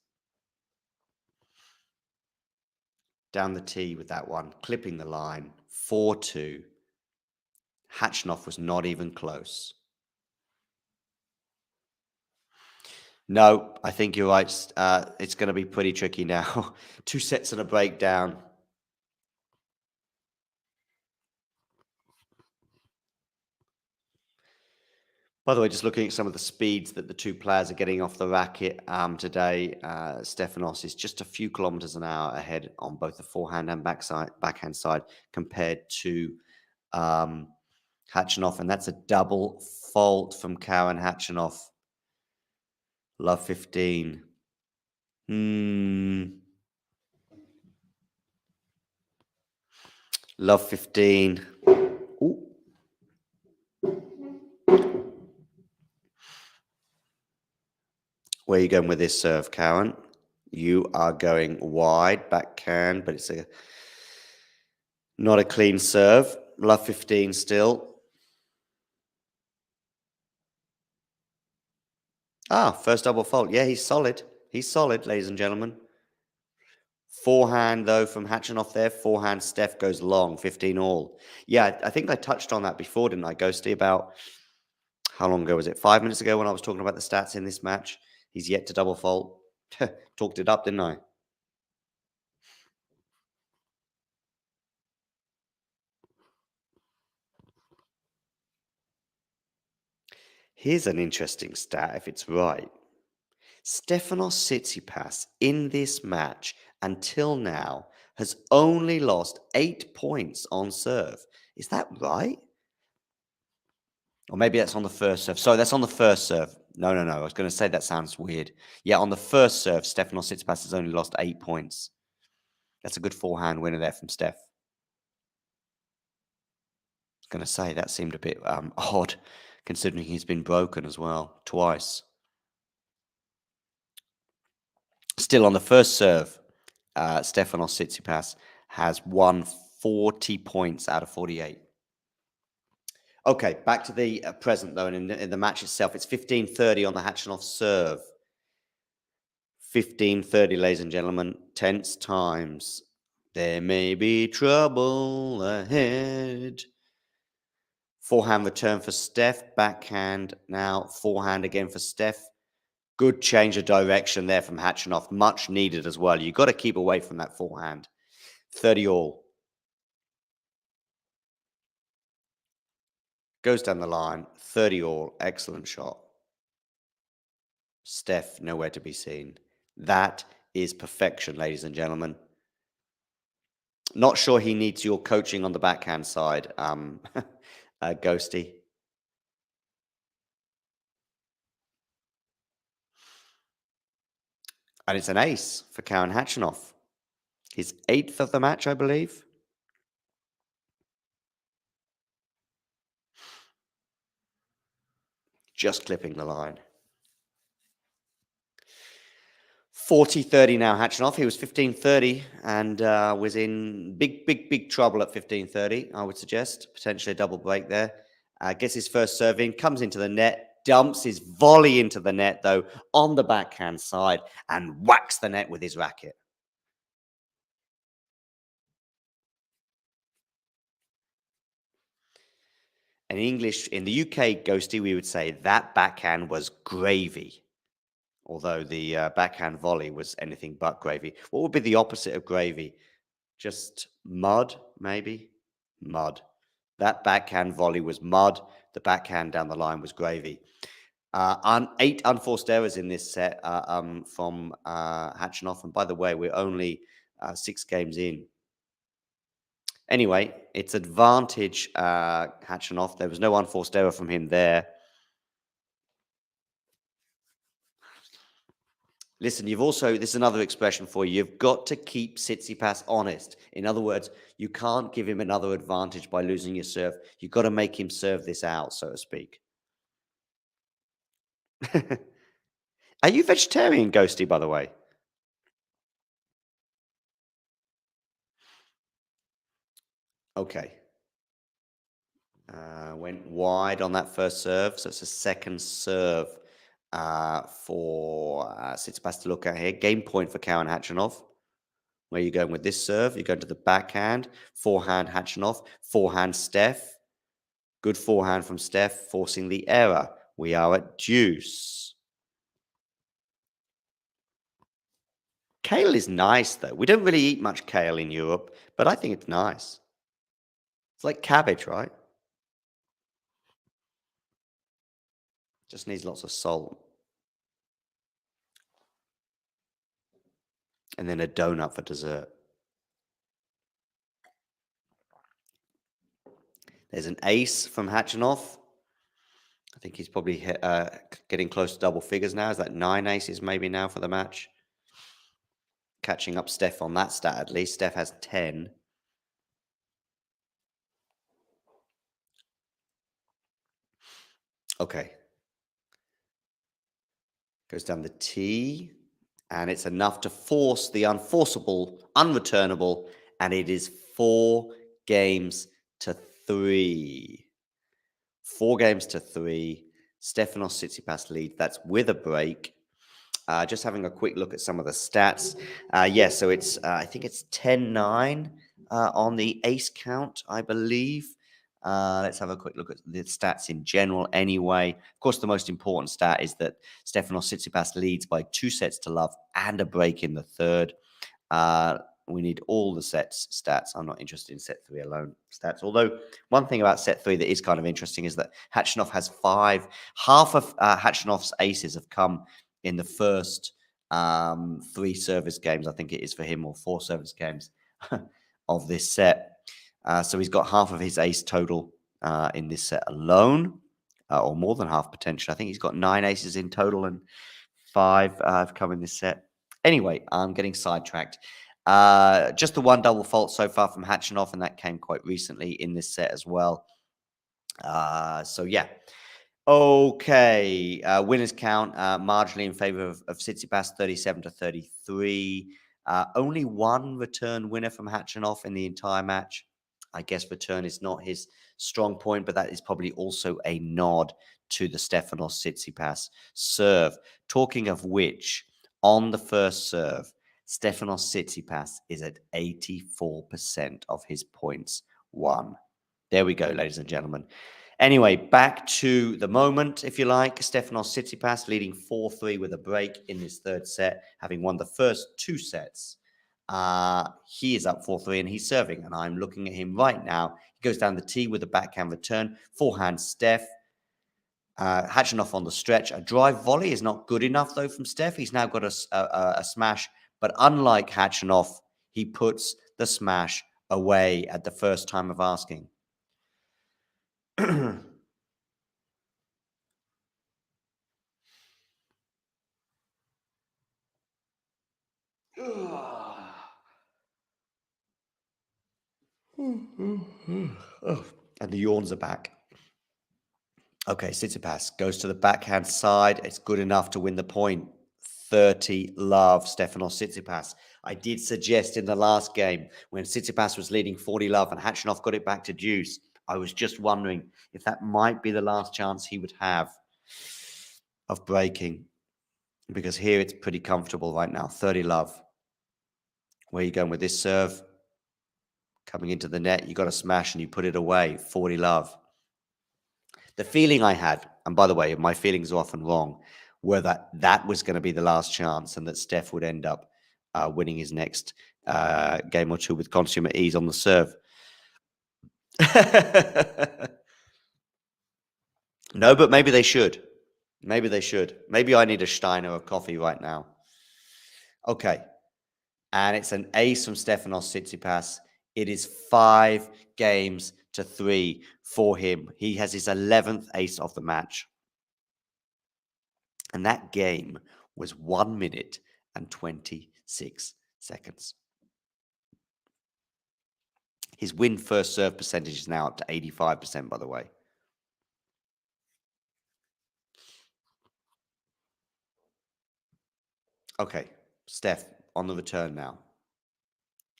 Down the tee with that one, clipping the line, 4-2. Khachanov was not even close. No, I think you're right. It's going to be pretty tricky now. 2 sets and a breakdown. By the way, just looking at some of the speeds that the two players are getting off the racket today, Stefanos is just a few kilometers an hour ahead on both the forehand and backhand side compared to um, Khachanov, and that's a double fault from Karen Khachanov. Love 15. Love 15. Ooh. Where are you going with this serve, Karen? You are going wide, backhand, but it's not a clean serve. Love 15 still. First double fault. Yeah, he's solid. He's solid, ladies and gentlemen. Forehand, though, from Khachanov there. Forehand, Steph goes long, 15 all. Yeah, I think I touched on that before, didn't I, Ghosty? About how long ago was it? 5 minutes ago when I was talking about the stats in this match. He's yet to double fault. Talked it up, didn't I? Here's an interesting stat, if it's right. Stefanos Tsitsipas in this match until now has only lost 8 points on serve. Is that right? Or maybe that's on the first serve. Sorry, that's on the first serve. No. I was going to say that sounds weird. Yeah, on the first serve, Stefanos Tsitsipas has only lost 8 points. That's a good forehand winner there from Steph. I was going to say that seemed a bit odd, considering he's been broken as well, twice. Still on the first serve, Stefanos Tsitsipas has won 40 points out of 48. Okay, back to the present, though, and in the match itself, it's 15:30 on the Khachanov serve. 15:30, ladies and gentlemen, tense times. There may be trouble ahead. Forehand return for Steph, backhand now, forehand again for Steph. Good change of direction there from Khachanov, much needed as well. You've got to keep away from that forehand. 30 all. Goes down the line, 30 all, excellent shot. Steph, nowhere to be seen. That is perfection, ladies and gentlemen. Not sure he needs your coaching on the backhand side, Ghosty. And it's an ace for Karen Khachanov. His 8th of the match, I believe. Just clipping the line. 40-30 now, Khachanov. He was 15-30 and was in big trouble at 15-30, I would suggest. Potentially a double break there. Gets his first serve in, comes into the net, dumps his volley into the net, though, on the backhand side, and whacks the net with his racket. In English, in the UK, Ghosty, we would say that backhand was gravy. Although the backhand volley was anything but gravy. What would be the opposite of gravy? Just mud, maybe? Mud. That backhand volley was mud. The backhand down the line was gravy. 8 unforced errors in this set from Khachanov. And by the way, we're only 6 games in. Anyway, it's advantage Khachanov. There was no unforced error from him there. Listen, this is another expression for you. You've got to keep Tsitsipas honest. In other words, you can't give him another advantage by losing your serve. You've got to make him serve this out, so to speak. Are you vegetarian, Ghosty, by the way? Okay. Went wide on that first serve, so it's a second serve for Tsitsipas to look at here. Game point for Karen Khachanov. Where are you going with this serve? You're going to the backhand, forehand Khachanov, forehand Steph. Good forehand from Steph, forcing the error. We are at deuce. Kale is nice, though. We don't really eat much kale in Europe, but I think it's nice. It's like cabbage, right? Just needs lots of salt. And then a donut for dessert. There's an ace from Khachanov. I think he's probably getting close to double figures now. Is that 9 aces maybe now for the match? Catching up Steph on that stat at least. Steph has 10. Okay. Goes down the tee. And it's enough to force the unforceable, unreturnable. And it is 4 games to 3. 4 games to 3. Stefanos Tsitsipas lead. That's with a break. Just having a quick look at some of the stats. So it's I think it's 10-9 on the ace count, I believe. Let's have a quick look at the stats in general anyway. Of course, the most important stat is that Stefanos Tsitsipas leads by 2 sets to love and a break in the third. We need all the stats. I'm not interested in set 3 alone stats. Although one thing about set 3 that is kind of interesting is that Khachanov has 5. Half of Khachanov's aces have come in the first 3 service games, I think it is for him, or 4 service games of this set. So he's got half of his ace total in this set alone, or more than half potentially. I think he's got 9 aces in total and 5 have come in this set. Anyway, I'm getting sidetracked. Just the 1 double fault so far from Khachanov, and that came quite recently in this set as well. Okay, winners count marginally in favor of Tsitsipas, 37 to 33. Only 1 return winner from Khachanov in the entire match. I guess return is not his strong point, but that is probably also a nod to the Stefanos Tsitsipas serve. Talking of which, on the first serve, Stefanos Tsitsipas is at 84% of his points won. There we go, ladies and gentlemen. Anyway, back to the moment, if you like. Stefanos Tsitsipas leading 4-3 with a break in his third set, having won the first 2 sets. He is up 4-3 and he's serving, and I'm looking at him right now. He goes down the tee with a backhand return, forehand Steph. Khachanov on the stretch. A drive volley is not good enough, though, from Steph. He's now got a smash, but unlike Khachanov, he puts the smash away at the first time of asking. And the yawns are back. Okay, Tsitsipas goes to the backhand side. It's good enough to win the point. 30 love, Stefanos Tsitsipas. I did suggest in the last game when Tsitsipas was leading 40 love and Khachanov got it back to deuce. I was just wondering if that might be the last chance he would have of breaking, because here it's pretty comfortable right now. 30 love. Where are you going with this serve? Coming into the net, you got a smash and you put it away. 40 love. The feeling I had, and by the way, my feelings are often wrong, were that was going to be the last chance and that Steph would end up winning his next game or 2 with consummate ease on the serve. No, but maybe they should. Maybe they should. Maybe I need a Steiner of coffee right now. Okay. And it's an ace from Stefanos Tsitsipas. It is 5 games to 3 for him. He has his 11th ace of the match. And that game was 1 minute and 26 seconds. His win first serve percentage is now up to 85%, by the way. Okay, Steph on the return now.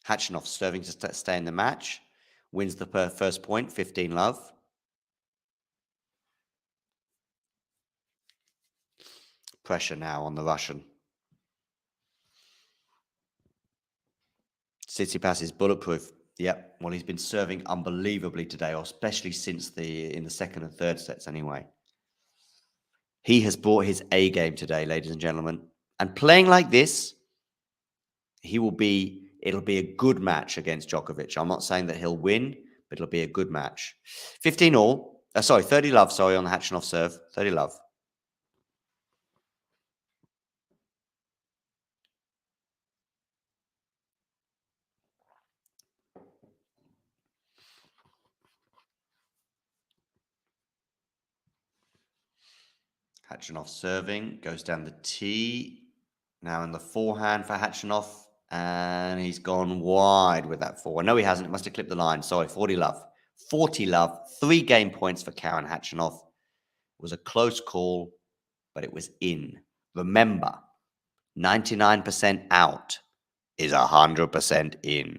Khachanov serving to stay in the match. Wins the first point, 15 love. Pressure now on the Russian. Tsitsipas is bulletproof. Yep. Well, he's been serving unbelievably today, or especially since in the second and third sets anyway. He has brought his A game today, ladies and gentlemen. And playing like this, it'll be a good match against Djokovic. I'm not saying that he'll win, but it'll be a good match. 30 love, on the Khachanov serve. 30 love. Khachanov serving, goes down the tee. Now in the forehand for Khachanov, and he's gone wide with that forehand. No, he hasn't. He must have clipped the line. Sorry, 40 love. 40 love. 3 game points for Karen Khachanov. It was a close call, but it was in. Remember, 99% out is 100% in.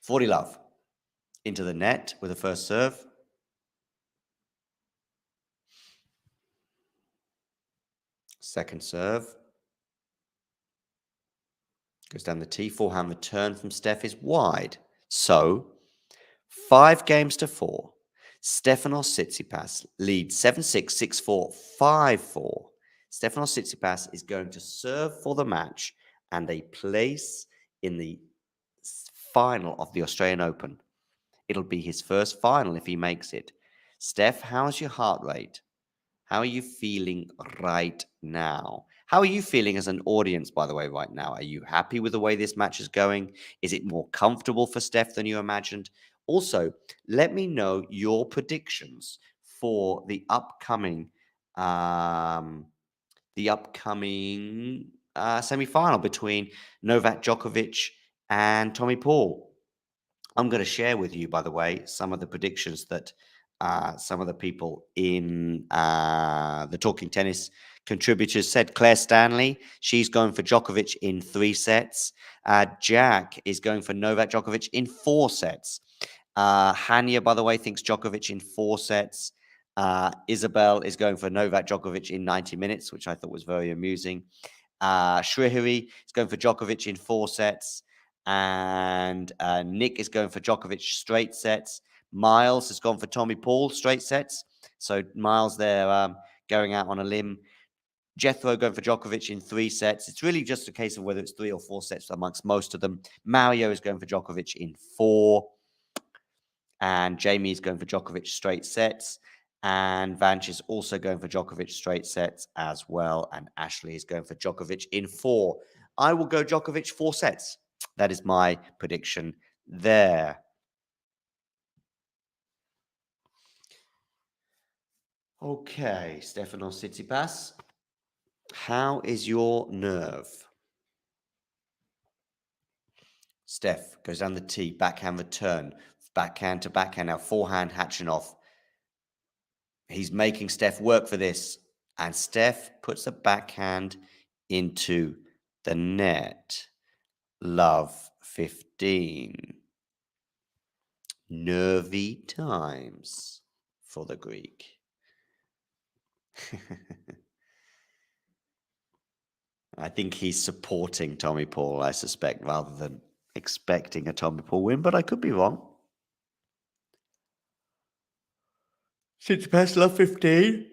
40 love. Into the net with the first serve. Second serve. Goes down the tee. Forehand return from Steph is wide. So, 5 games to 4. Stefanos Tsitsipas leads 7-6, 6-4, 5-4. Stefanos Tsitsipas is going to serve for the match and a place in the final of the Australian Open. It'll be his first final if he makes it. Steph, how's your heart rate? How are you feeling right now? How are you feeling as an audience, by the way, right now? Are you happy with the way this match is going? Is it more comfortable for Steph than you imagined? Also, let me know your predictions for the upcoming semi-final between Novak Djokovic and Tommy Paul. I'm going to share with you, by the way, some of the predictions that some of the people in the Talking Tennis contributors said. Claire Stanley, she's going for Djokovic in 3 sets. Jack is going for Novak Djokovic in 4 sets. Hanya, by the way, thinks Djokovic in 4 sets. Isabel is going for Novak Djokovic in 90 minutes, which I thought was very amusing. Shrihari is going for Djokovic in 4 sets. And Nick is going for Djokovic straight sets. Miles has gone for Tommy Paul straight sets. So Miles there going out on a limb. Jethro going for Djokovic in 3 sets. It's really just a case of whether it's 3 or 4 sets amongst most of them. Mario is going for Djokovic in 4. And Jamie is going for Djokovic straight sets. And Vanch is also going for Djokovic straight sets as well. And Ashley is going for Djokovic in 4. I will go Djokovic 4 sets. That is my prediction there. Okay, Stefanos Tsitsipas, how is your nerve? Steph goes down the tee, backhand return, backhand to backhand, now forehand Khachanov. He's making Steph work for this, and Steph puts a backhand into the net. Love 15. Nervy times for the Greek. I think he's supporting Tommy Paul, I suspect, rather than expecting a Tommy Paul win, but I could be wrong. Tsitsipas love 15.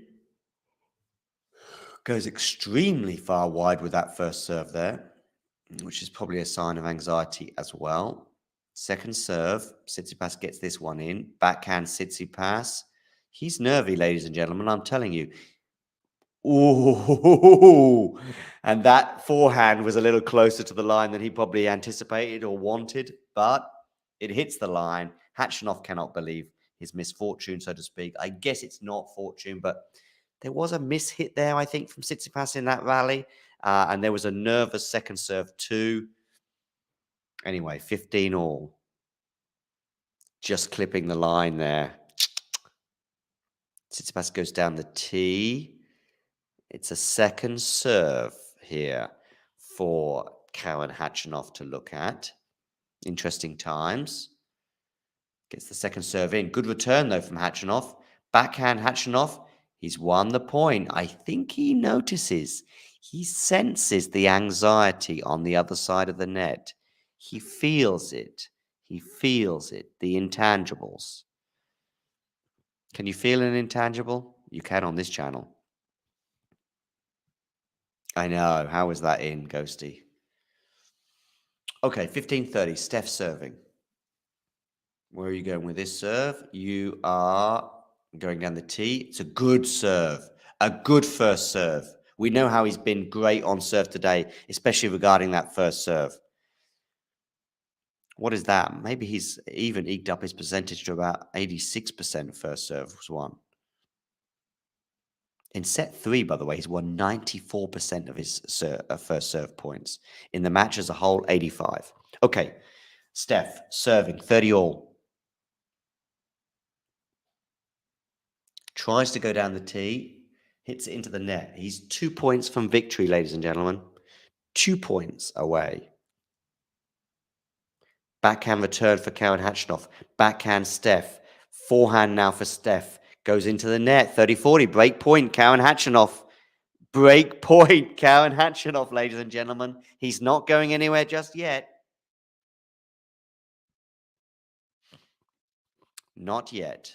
Goes extremely far wide with that first serve there, which is probably a sign of anxiety as well. Second serve, Tsitsipas gets this one in. Backhand Tsitsipas. He's nervy, ladies and gentlemen, I'm telling you. Ooh, and that forehand was a little closer to the line than he probably anticipated or wanted, but it hits the line. Khachanov cannot believe his misfortune, so to speak. I guess it's not fortune, but there was a mishit there, I think, from Tsitsipas in that rally, and there was a nervous second serve too. Anyway, 15 all. Just clipping the line there. Tsitsipas goes down the tee. It's a second serve here for Karen Khachanov to look at. Interesting times. Gets the second serve in. Good return, though, from Khachanov. Backhand Khachanov. He's won the point. I think he notices. He senses the anxiety on the other side of the net. He feels it. He feels it. The intangibles. Can you feel an intangible? You can on this channel. I know. How was that in, Ghosty? Okay, 15:30. Steph serving. Where are you going with this serve? You are going down the tee. It's a good serve. A good first serve. We know how he's been great on serve today, especially regarding that first serve. What is that? Maybe he's even eked up his percentage to about 86% first serve was won. In set 3, by the way, he's won 94% of his first serve points. In the match as a whole, 85. Okay, Steph, serving, 30 all. Tries to go down the tee, hits it into the net. He's 2 points from victory, ladies and gentlemen. 2 points away. Backhand return for Khachanov. Backhand Steph. Forehand now for Steph. Goes into the net. 30-40. Break point, Khachanov. Break point, Khachanov, ladies and gentlemen. He's not going anywhere just yet. Not yet.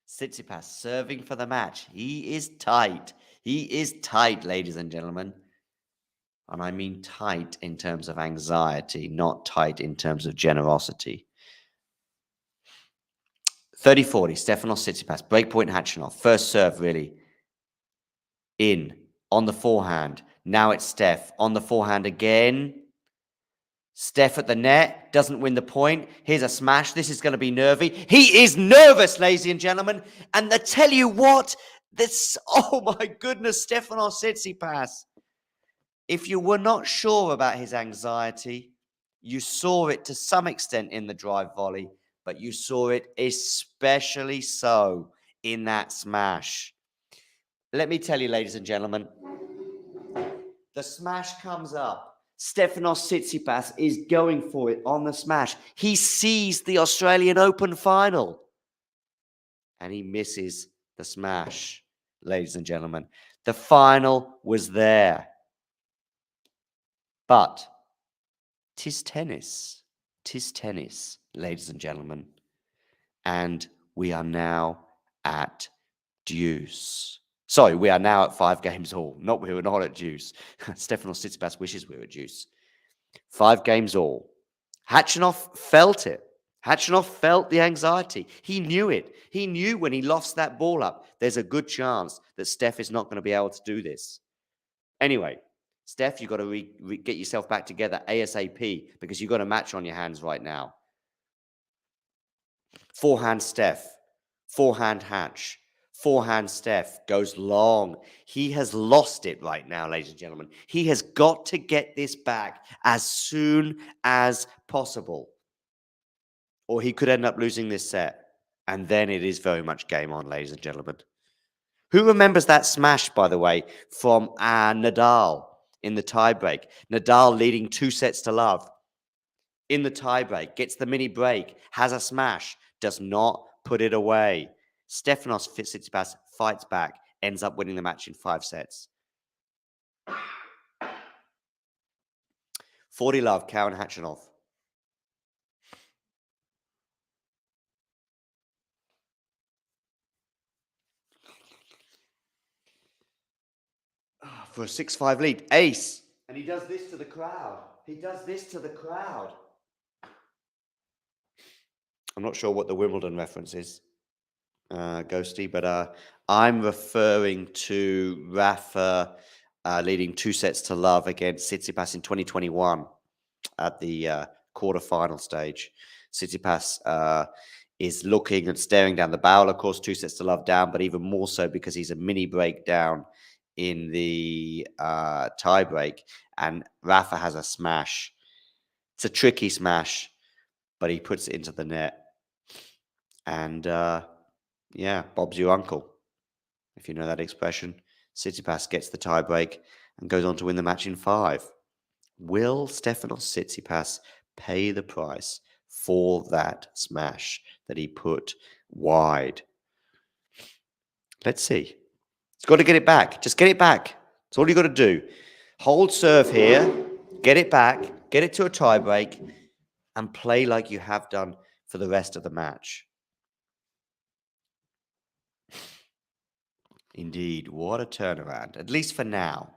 Tsitsipas serving for the match. He is tight. He is tight, ladies and gentlemen. And I mean tight in terms of anxiety, not tight in terms of generosity. 30-40, Stefanos Tsitsipas, breakpoint Khachanov, first serve really. In, on the forehand. Now it's Steph, on the forehand again. Steph at the net, doesn't win the point. Here's a smash, this is going to be nervy. He is nervous, ladies and gentlemen. And I tell you what, this, oh my goodness, Stefanos Tsitsipas. If you were not sure about his anxiety, you saw it to some extent in the drive volley, but you saw it especially so in that smash. Let me tell you, ladies and gentlemen, the smash comes up. Stefanos Tsitsipas is going for it on the smash. He sees the Australian Open final. And he misses the smash, ladies and gentlemen. The final was there. But 'tis tennis, ladies and gentlemen. And we are now at deuce. Sorry, we are now at 5 games all. We were not at deuce. Stefanos Tsitsipas wishes we were at deuce. 5 games all. Khachanov felt it. Khachanov felt the anxiety. He knew it. He knew when he lost that ball up, there's a good chance that Steph is not going to be able to do this. Anyway, Steph, you've got to get yourself back together ASAP because you've got a match on your hands right now. Forehand Steph, forehand Hatch, forehand Steph goes long. He has lost it right now, ladies and gentlemen. He has got to get this back as soon as possible, or he could end up losing this set. And then it is very much game on, ladies and gentlemen. Who remembers that smash, by the way, from Nadal in the tiebreak? Nadal leading 2-0. In the tiebreak, gets the mini break, has a smash, does not put it away. Stefanos Tsitsipas fights back, ends up winning the match in 5 sets. 40 love, Khachanov. For a 6-5 lead, ace. And he does this to the crowd. He does this to the crowd. I'm not sure what the Wimbledon reference is, Ghosty, but I'm referring to Rafa leading 2-0 against Tsitsipas in 2021 at the quarterfinal stage. Tsitsipas is looking and staring down the barrel, of course, 2-0 down, but even more so because he's a mini break down in the tie break, and Rafa has a smash. It's a tricky smash, but he puts it into the net. And yeah, Bob's your uncle, if you know that expression. Tsitsipas gets the tie break and goes on to win the match in 5. Will Stefanos Tsitsipas pay the price for that smash that he put wide? Let's see. He's got to get it back. Just get it back. That's all you got to do. Hold serve here, get it back, get it to a tie break, and play like you have done for the rest of the match. Indeed, what a turnaround, at least for now.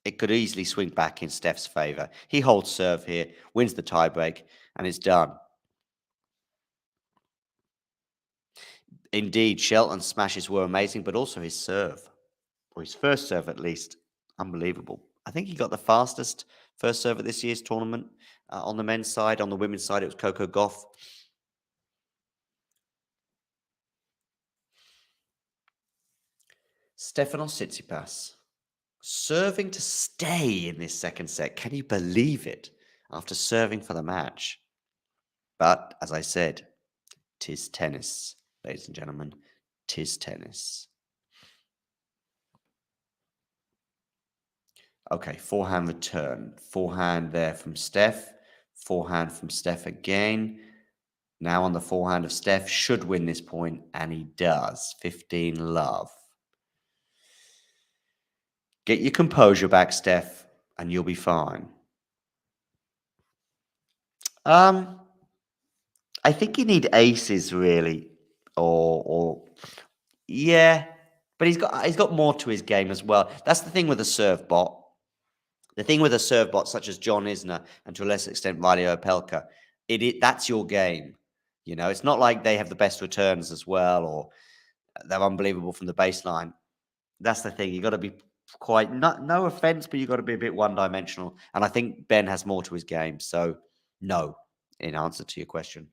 It could easily swing back in Steph's favour. He holds serve here, wins the tiebreak, and it's done. Indeed, Shelton's smashes were amazing, but also his serve, or his first serve at least, unbelievable. I think he got the fastest first serve at this year's tournament on the men's side. On the women's side, it was Coco Gauff. Stefanos Tsitsipas serving to stay in this second set. Can you believe it? After serving for the match. But as I said, 'tis tennis, ladies and gentlemen. 'Tis tennis. Okay, forehand return. Forehand there from Steph. Forehand from Steph again. Now on the forehand of Steph. Should win this point, and he does. 15 love. Get your composure back, Steph, and you'll be fine. I think you need aces really, or yeah, but he's got more to his game as well. That's the thing with a serve bot. The thing with a serve bot such as John Isner and to a lesser extent Riley Opelka, that's your game. You know, it's not like they have the best returns as well or they're unbelievable from the baseline. That's the thing. You got to be quite no offense, but you got to be a bit one-dimensional. And I think Ben has more to his game. So no, in answer to your question.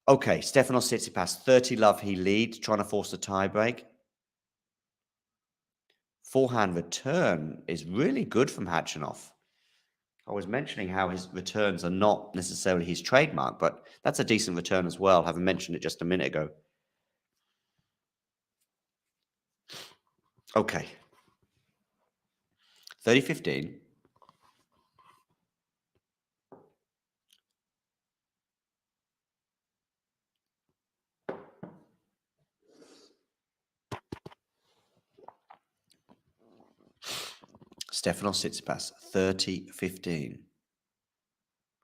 Okay, Stefanos Tsitsipas, 30 love he leads, trying to force a tiebreak. Forehand return is really good from Khachanov. I was mentioning how his returns are not necessarily his trademark, but that's a decent return as well, having mentioned it just a minute ago. Okay. 30-15. Stefanos Tsitsipas, 30-15.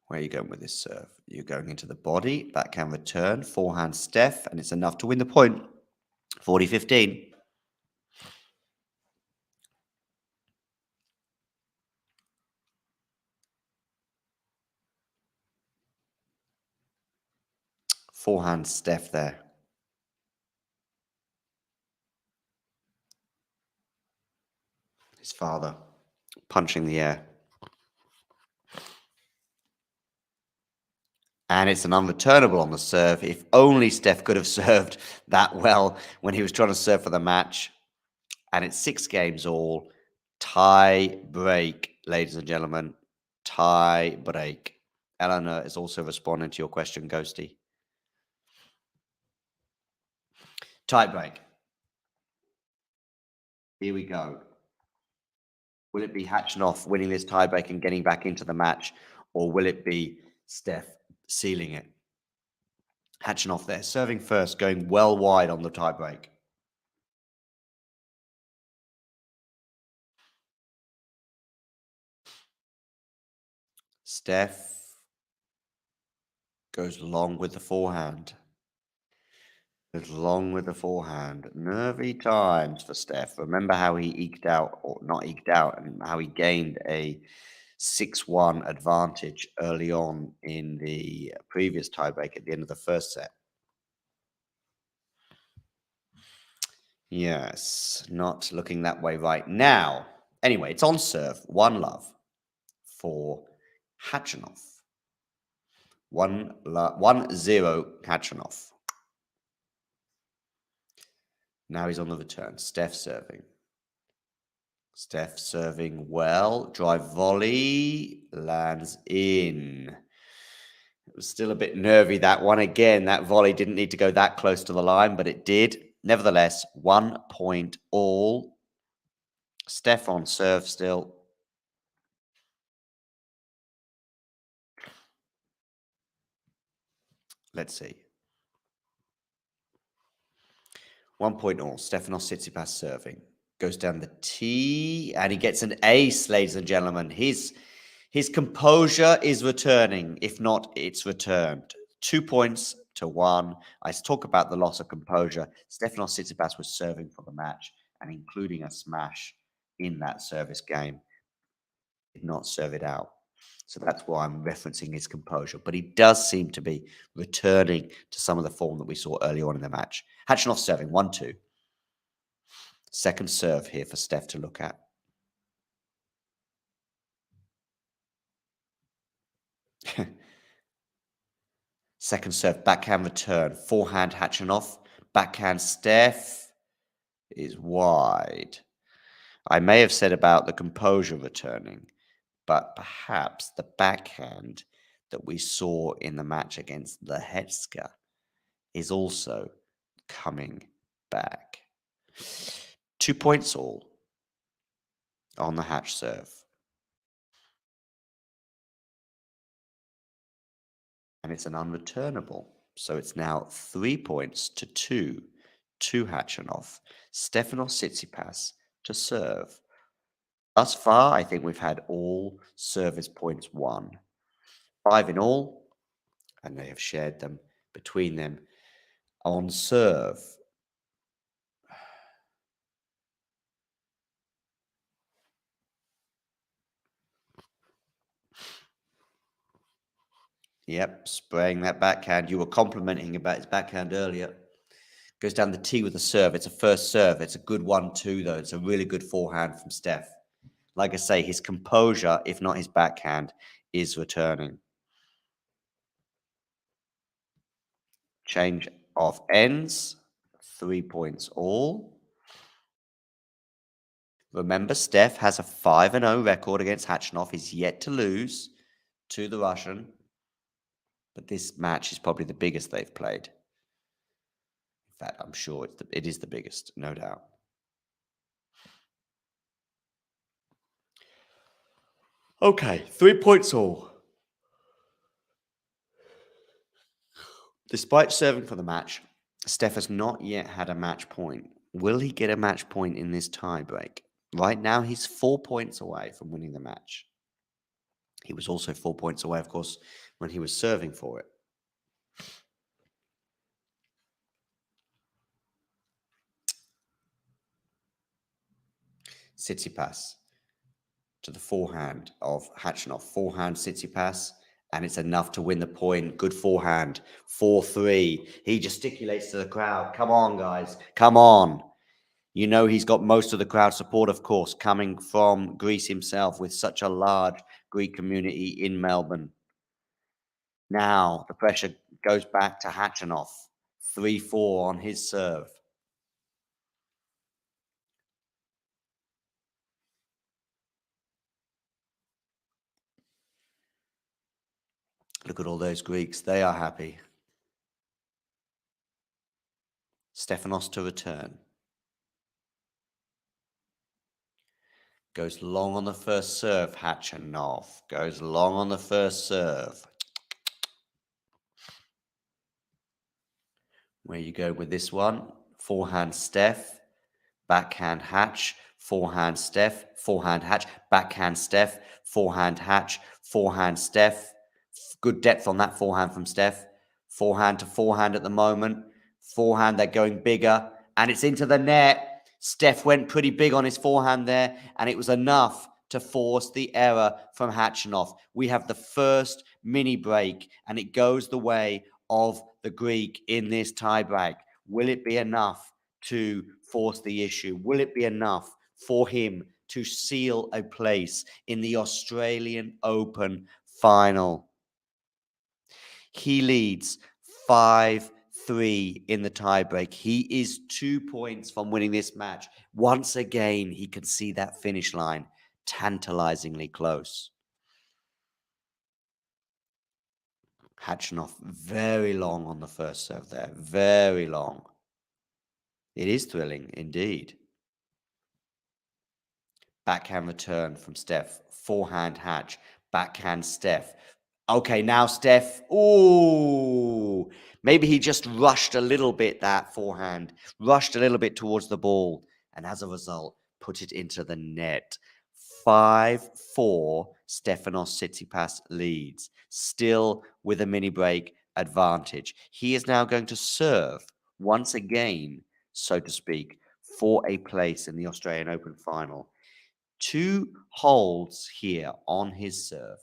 Where are you going with this serve? You're going into the body, backhand return, forehand Steph, and it's enough to win the point. 40-15. Forehand Steph there. His father punching the air. And it's an unreturnable on the serve. If only Steph could have served that well when he was trying to serve for the match. And it's 6 games all. Tie break, ladies and gentlemen. Tie break. Eleanor is also responding to your question, Ghosty. Tie break. Here we go. Will it be Khachanov winning this tiebreak and getting back into the match, or will it be Steph sealing it? Khachanov there, serving first, going well wide on the tiebreak. Steph goes long with the forehand. Goes long with the forehand. Nervy times for Steph. Remember how he eked out, or not eked out, and how he gained a 6-1 advantage early on in the previous tiebreak at the end of the first set. Yes, not looking that way right now. Anyway, it's on serve. 1 love for Khachanov. 1-0 Khachanov. Now he's on the return. Steph serving. Steph serving well. Drive volley. Lands in. It was still a bit nervy, that one. Again, that volley didn't need to go that close to the line, but it did. Nevertheless, 1 point all. Steph on serve still. Let's see. 1 point all. Stefanos Tsitsipas serving. Goes down the tee, and he gets an ace, ladies and gentlemen. His composure is returning. If not, it's returned. 2 points to 1. I talk about the loss of composure. Stefanos Tsitsipas was serving for the match and including a smash in that service game. Did not serve it out. So that's why I'm referencing his composure. But he does seem to be returning to some of the form that we saw early on in the match. Khachanov serving 1-2. Second serve here for Steph to look at. Second serve, backhand return. Forehand Khachanov. Backhand Steph. is wide. I may have said about the composure returning, but perhaps the backhand that we saw in the match against the Hetska is also coming back. 2 points all on the Hatch serve. And it's an unreturnable. So it's now 3 points to 2 to Khachanov. Stefanos Tsitsipas to serve. Thus far, I think we've had all service points won. 5 in all, and they have shared them between them on serve. Yep, spraying that backhand. You were complimenting about his backhand earlier. Goes down the tee with the serve. It's a first serve. It's a good 1-2, though. It's a really good forehand from Steph. Like I say, his composure, if not his backhand, is returning. Change of ends. 3 points all. Remember, Steph has a 5-0 record against Khachanov. He's yet to lose to the Russian. But this match is probably the biggest they've played. In fact, I'm sure it is the biggest, no doubt. Okay, 3 points all. Despite serving for the match, Steph has not yet had a match point. Will he get a match point in this tie break? Right now, he's 4 points away from winning the match. He was also 4 points away, of course, when he was serving for it. Tsitsipas to the forehand of Khachanov. Forehand Tsitsipas, and it's enough to win the point. Good forehand. 4-3. He gesticulates to the crowd. Come on, guys. Come on. You know he's got most of the crowd support, of course, coming from Greece himself with such a large Greek community in Melbourne. Now the pressure goes back to Khachanov. 3-4 on his serve. Look at all those Greeks. They are happy. Stefanos to return. Goes long on the first serve, Khachanov. Goes long on the first serve. Where you go with this one? Forehand Steph, backhand Hatch, forehand Steph, forehand Hatch, backhand Steph, forehand Hatch, forehand Steph. Good depth on that forehand from Steph. Forehand to forehand at the moment. Forehand, they're going bigger, and it's into the net. Steph went pretty big on his forehand there, and it was enough to force the error from Khachanov. We have the first mini break, and it goes the way of the Greek in this tiebreak. Will it be enough to force the issue? Will it be enough for him to seal a place in the Australian Open final? He leads 5-3 in the tiebreak. He is 2 points from winning this match. Once again, he can see that finish line tantalizingly close. Khachanov, very long on the first serve there. Very long. It is thrilling, indeed. Backhand return from Steph. Forehand Hatch. Backhand Steph. Okay, now Steph. Ooh. Maybe he just rushed a little bit, that forehand. Rushed a little bit towards the ball. And as a result, put it into the net. 5-4, Stefanos Tsitsipas leads. Still with a mini break advantage. He is now going to serve once again, so to speak, for a place in the Australian Open final. 2 holds here on his serve,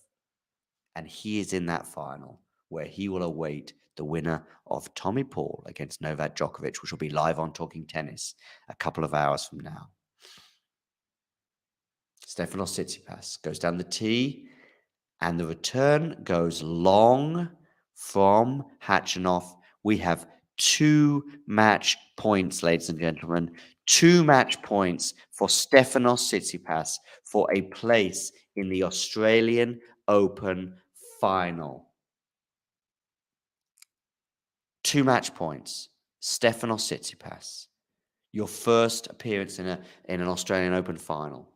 and he is in that final where he will await the winner of Tommy Paul against Novak Djokovic, which will be live on Talking Tennis a couple of hours from now. Stefanos Tsitsipas goes down the tee, and the return goes long from Khachanov. We have 2 match points, ladies and gentlemen. 2 match points for Stefanos Tsitsipas for a place in the Australian Open final. 2 match points. Stefanos Tsitsipas. Your first appearance in an Australian Open final.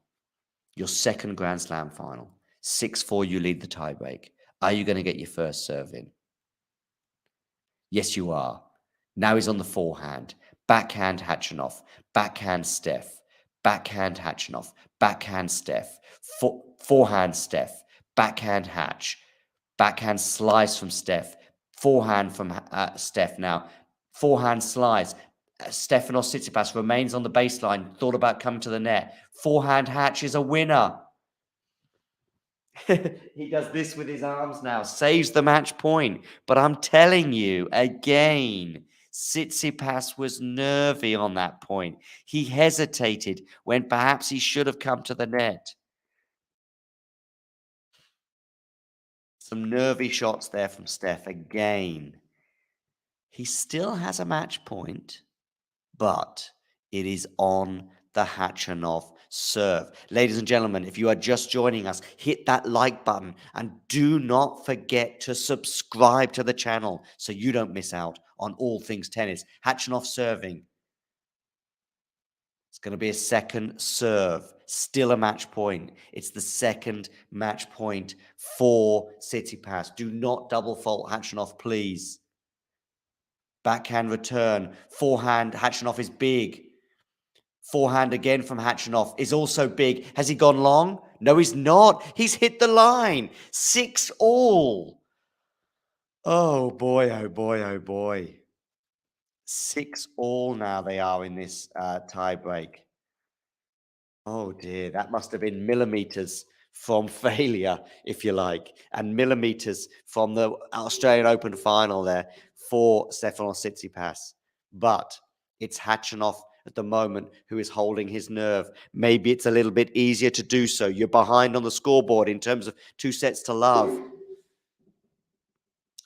Your second Grand Slam final. 6-4, you lead the tiebreak. Are you going to get your first serve in? Yes, you are. Now he's on the forehand. Backhand Khachanov. Backhand Steph. Backhand Khachanov. Backhand Steph. Forehand Steph. Backhand Hatch. Backhand slice from Steph. Forehand from Steph now. Forehand slice. Stefanos Tsitsipas remains on the baseline. Thought about coming to the net. Forehand Hatch is a winner. He does this with his arms now, saves the match point. But I'm telling you again, Tsitsipas was nervy on that point. He hesitated when perhaps he should have come to the net. Some nervy shots there from Steph again. He still has a match point, but it is on the Khachanov serve. Ladies and gentlemen, if you are just joining us, hit that like button and do not forget to subscribe to the channel so you don't miss out on all things tennis. Khachanov serving. It's going to be a second serve. Still a match point. It's the second match point for Tsitsipas. Do not double fault Khachanov, please. Backhand return. Forehand, Khachanov is big. Forehand again from Khachanov is also big. Has he gone long? No, he's not. He's hit the line. 6-all. Oh boy, oh boy, oh boy. 6-all now they are in this tie break. Oh dear, that must have been millimeters from failure, if you like, and millimeters from the Australian Open final there for Stefanos Tsitsipas. But it's Khachanov at the moment who is holding his nerve. Maybe it's a little bit easier to do so. You're behind on the scoreboard in terms of 2-0.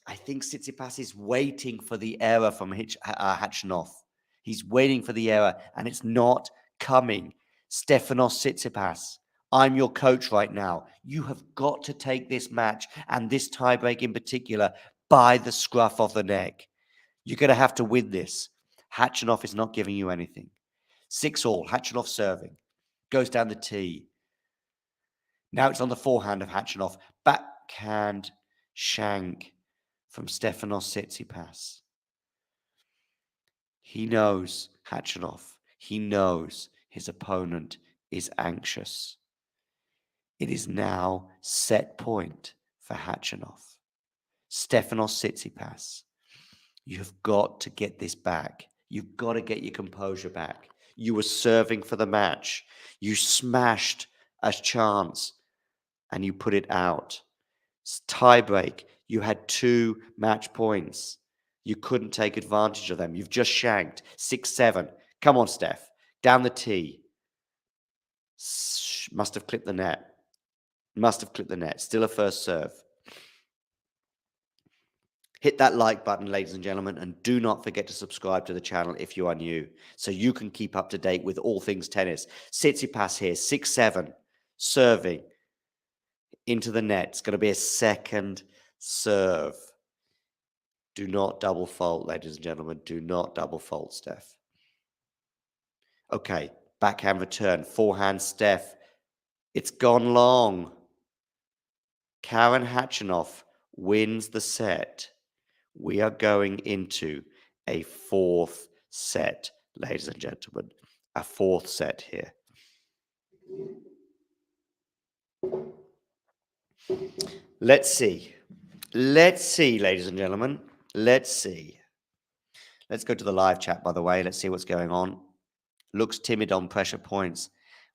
I think Tsitsipas is waiting for the error from Khachanov. He's waiting for the error, and it's not coming. Stefanos Tsitsipas, I'm your coach right now. You have got to take this match, and this tiebreak in particular, by the scruff of the neck. You're going to have to win this. Khachanov is not giving you anything. 6-all, Khachanov serving. Goes down the tee. Now it's on the forehand of Khachanov. Backhand shank from Stefanos Tsitsipas. He knows Khachanov. He knows his opponent is anxious. It is now set point for Khachanov. Stefanos Tsitsipas, you've got to get this back. You've got to get your composure back. You were serving for the match. You smashed a chance and you put it out. Tie break. You had 2 match points. You couldn't take advantage of them. You've just shanked. 6-7. Come on, Steph. Down the tee. Must have clipped the net. Must have clipped the net. Still a first serve. Hit that like button, ladies and gentlemen, and do not forget to subscribe to the channel if you are new, so you can keep up to date with all things tennis. Tsitsipas here, 6-7, serving into the net. It's going to be a second serve. Do not double fault, ladies and gentlemen. Do not double fault, Steph. Okay, backhand return, forehand Steph. It's gone long. Karen Khachanov wins the set. We are going into a 4th set, ladies and gentlemen. A 4th set here. Let's see. Let's see, ladies and gentlemen. Let's see. Let's go to the live chat, by the way. Let's see what's going on. Looks timid on pressure points.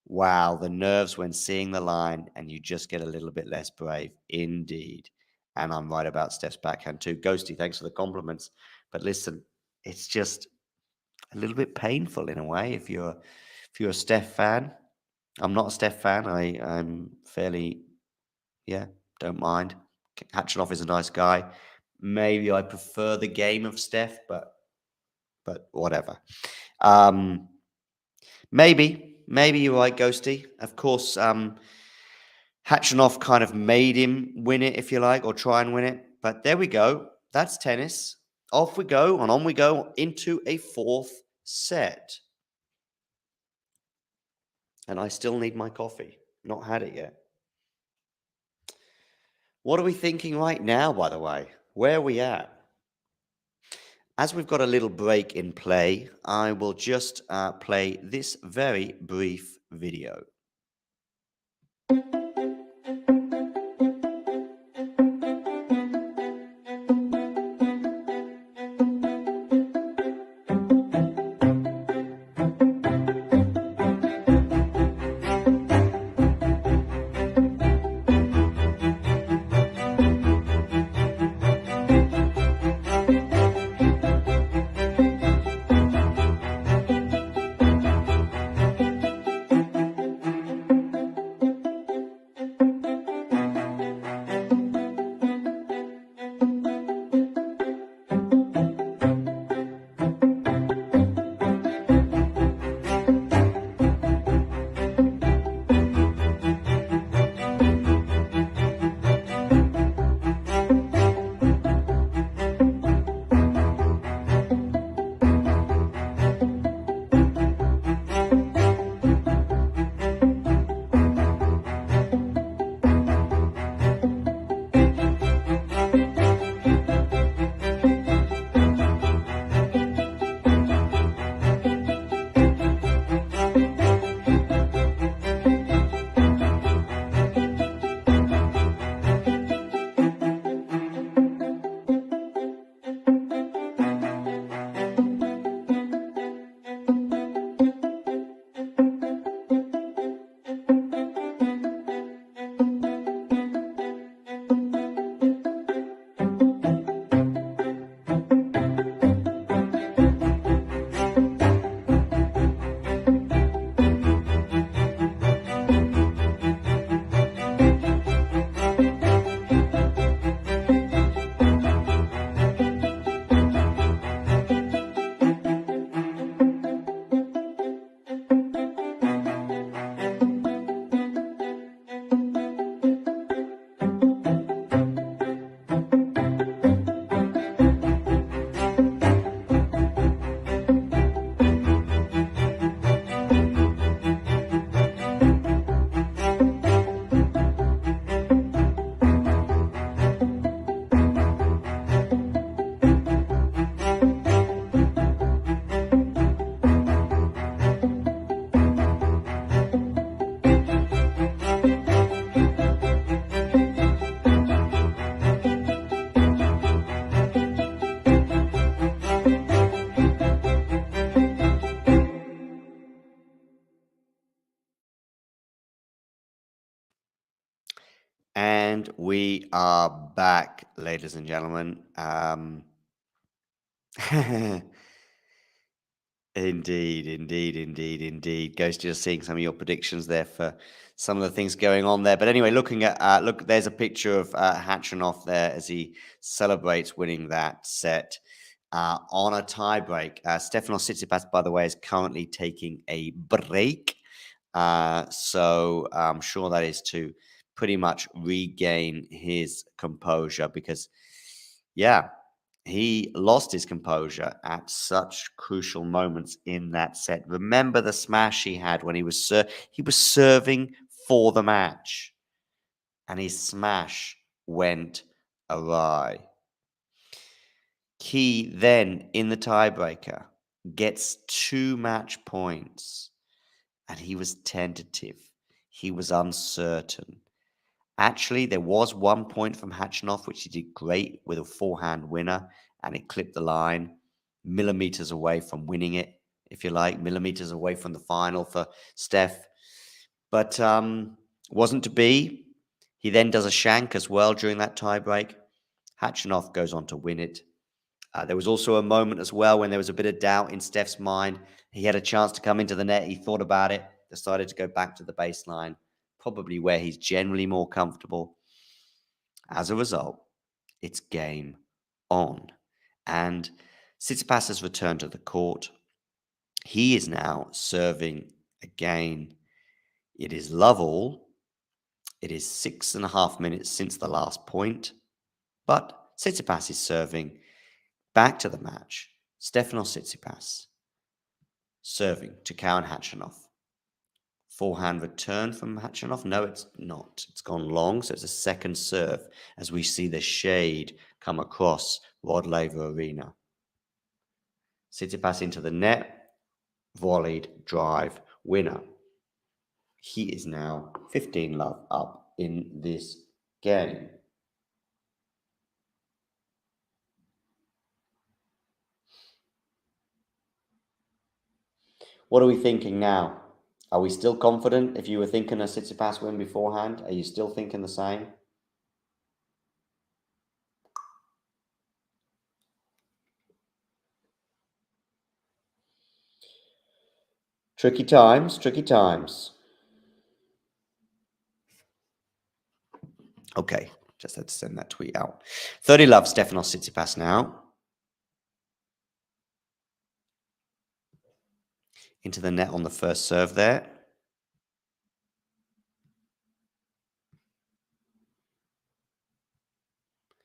Wow, the nerves when seeing the line, and you just get a little bit less brave. Indeed. And I'm right about Steph's backhand too. Ghosty, thanks for the compliments. But listen, it's just a little bit painful in a way if you're a Steph fan. I'm not a Steph fan. I'm fairly, don't mind. Khachanov is a nice guy. Maybe I prefer the game of Steph, but whatever. Maybe you're right, Ghosty. Of course, Khachanov kind of made him win it, if you like, or try and win it. But there we go. That's tennis. Off we go, and on we go into a fourth set. And I still need my coffee. Not had it yet. What are we thinking right now, by the way? Where are we at? As we've got a little break in play, I will just play this very brief video. And we are back, ladies and gentlemen. Indeed. Ghost, just seeing some of your predictions there for some of the things going on there. But anyway, looking at look, there's a picture of Khachanov there as he celebrates winning that set on a tie break. Stefanos Tsitsipas, by the way, is currently taking a break, so I'm sure that is to pretty much regain his composure because, yeah. He lost his composure at such crucial moments in that set. Remember the smash he had when he was serving for the match, and his smash went awry. He then, in the tiebreaker, gets 2 match points, and he was tentative. He was uncertain. Actually, there was 1 point from Khachanov, which he did great with a forehand winner, and it clipped the line millimeters away from winning it, if you like, millimeters away from the final for Steph. But wasn't to be. He then does a shank as well during that tiebreak. Khachanov goes on to win it. There was also a moment as well when there was a bit of doubt in Steph's mind. He had a chance to come into the net. He thought about it, decided to go back to the baseline, probably where he's generally more comfortable. As a result, it's game on. And Tsitsipas has returned to the court. He is now serving Again, it is love all. It is 6.5 minutes since the last point, but Tsitsipas is serving back to the match. Stefanos Tsitsipas serving to Khachanov. Forehand return from Khachanov. No, it's not. It's gone long, so it's a second serve as we see the shade come across Rod Laver Arena. Tsitsipas into the net, volleyed, drive, winner. He is now 15 love up in this game. What are we thinking now? Are we still confident? If you were thinking a Tsitsipas win beforehand, are you still thinking the same? Tricky times, tricky times. Okay, just had to send that tweet out. 30 love, Stefanos Tsitsipas now. Into the net on the first serve there.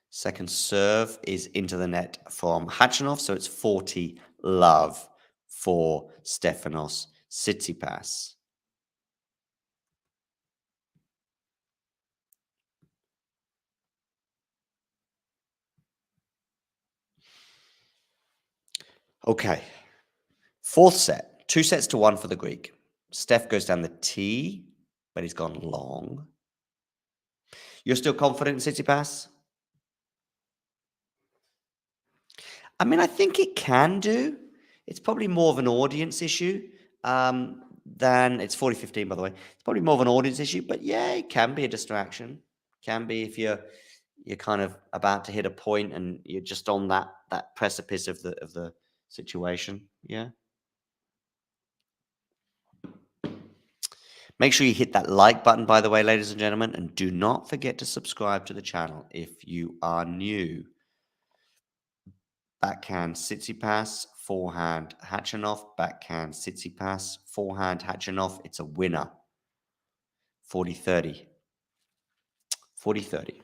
Second serve is into the net from Khachanov, so it's 40 love for Stefanos Tsitsipas. Okay, fourth set, 2-1 for the Greek. Steph goes down the tee, but he's gone long. You're still confident in Tsitsipas? I mean, I think it can do. It's probably more of an audience issue than it's 40-15, by the way. It's probably more of an audience issue, but yeah, it can be a distraction. Can be if you're kind of about to hit a point and you're just on that precipice of the situation. Yeah. Make sure you hit that like button, by the way, ladies and gentlemen, and do not forget to subscribe to the channel if you are new. Backhand Tsitsipas, forehand Khachanov, backhand Tsitsipas, forehand Khachanov. It's a winner. 40-30. 40-30.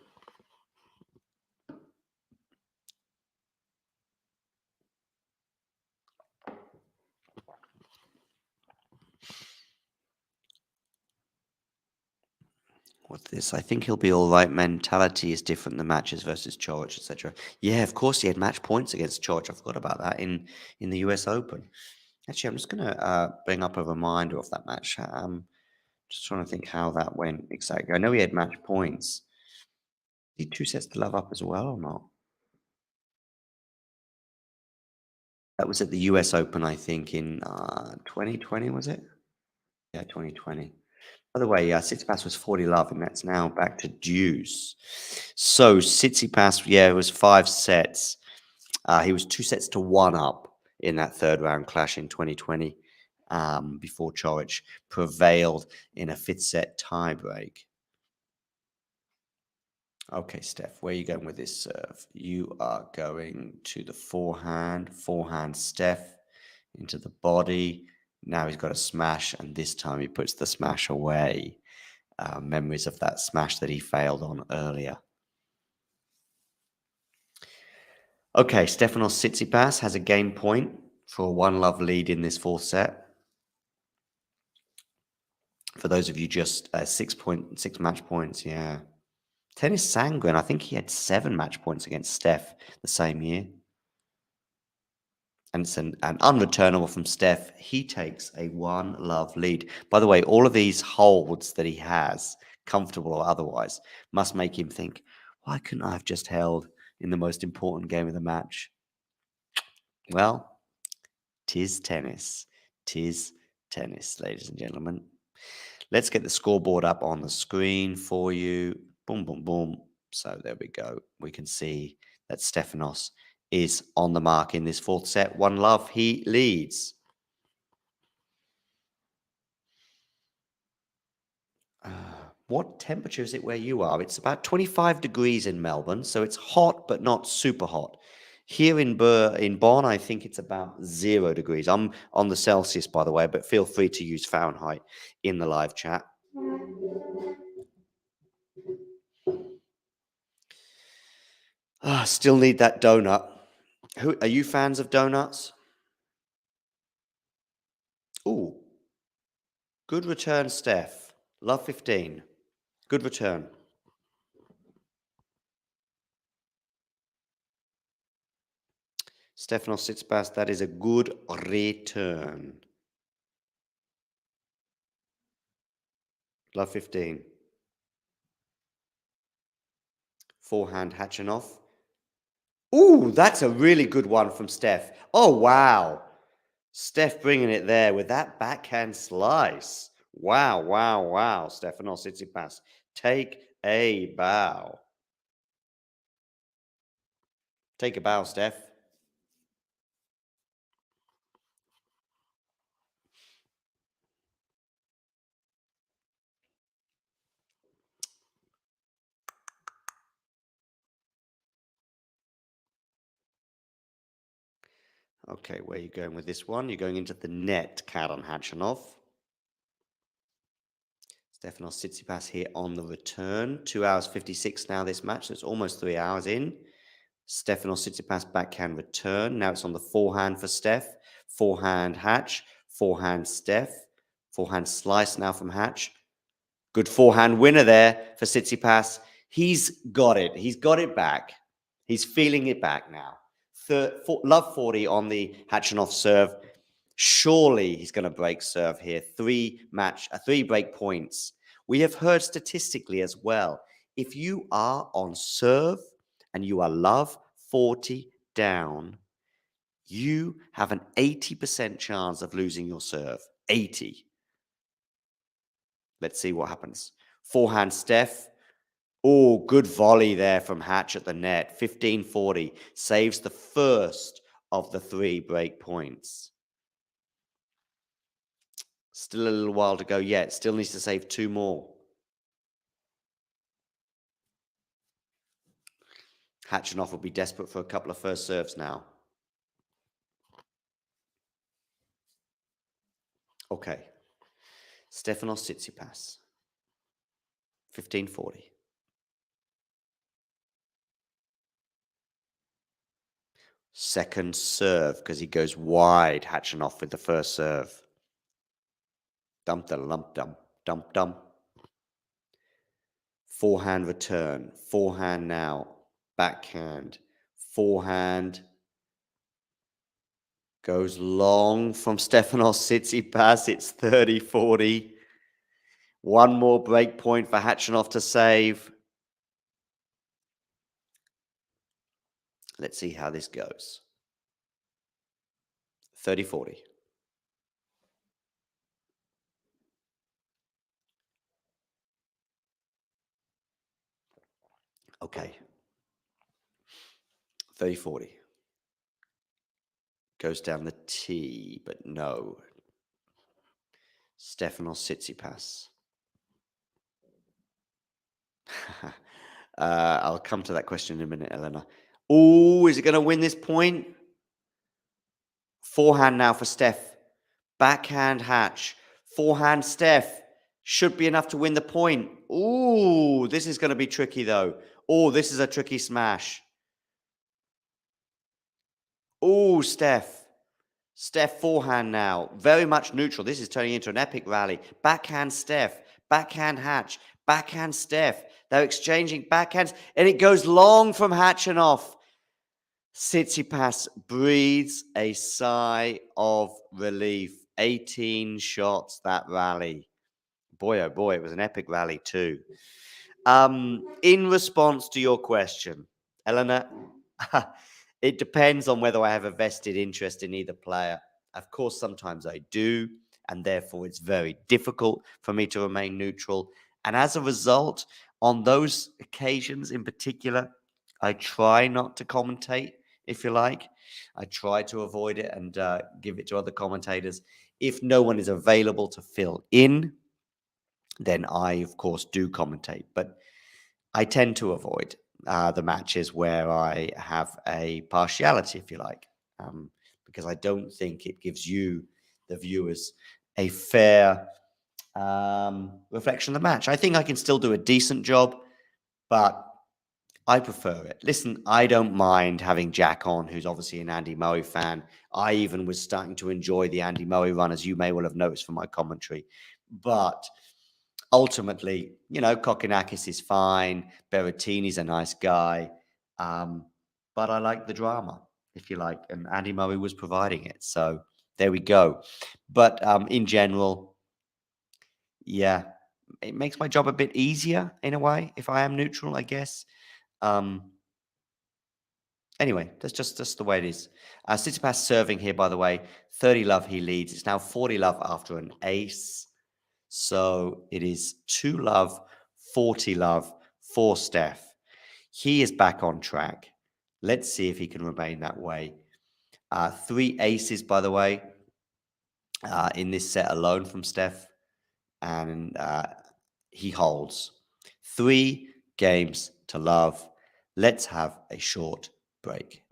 With this, I think he'll be all right. Mentality is different. The matches versus Coric, etc. Yeah, of course, he had match points against Coric. I forgot about that in the US Open. Actually, I'm just going to bring up a reminder of that match. Just trying to think how that went exactly. I know he had match points. Did 2 sets to love up as well or not? That was at the US Open, I think, in 2020, was it? Yeah, 2020. By the way, Tsitsipas was 40 love, and that's now back to deuce. So Tsitsipas, yeah, it was 5 sets. He was 2-1 up in that third round clash in 2020 before Coric prevailed in a 5th set tiebreak. Okay, Steph, where are you going with this serve? You are going to the forehand, Steph, into the body. Now he's got a smash, and this time he puts the smash away. Memories of that smash that he failed on earlier. Okay, Stefanos Tsitsipas has a game point for a 1-love lead in this 4th set. For those of you just 6 match points, yeah. Tennis sanguine, I think he had 7 match points against Steph the same year. And it's an unreturnable from Steph. He takes a 1-love lead. By the way, all of these holds that he has, comfortable or otherwise, must make him think, why couldn't I have just held in the most important game of the match? Well, tis tennis. Tis tennis, ladies and gentlemen. Let's get the scoreboard up on the screen for you. Boom, boom, boom. So there we go. We can see that Stefanos is on the mark in this 4th set. 1-love, he leads. What temperature is it where you are? It's about 25 degrees in Melbourne, so it's hot but not super hot. Here in Bonn, I think it's about 0 degrees. I'm on the Celsius, by the way, but feel free to use Fahrenheit in the live chat. Still need that donut. Are you fans of donuts? Ooh, good return, Steph. Love 15. Good return. Stefanos Tsitsipas, that is a good return. Love 15. Forehand Khachanov. Ooh, that's a really good one from Steph. Oh, wow. Steph bringing it there with that backhand slice. Wow, wow, wow. Stefanos Tsitsipas. Take a bow. Take a bow, Steph. Okay, where are you going with this one? You're going into the net, Karen Khachanov. Stefanos Tsitsipas here on the return. 2 hours 56 now this match, so it's almost 3 hours in. Stefanos Tsitsipas backhand return. Now it's on the forehand for Steph. Forehand Hatch. Forehand Steph. Forehand slice now from Hatch. Good forehand winner there for Tsitsipas. He's got it. He's got it back. He's feeling it back now. Love 40 on the Khachanov serve. Surely he's going to break serve here. 3 break points. We have heard statistically as well, if you are on serve and you are love 40 down, you have an 80% chance of losing your serve. 80. Let's see what happens. Forehand Steph. Oh, good volley there from Hatch at the net. 15-40. Saves the first of the 3 break points. Still a little while to go yet. Still needs to save 2 more. Khachanov will be desperate for a couple of first serves now. Okay. Stefanos Tsitsipas. 15-40. Second serve because he goes wide. Khachanov with the first serve. Dump the lump dump. Dump dump. Forehand return. Forehand now. Backhand. Forehand. Goes long from Stefanos Tsitsipas. It's 30-40. 1 more break point for Khachanov to save. Let's see how this goes. 30-40. Okay. 30-40. Goes down the tee, but no. Stefanos Tsitsipas. I'll come to that question in a minute, Elena. Oh, is it going to win this point? Forehand now for Steph. Backhand Hatch. Forehand Steph. Should be enough to win the point. Ooh, this is going to be tricky, though. Oh, this is a tricky smash. Oh, Steph. Steph forehand now. Very much neutral. This is turning into an epic rally. Backhand Steph. Backhand Hatch. Backhand Steph. They're exchanging backhands. And it goes long from Khachanov. Tsitsipas breathes a sigh of relief. 18 shots, that rally. Boy, oh boy, it was an epic rally too. In response to your question, Eleanor, it depends on whether I have a vested interest in either player. Of course, sometimes I do, and therefore it's very difficult for me to remain neutral. And as a result, on those occasions in particular, I try not to commentate, if you like. I try to avoid it and give it to other commentators. If no one is available to fill in, then I, of course, do commentate. But I tend to avoid. the matches where I have a partiality, if you like, because I don't think it gives you, the viewers, a fair reflection of the match. I think I can still do a decent job, but I prefer it. Listen, I don't mind having Jack on, who's obviously an Andy Murray fan. I even was starting to enjoy the Andy Murray run, as you may well have noticed from my commentary. But ultimately, Kokkinakis is fine. Berrettini's a nice guy. But I like the drama, if you like, and Andy Murray was providing it. So there we go. But in general, yeah, it makes my job a bit easier in a way if I am neutral, I guess. Anyway, that's just the way it is. Tsitsipas serving here, by the way, 30 love he leads. It's now 40 love after an ace. So it is 2 love, 40 love for Steph. He is back on track. Let's see if he can remain that way. 3 aces, by the way, in this set alone from Steph. And he holds 3 games to love. Let's have a short break.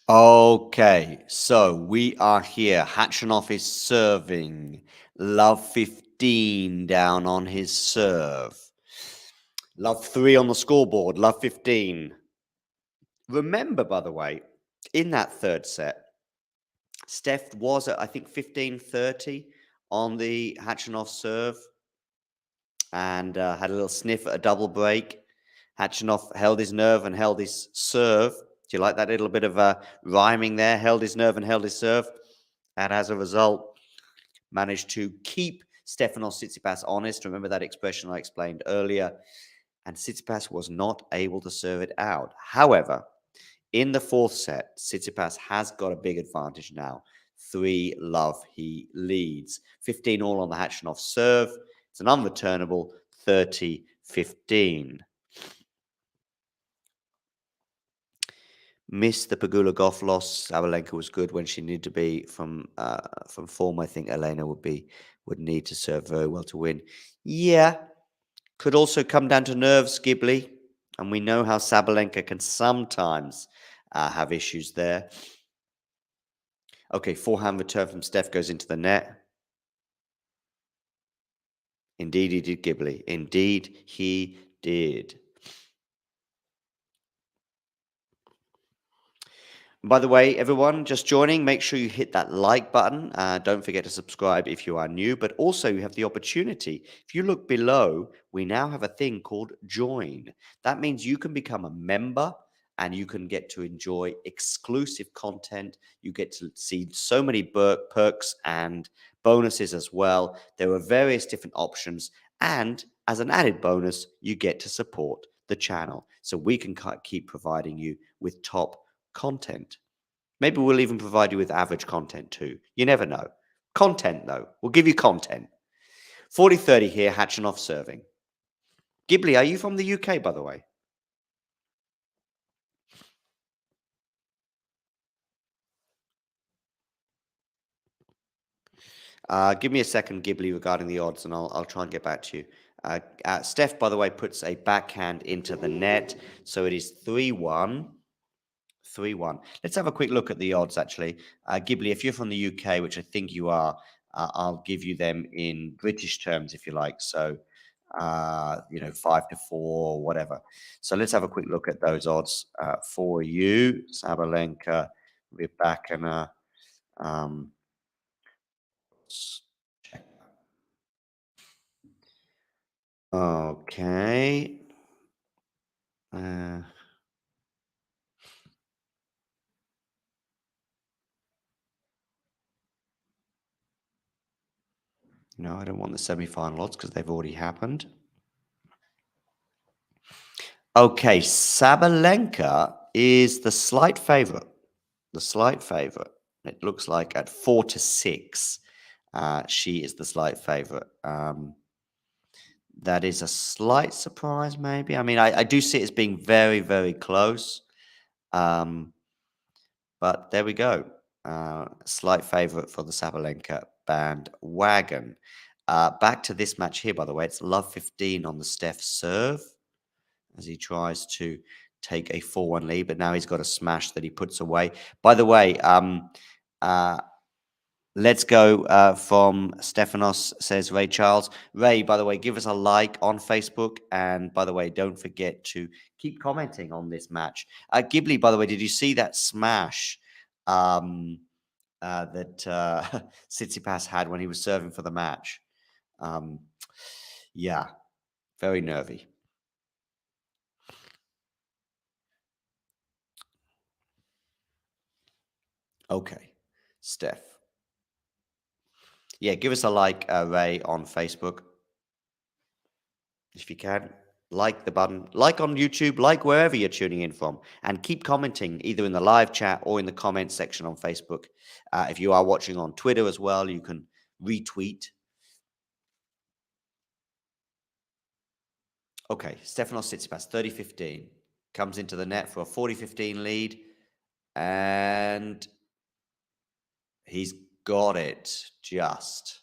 Okay, so we are here. Khachanov is serving. Love 15 down on his serve. Love 3 on the scoreboard. Love 15. Remember, by the way, in that third set, Steph was at, I think, 15-30 on the Khachanov serve and had a little sniff at a double break. Khachanov held his nerve and held his serve. Do you like that little bit of rhyming there? Held his nerve and held his serve. And as a result, managed to keep Stefanos Tsitsipas honest. Remember that expression I explained earlier. And Tsitsipas was not able to serve it out. However, in the fourth set, Tsitsipas has got a big advantage now. 3 love he leads. 15 all on the Khachanov serve. It's an unreturnable 30-15. Missed the Pegula Goff loss. Sabalenka was good when she needed to be from form. I think Elena would need to serve very well to win. Yeah, could also come down to nerves, Ghibli, and we know how Sabalenka can sometimes have issues there. Okay, forehand return from Steph goes into the net. Indeed, he did, Ghibli. Indeed, he did. By the way, everyone just joining, make sure you hit that like button. Don't forget to subscribe if you are new, but also you have the opportunity. If you look below, we now have a thing called join. That means you can become a member and you can get to enjoy exclusive content. You get to see so many perks and bonuses as well. There are various different options. And as an added bonus, you get to support the channel so we can keep providing you with top content. Maybe we'll even provide you with average content too. You never know. Content, though. We'll give you content. 40-30 here, Khachanov serving. Ghibli, are you from the UK, by the way? Give me a second, Ghibli, regarding the odds, and I'll try and get back to you. Steph, by the way, puts a backhand into the net, so it is 3-1. 3-1. Let's have a quick look at the odds, actually. Ghibli, if you're from the UK, which I think you are, I'll give you them in British terms, if you like. So, 5-4 or whatever. So let's have a quick look at those odds for you. Sabalenka, Rybakina. Check. Okay. No, I don't want the semi-final odds because they've already happened. Okay, Sabalenka is the slight favorite. The slight favorite. It looks like at 4-6, she is the slight favorite. That is a slight surprise, maybe. I mean, I do see it as being very, very close. But there we go. Slight favorite for the Sabalenka bandwagon. Back to this match here, by the way. It's love 15 on the Steph serve as he tries to take a 4-1 lead, but now he's got a smash that he puts away. By the way, let's go from Stefanos, says Ray Charles. Ray, by the way, give us a like on Facebook. And by the way, don't forget to keep commenting on this match. Ghibli, by the way, did you see that smash that Tsitsipas had when he was serving for the match? Yeah, very nervy. Okay, Steph. Yeah, give us a like, Ray, on Facebook. If you can, like the button, like on YouTube, like wherever you're tuning in from, and keep commenting either in the live chat or in the comments section on Facebook. If you are watching on Twitter as well, you can retweet. Okay, Stefanos Tsitsipas, 30-15, comes into the net for a 40-15 lead, and he's got it just.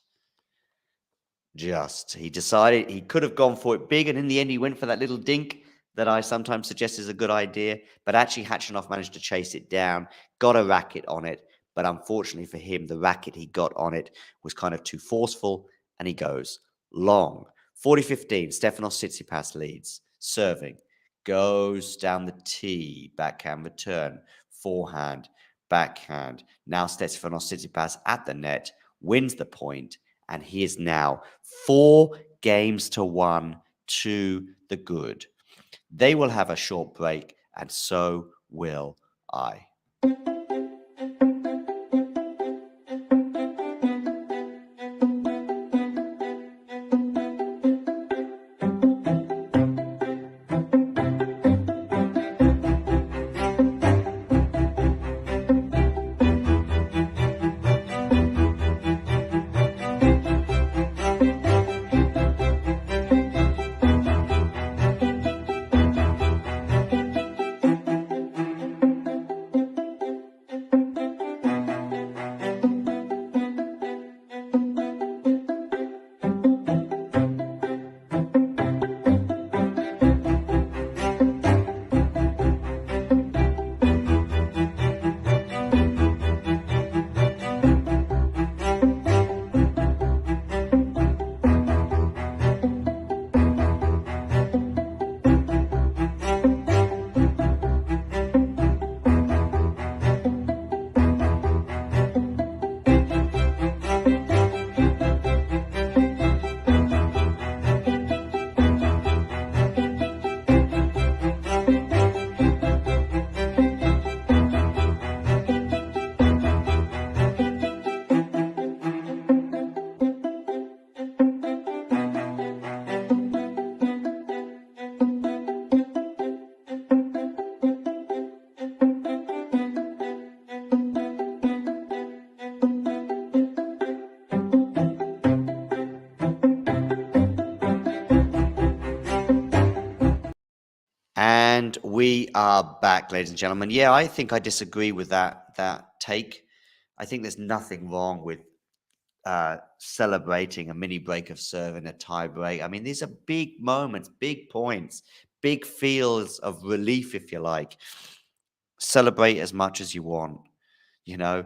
He decided he could have gone for it big, and in the end, he went for that little dink that I sometimes suggest is a good idea. But actually, Khachanov managed to chase it down, got a racket on it. But unfortunately for him, the racket he got on it was kind of too forceful, and he goes long. 40-15, Stefanos Tsitsipas leads. Serving. Goes down the tee. Backhand return. Forehand. Backhand. Now Stefanos Tsitsipas at the net. Wins the point. And he is now 4-1 to the good. They will have a short break, and so will I. And we are back, ladies and gentlemen. Yeah, I think I disagree with that take. I think there's nothing wrong with celebrating a mini break of serve and a tie break. I mean, these are big moments, big points, big feels of relief, if you like. Celebrate as much as you want. You know,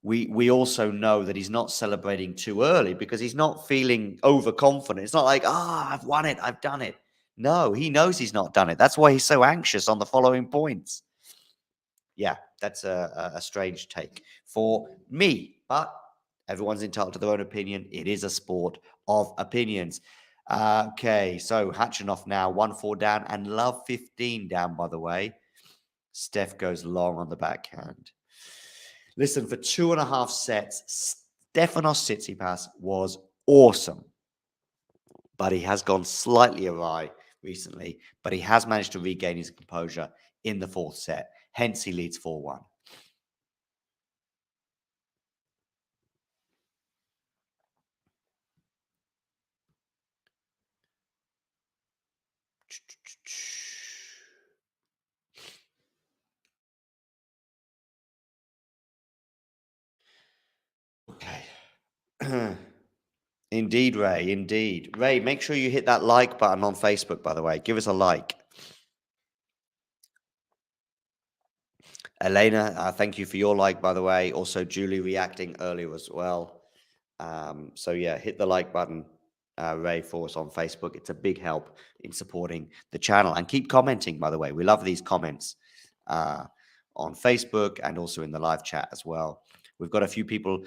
we also know that he's not celebrating too early because he's not feeling overconfident. It's not like, I've won it, I've done it. No, he knows he's not done it. That's why he's so anxious on the following points. Yeah, that's a strange take for me, but everyone's entitled to their own opinion. It is a sport of opinions. Okay, so Khachanov now 1-4 down and Love 15 down, by the way. Steph goes long on the backhand. Listen, for 2.5 sets, Stefanos Tsitsipas was awesome, but he has gone slightly awry recently, but he has managed to regain his composure in the 4th set. Hence, he leads 4-1. Okay. Indeed, Ray. Indeed. Ray, make sure you hit that like button on Facebook, by the way. Give us a like. Elena, thank you for your like, by the way. Also, Julie reacting earlier as well. So, yeah, hit the like button, Ray, for us on Facebook. It's a big help in supporting the channel. And keep commenting, by the way. We love these comments on Facebook and also in the live chat as well. We've got a few people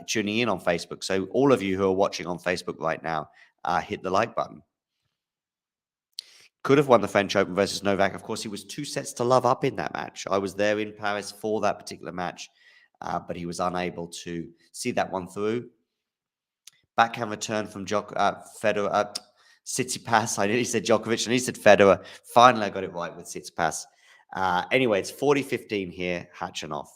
tuning in on Facebook. So all of you who are watching on Facebook right now, hit the like button. Could have won the French Open versus Novak. Of course, he was 2 sets to love up in that match. I was there in Paris for that particular match, but he was unable to see that one through. Backhand return from Federer. Tsitsipas. I nearly said Djokovic, and he said Federer. Finally, I got it right with Tsitsipas. Anyway, it's 40-15 here, Khachanov.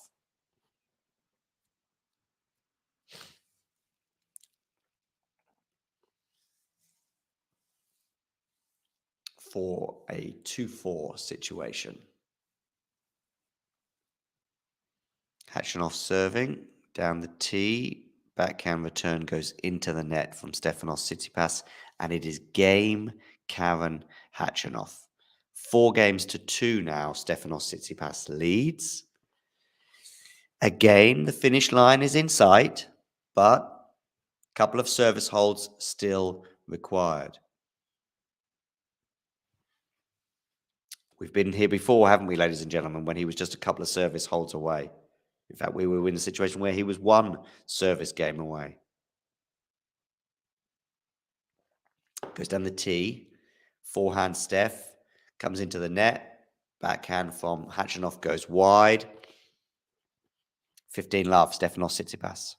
For a 2-4 situation. Khachanov serving down the tee. Backhand return goes into the net from Stefanos Tsitsipas, and it is game Karen Khachanov. 4-2 now. Stefanos Tsitsipas leads. Again, the finish line is in sight, but a couple of service holds still required. We've been here before, haven't we, ladies and gentlemen, when he was just a couple of service holds away. In fact, we were in a situation where he was 1 service game away. Goes down the tee. Forehand Steph comes into the net. Backhand from Khachanov goes wide. 15 love, Stefanos Tsitsipas.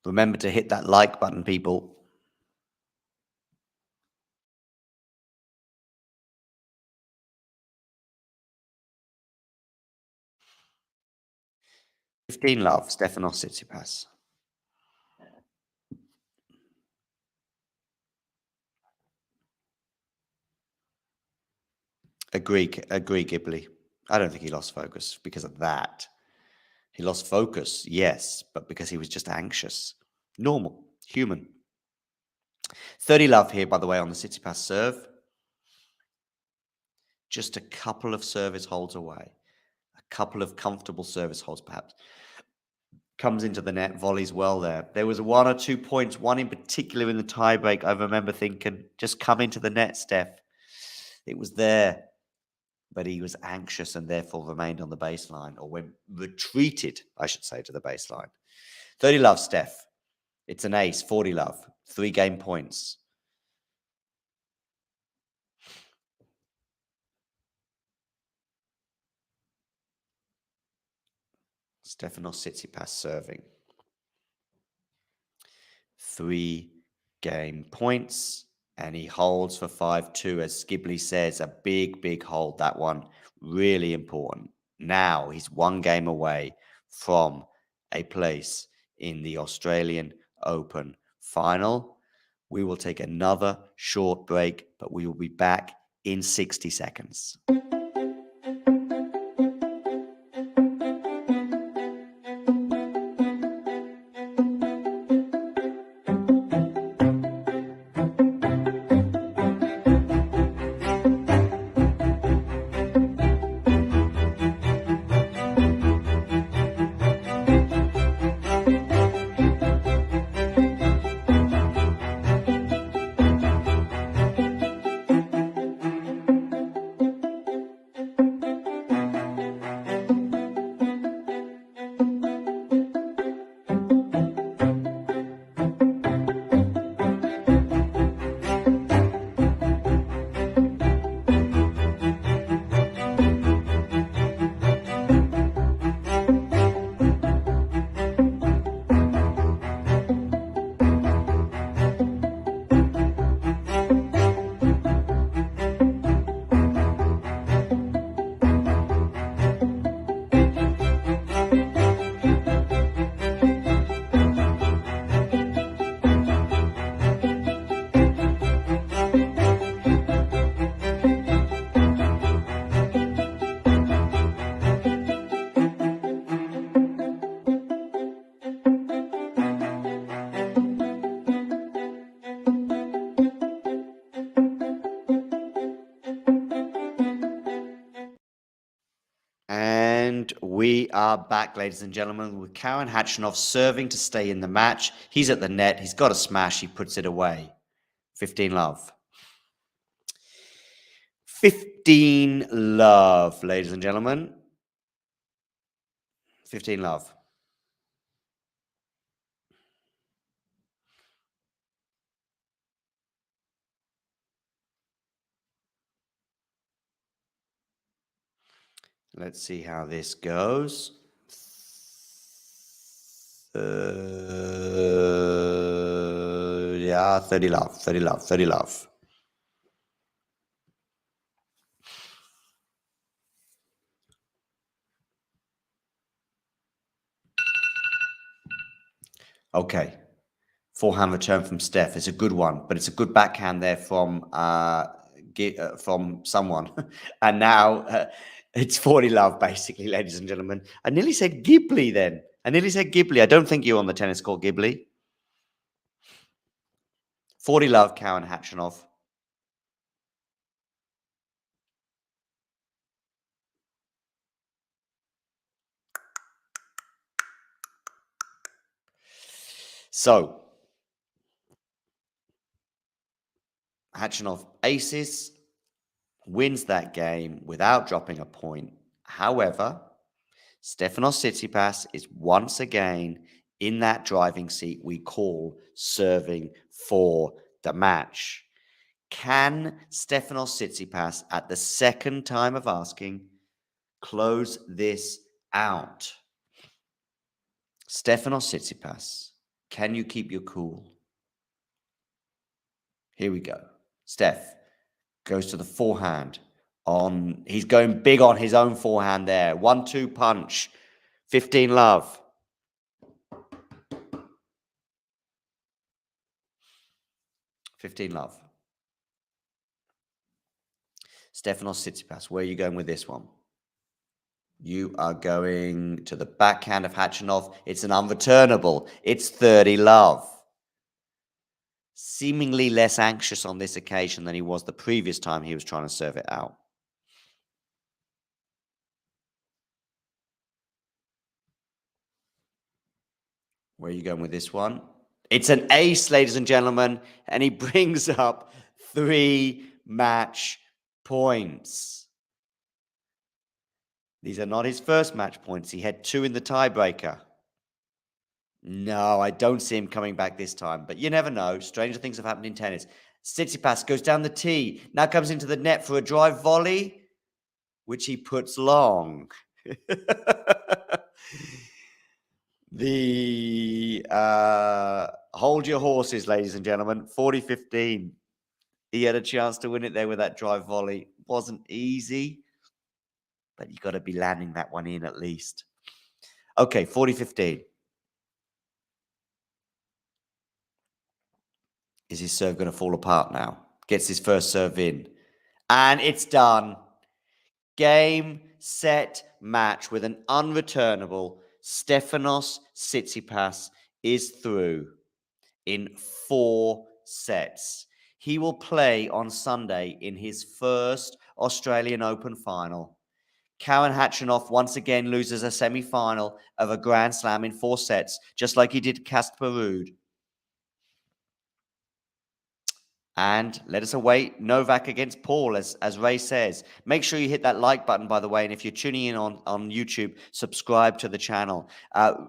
Remember to hit that like button, people. $15 love, Stefanos Tsitsipas. Agree, Ghibli. I don't think he lost focus because of that. He lost focus, yes, but because he was just anxious. Normal, human. 30 love here, by the way, on the Tsitsipas serve. Just a couple of service holds away. A couple of comfortable service holds, perhaps. Comes into the net, volleys well there. There was 1 or 2 points, one in particular in the tiebreak. I remember thinking, just come into the net, Steph. It was there, but he was anxious and therefore remained on the baseline, or retreated, I should say, to the baseline. 30 love, Steph. It's an ace, 40 love, 3 game points. Stefanos Tsitsipas serving. 3 game points, and he holds for 5-2. As Ghibli says, a big hold, that one. Really important. Now he's 1 game away from a place in the Australian Open final. We will take another short break, but we will be back in 60 seconds. And we are back, ladies and gentlemen, with Khachanov serving to stay in the match. He's at the net. He's got a smash. He puts it away. 15 love. 15 love, ladies and gentlemen. 15 love. Let's see how this goes. Yeah, 30 love, 30 love, 30 love. Okay. Forehand return from Steph. It's a good one, but it's a good backhand there from someone. And now it's 40 love, basically, ladies and gentlemen. I nearly said Ghibli then. I don't think you're on the tennis court, Ghibli. 40 love, Khachanov. So, Khachanov aces, wins that game without dropping a point. However, Stefanos Tsitsipas is once again in that driving seat we call serving for the match. Can Stefanos Tsitsipas, at the second time of asking, close this out? Stefanos Tsitsipas, can you keep your cool? Here we go. Steph goes to the forehand. He's going big on his own forehand there. 1-2 punch. 15 love. Stefanos Tsitsipas, where are you going with this one? You are going to the backhand of Khachanov. It's an unreturnable. It's 30 love. Seemingly less anxious on this occasion than he was the previous time he was trying to serve it out. Where are you going with this one? It's an ace, ladies and gentlemen, and he brings up 3 match points. These are not his first match points. He had 2 in the tiebreaker. No, I don't see him coming back this time, but you never know. Stranger things have happened in tennis. Tsitsipas goes down the tee, now comes into the net for a drive volley, which he puts long. The hold your horses, ladies and gentlemen. 40-15. He had a chance to win it there with that drive volley. Wasn't easy, but you got to be landing that one in at least. Okay, 40-15. Is his serve going to fall apart now? Gets his first serve in. And it's done. Game, set, match with an unreturnable Stefanos Tsitsipas is through in 4 sets. He will play on Sunday in his first Australian Open final. Khachanov once again loses a semi-final of a Grand Slam in 4 sets, just like he did Casper Ruud. And let us await Novak against Paul, as Ray says. Make sure you hit that like button, by the way. And if you're tuning in on YouTube, subscribe to the channel.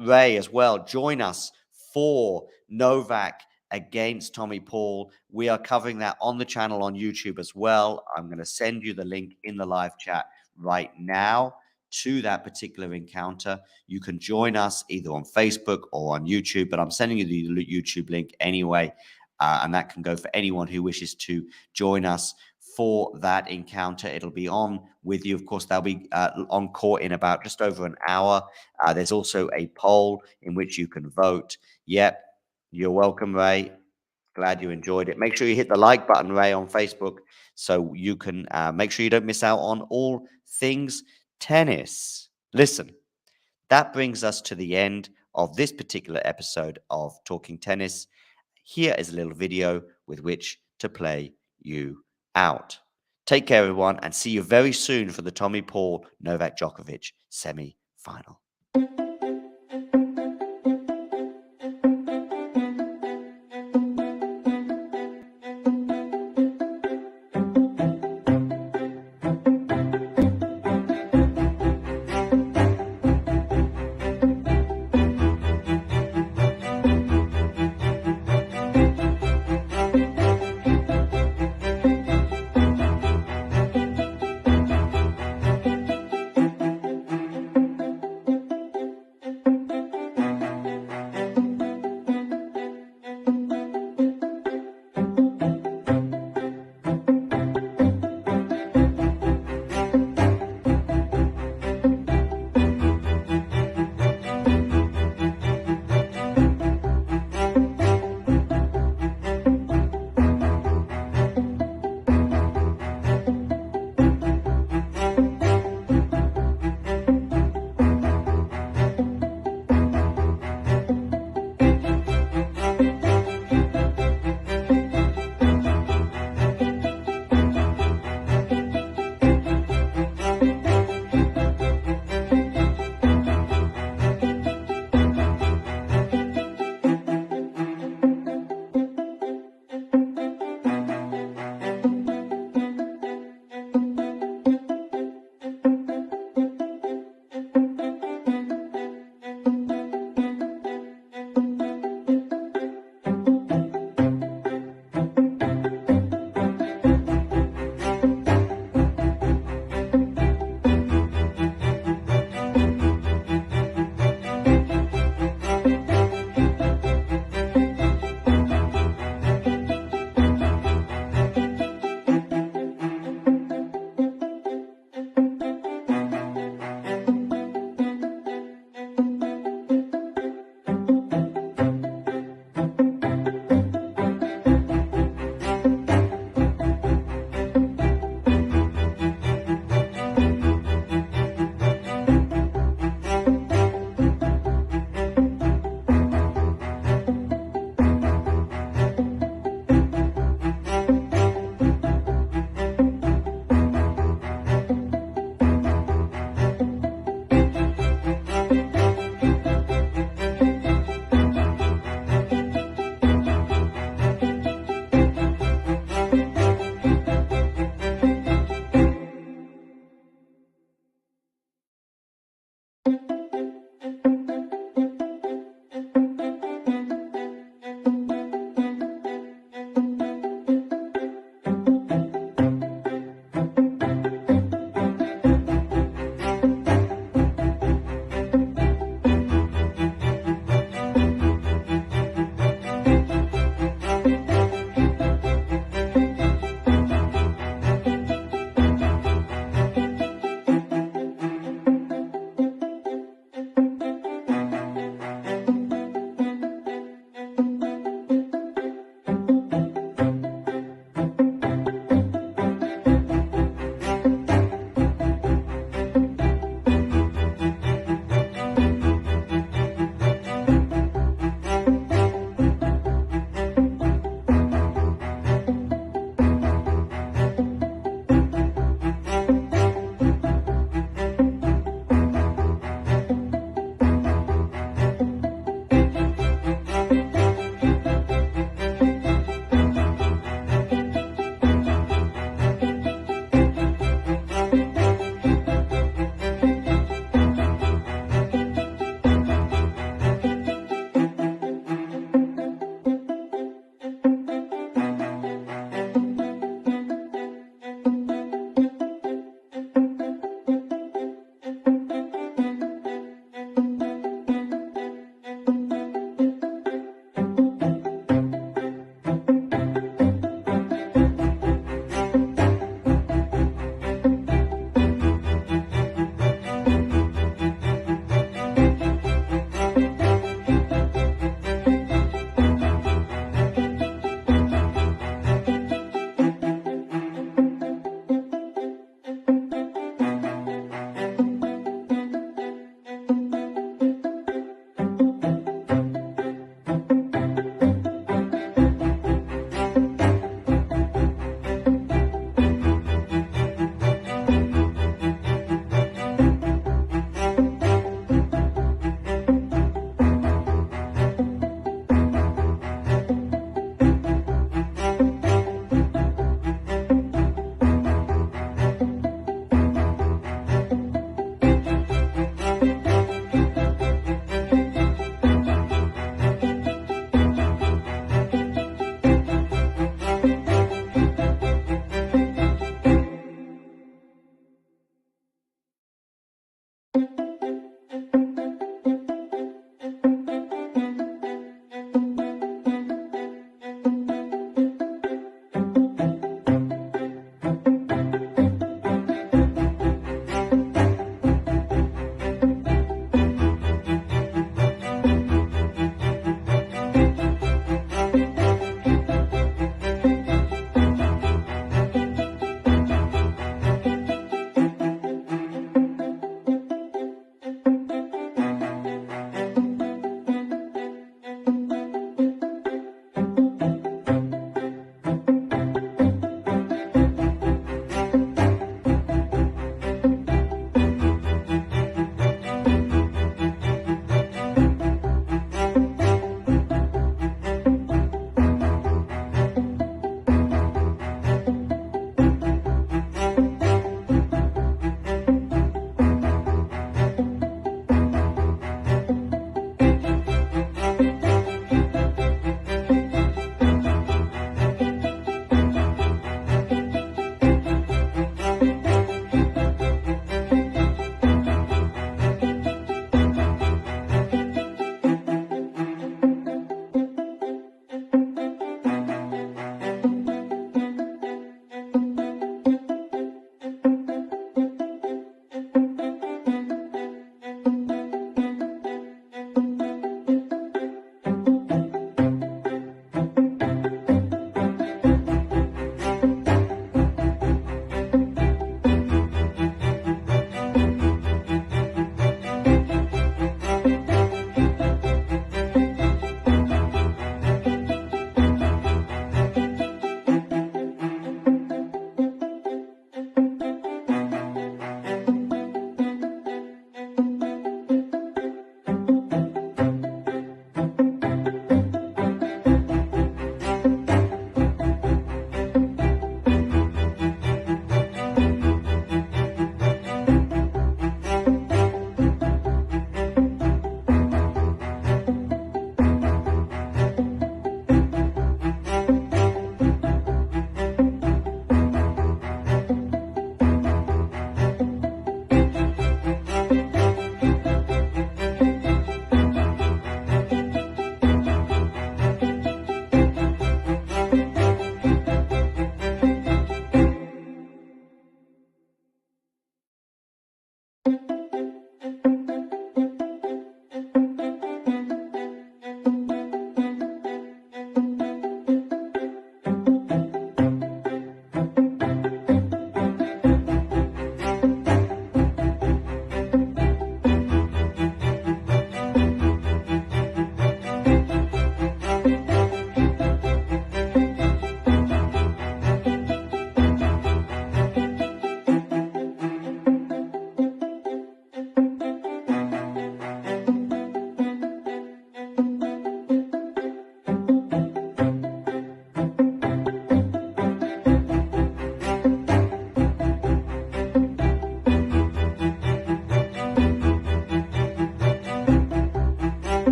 Ray, as well, join us for Novak against Tommy Paul. We are covering that on the channel on YouTube as well. I'm going to send you the link in the live chat right now to that particular encounter. You can join us either on Facebook or on YouTube, but I'm sending you the YouTube link anyway. And that can go for anyone who wishes to join us for that encounter. It'll be on with you. Of course, they'll be on court in about just over an hour. There's also a poll in which you can vote. Yep, you're welcome, Ray. Glad you enjoyed it. Make sure you hit the like button, Ray, on Facebook, so you can make sure you don't miss out on all things tennis. Listen, that brings us to the end of this particular episode of Talking Tennis. Here is a little video with which to play you out. Take care, everyone, and see you very soon for the Tommy Paul Novak Djokovic semi-final.